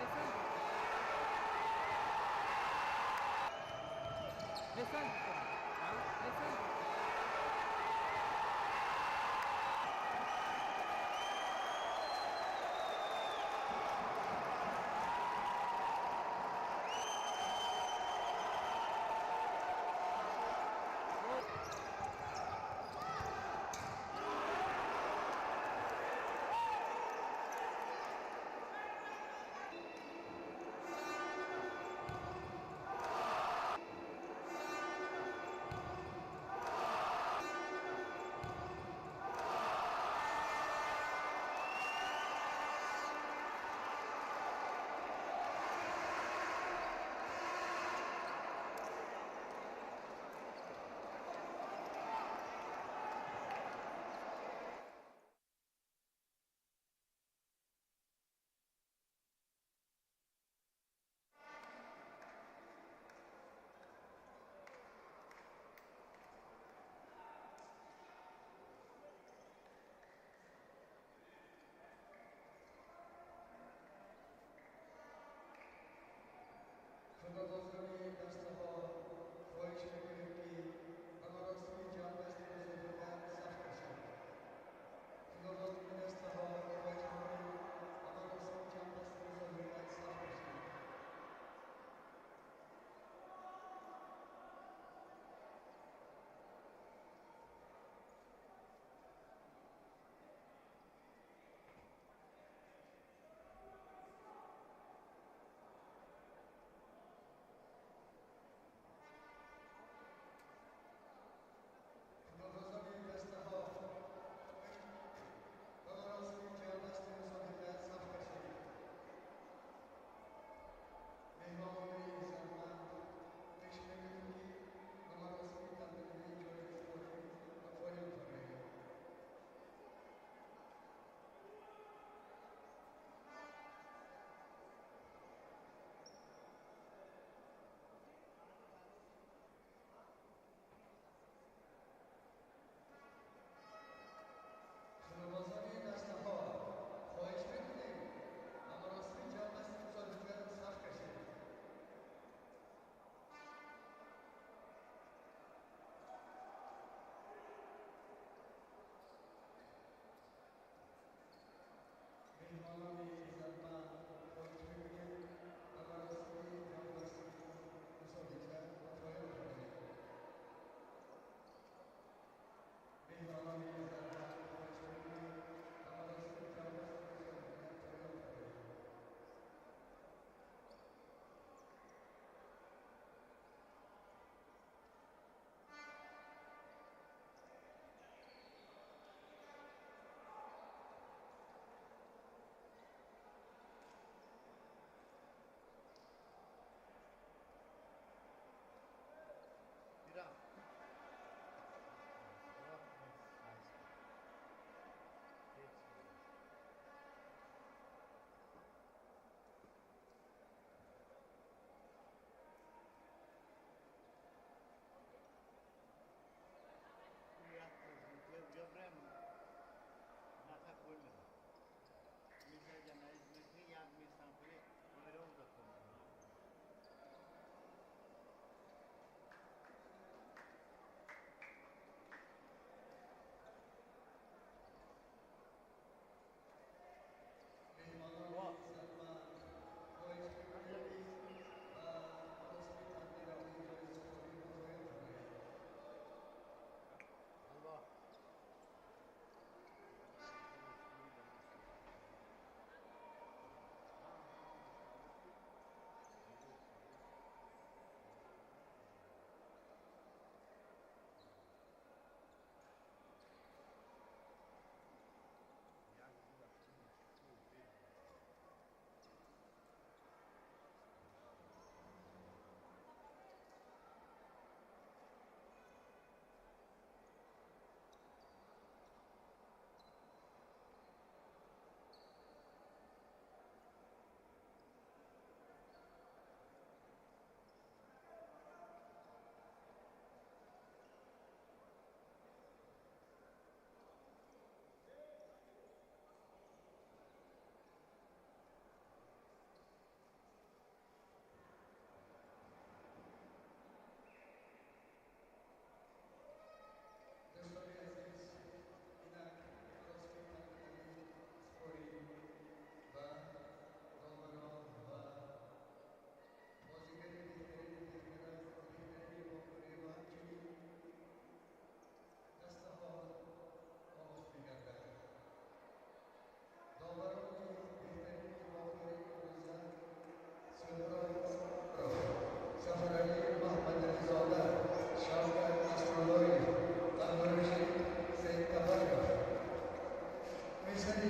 Listen. Listen. Listen.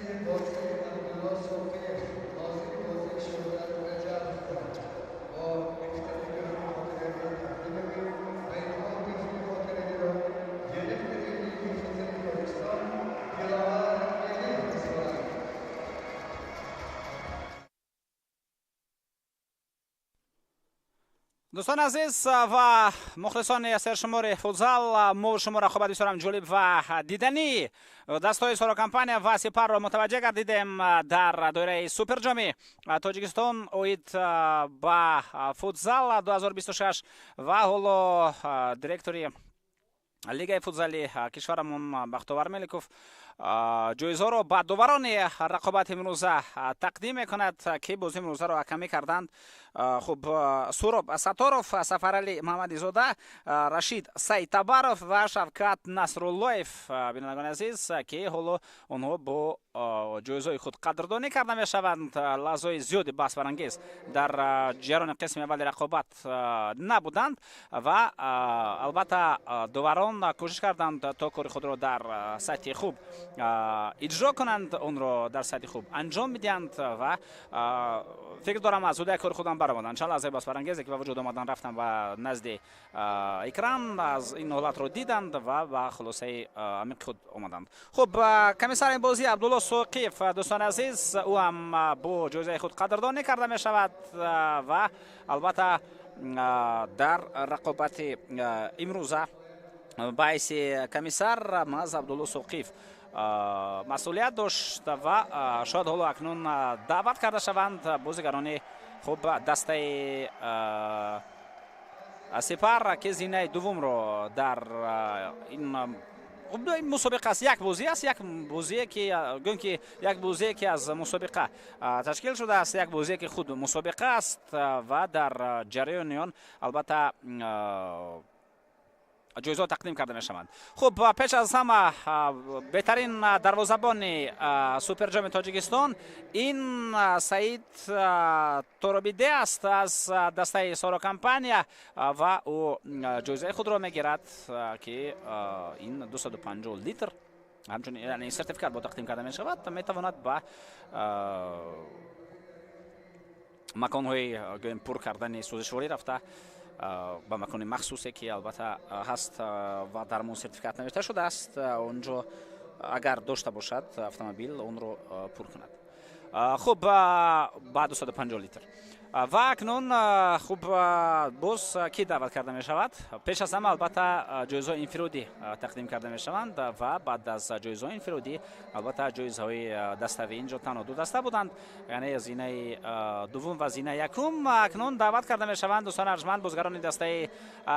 بازی عبدالله صبحی حاضر بازی شهرت رجب با مکتب گرم خاطره تقدیم می‌کنیم و اینها می‌تونیم خاطره رو گرفت ملی حفظ پاکستان دلاور ملی حفظ دوستان عزیز و مخلصان سرشمار فوتزال، ما شما را خوب بسیار جالب و دیدنی دستای سارا کمپانیا و سپر را متوجه گردیدیم در دوره سوپر جام تاجیکستان اوید با فوتزال 2026 و حالا دиректори لیگای فوتزالی کشورمون بختیار ملکوف جایزه با دوباره رقابت امروزه تقدیم میکند که بازی امروزه را کمی کردند. خب سوراب ساتاروف، سفرعلی محمدی زاده، رشید سیدتبارов و شفقت نصراللهیف بینندگان عزیز که حالا آنها با جایزه خود قدردانی کرده میشوند. لحظات زیادی بحث برانگیز در جریان قسم اول رقابت نبودند و البته دوباره کوشش کردند تا کار خود را در سطح خوب اجرا کنند، اون را در سطح خوب انجام میدهند و فکر دارم از اون کار خودم برآمدند. چند لحظه بس برانگیزه که با وجود آمدن رفتن و نزد اکران از این حالت رو دیدند و با خلاصه عمیق خود آمدند. خب کمیسر این بازی عبدالله سوقیف دوستان عزیز، او هم با جایزه خود قدردانی کرده می شود و البته در رقابت امروزه باعث کمیسر محض عبدالله سوقیف مسئولیت داشت و شاید حالا اکنون دعوت کرده شوند بازیگران خوب دسته سپر که زینه دوم رو در این مسابقه است. یک بازی است، یک بازی که یک بازی که از مسابقه تشکیل شده است، یک بازی که خود مسابقه است و در جریان آن البته جایزه تقدیم کرده می شوند. خب پیش از همه بهترین دروازه‌بان سوپر جام تاجیکستان این سعید تورابیده است از دسته سارا کمپانیا و او جایزه خود را میگیرد که این 250 لیتر همچنین یعنی سرتیفیکات با تقدیم کرده می شود. می تواند با مکان‌های پر کردن سوزشواری رفته با مکان مخصوصی که البته هست و در مون سرتیفیکات نوشته شده است، اونجا اگر داشته باشد اتومبیل اون رو پر کند. خب بعد 250 لیتر و اکنون خوب باز کی دعوت کرده می شود؟ پیش از همه البته جایزه انفرادی تقدیم کرده می شوند و بعد از جایزه انفرادی البته جایزه های دستوی اینجا تنها دو دسته بودند، یعنی زینه دوم و زینه یکم. اکنون دعوت کرده می شوند دوستان ارجمند بازیگران دسته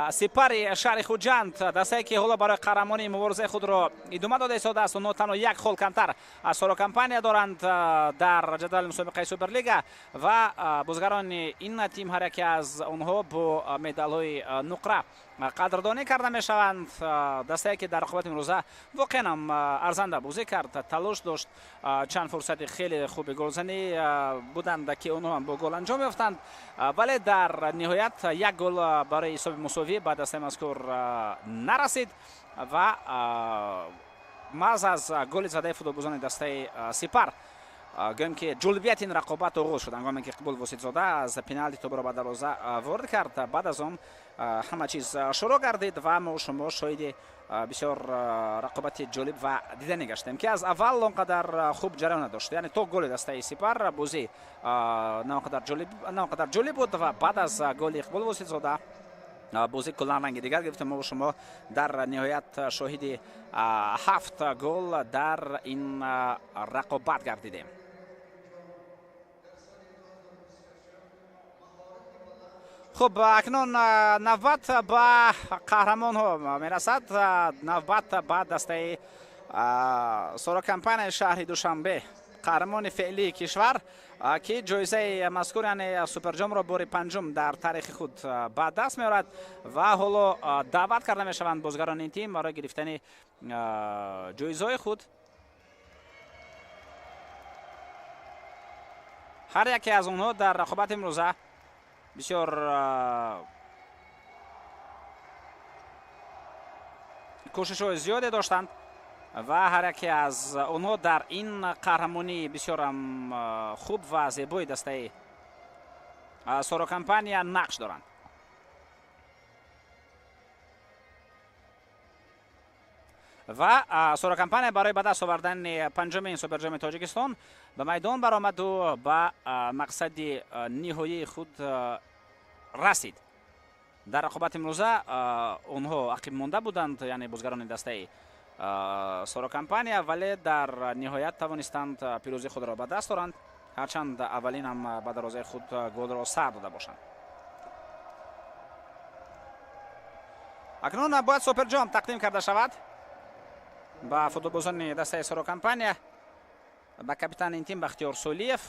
سپر شهر خوجند، دسته که حالا برای قهرمانی مبارزه خود را ادامه داده ایستاده است و تنها یک خال کمتر از سارا کمپانیا دارند در جدول مسابقه سوپرلیگا و بازیگران این تیم هر یک از آنها با مدال های نقره قدردانی کرده می شوند. دسته که در رقابت امروزه واقعا هم ارزنده بازی کرد، تلاش داشت، چند فرصت خیلی خوب گلزنی بودند که آنها هم با گل انجام یافتند، ولی در نهایت یک گل برای حساب مساوی به دسته مذکور نرسید و محض از گل زده فوتبالبازان دسته سپر گویم که جالبیت این رقابت آغاز شد هنگامی که اقبال واسط زاده از پنالتی توپ را به دروازه وارد کرد. بعد از آن همه چیز شروع گردید و ما شما شاهد بسیار رقابت جالب و دیدنی گشتیم که از اول آنقدر خوب جریان داشت، یعنی تا گل دسته سپر بازی نه آنقدر جالب بود و بعد از گل اقبال واسط زاده بازی کلا رنگ دیگر گرفت. ما شما در نهایت شاهد 7 گل در این رقابت گردیدیم. خب اکنون نوبت به قهرمان ها میرسد، نوبت به دسته سارا کمپانیا شهر دوشنبه، قهرمان فعلی کشور که جایزه مذکور یعنی سوپر جام را بار پنجم در تاریخ خود به دست میارد و حالا دعوت کرده می شوند بازیگران این تیم برای گرفتن جایزه خود. هر یکی از اونها در رقابت امروزه بسیار کوشش های زیادی داشتند ва ҳар яке аз онҳо дар ин қаҳрамонӣ бисёрам хуб ва зебои дастаи Сорокомпания нақш доранд. ва Сорокомпания барои ба даст овардани панҷумин суперҷоми Тоҷикистон ба майдон баромаду ба мақсади ниҳоии худ расид. дар рақобати имрӯза онҳо ақиб монда буданд, яъне бозгарони дастаи Сорокомпания, вале дар ниҳоят тавонистанд пирӯзии худро ба даст оранд, ҳарчанд аввалинам ба дарозаи худ голро сар дода бошанд. акнун бояд суперҷом тақдим карда шавад ба футболбозони дастаи Сорокомпания, ба капитани ин тим Бахтиёр Солиев.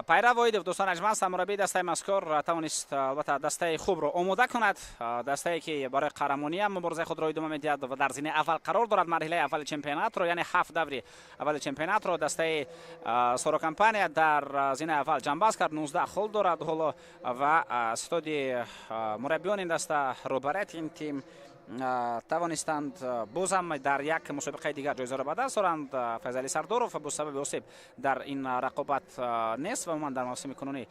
пайра воидов дӯстон аҷман мураббии дастаи мазкур тавонист албатта дастаи хубро омода кунад, дастае ки барои қаҳрамониам муборизаи худро идома медиҳад ва дар зинаи аввал қарор дорад марҳилаи аввали чемпионатро, яъне 7 даври аввали чемпионатро. дастаи Сорокомпания дар зинаи аввал ҷанбаст кард, 19 хол дорад ҳоло ва ситоди мураббиёни даста рӯбарати ин тим тавонистанд бозам дар як мусобиқаи дигар ҷоизаро ба даст оранд. Файзали Сардоров бо сабаби осеб дар ин рақобат нест ва умуман дар мавсими кунунӣ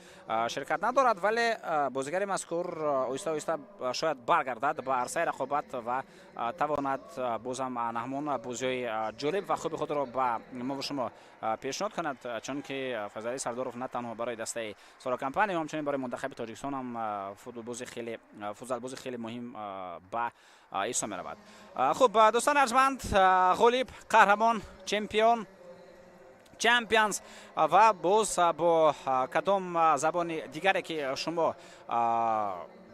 ширкат надорад, вале бозигари мазкур оҳиста оҳиста шояд баргардад ба арсаи рақобат ва тавонад бозам ҳамон бозиҳои ҷолиб ва хуби худро ба мо ва шумо пешниҳод кунад, чунки Файзали Сардоров на танҳо барои дастаи Сорокомпания, ҳамчунин барои мунтахаби Тоҷикистон ҳам футзалбози хеле муҳим ба ҳисоб меравад. хуб дӯстони арҷманд, ғолиб, қаҳрамон, чемпион, Champions ва боз бо кадом забони дигаре ки шумо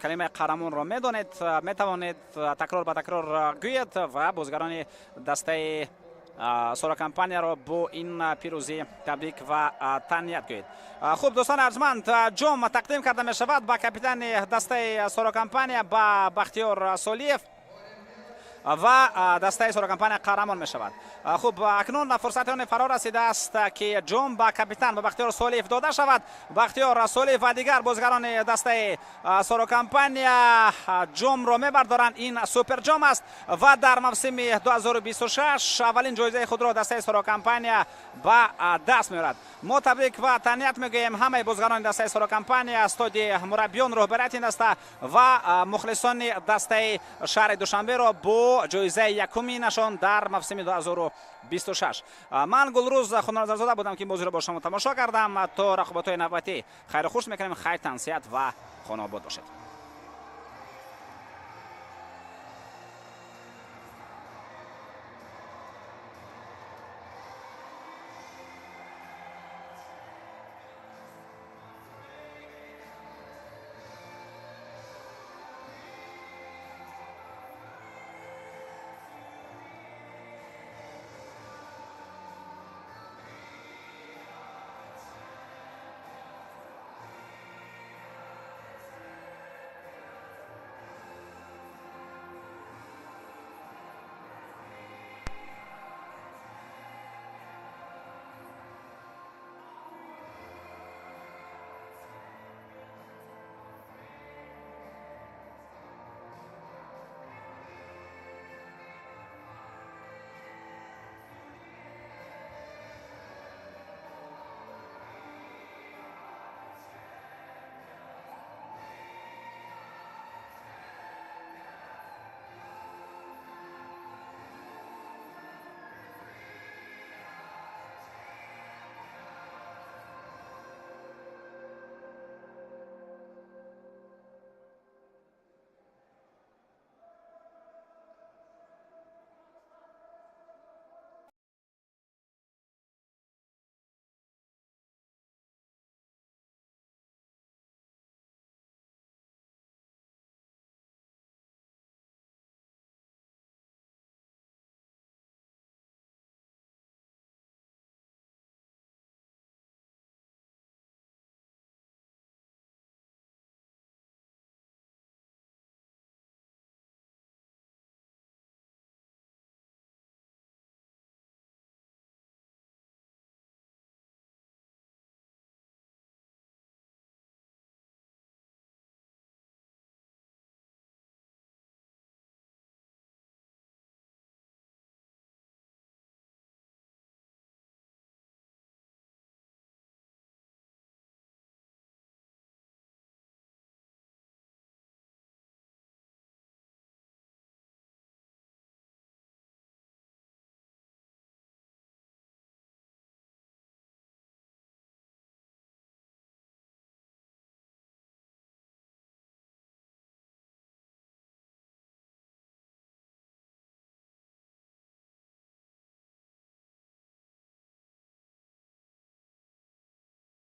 калимаи қаҳрамонро медонед, метавонед такрор ба такрор гӯед ва бозгарони дастаи Сорокомпанияро бо ин пирӯзӣ табрик ва таҳният гӯед. хуб дӯстони арҷманд, ҷом тақдим карда мешавад ба капитани дастаи Сорокомпания, ба Бахтиёр Солиев, ва дастаи Сорокомпания қаҳрамон мешавад. хуб акнун фурсати он фаро расидааст ки ҷом ба капитан ба Бахтиёр Солиев дода шавад. Бахтиёр Солиев ва дигар бозгарони дастаи Сорокомпания ҷомро мебардоранд. ин суперҷом аст ва дар мавсими 2026 аввалин ҷоизаи худро дастаи Сорокомпания ба даст меорад. мо табрик ва таҳният мегӯем ҳамаи бозгарони дастаи Сорокомпания, стоди мураббиён, роҳбарияти даста ва мухлисони дастаи шаҳри Душанберо бо ҷоизаи якуминашон дар мавсими 2026. ман Гулрӯз Хунорзадзода будам ки ин бозиро бо шумо тамошо кардам. то рақобатҳои навбатӣ хайру хуш мекунем. хайр, тансият ва хона обод бошед.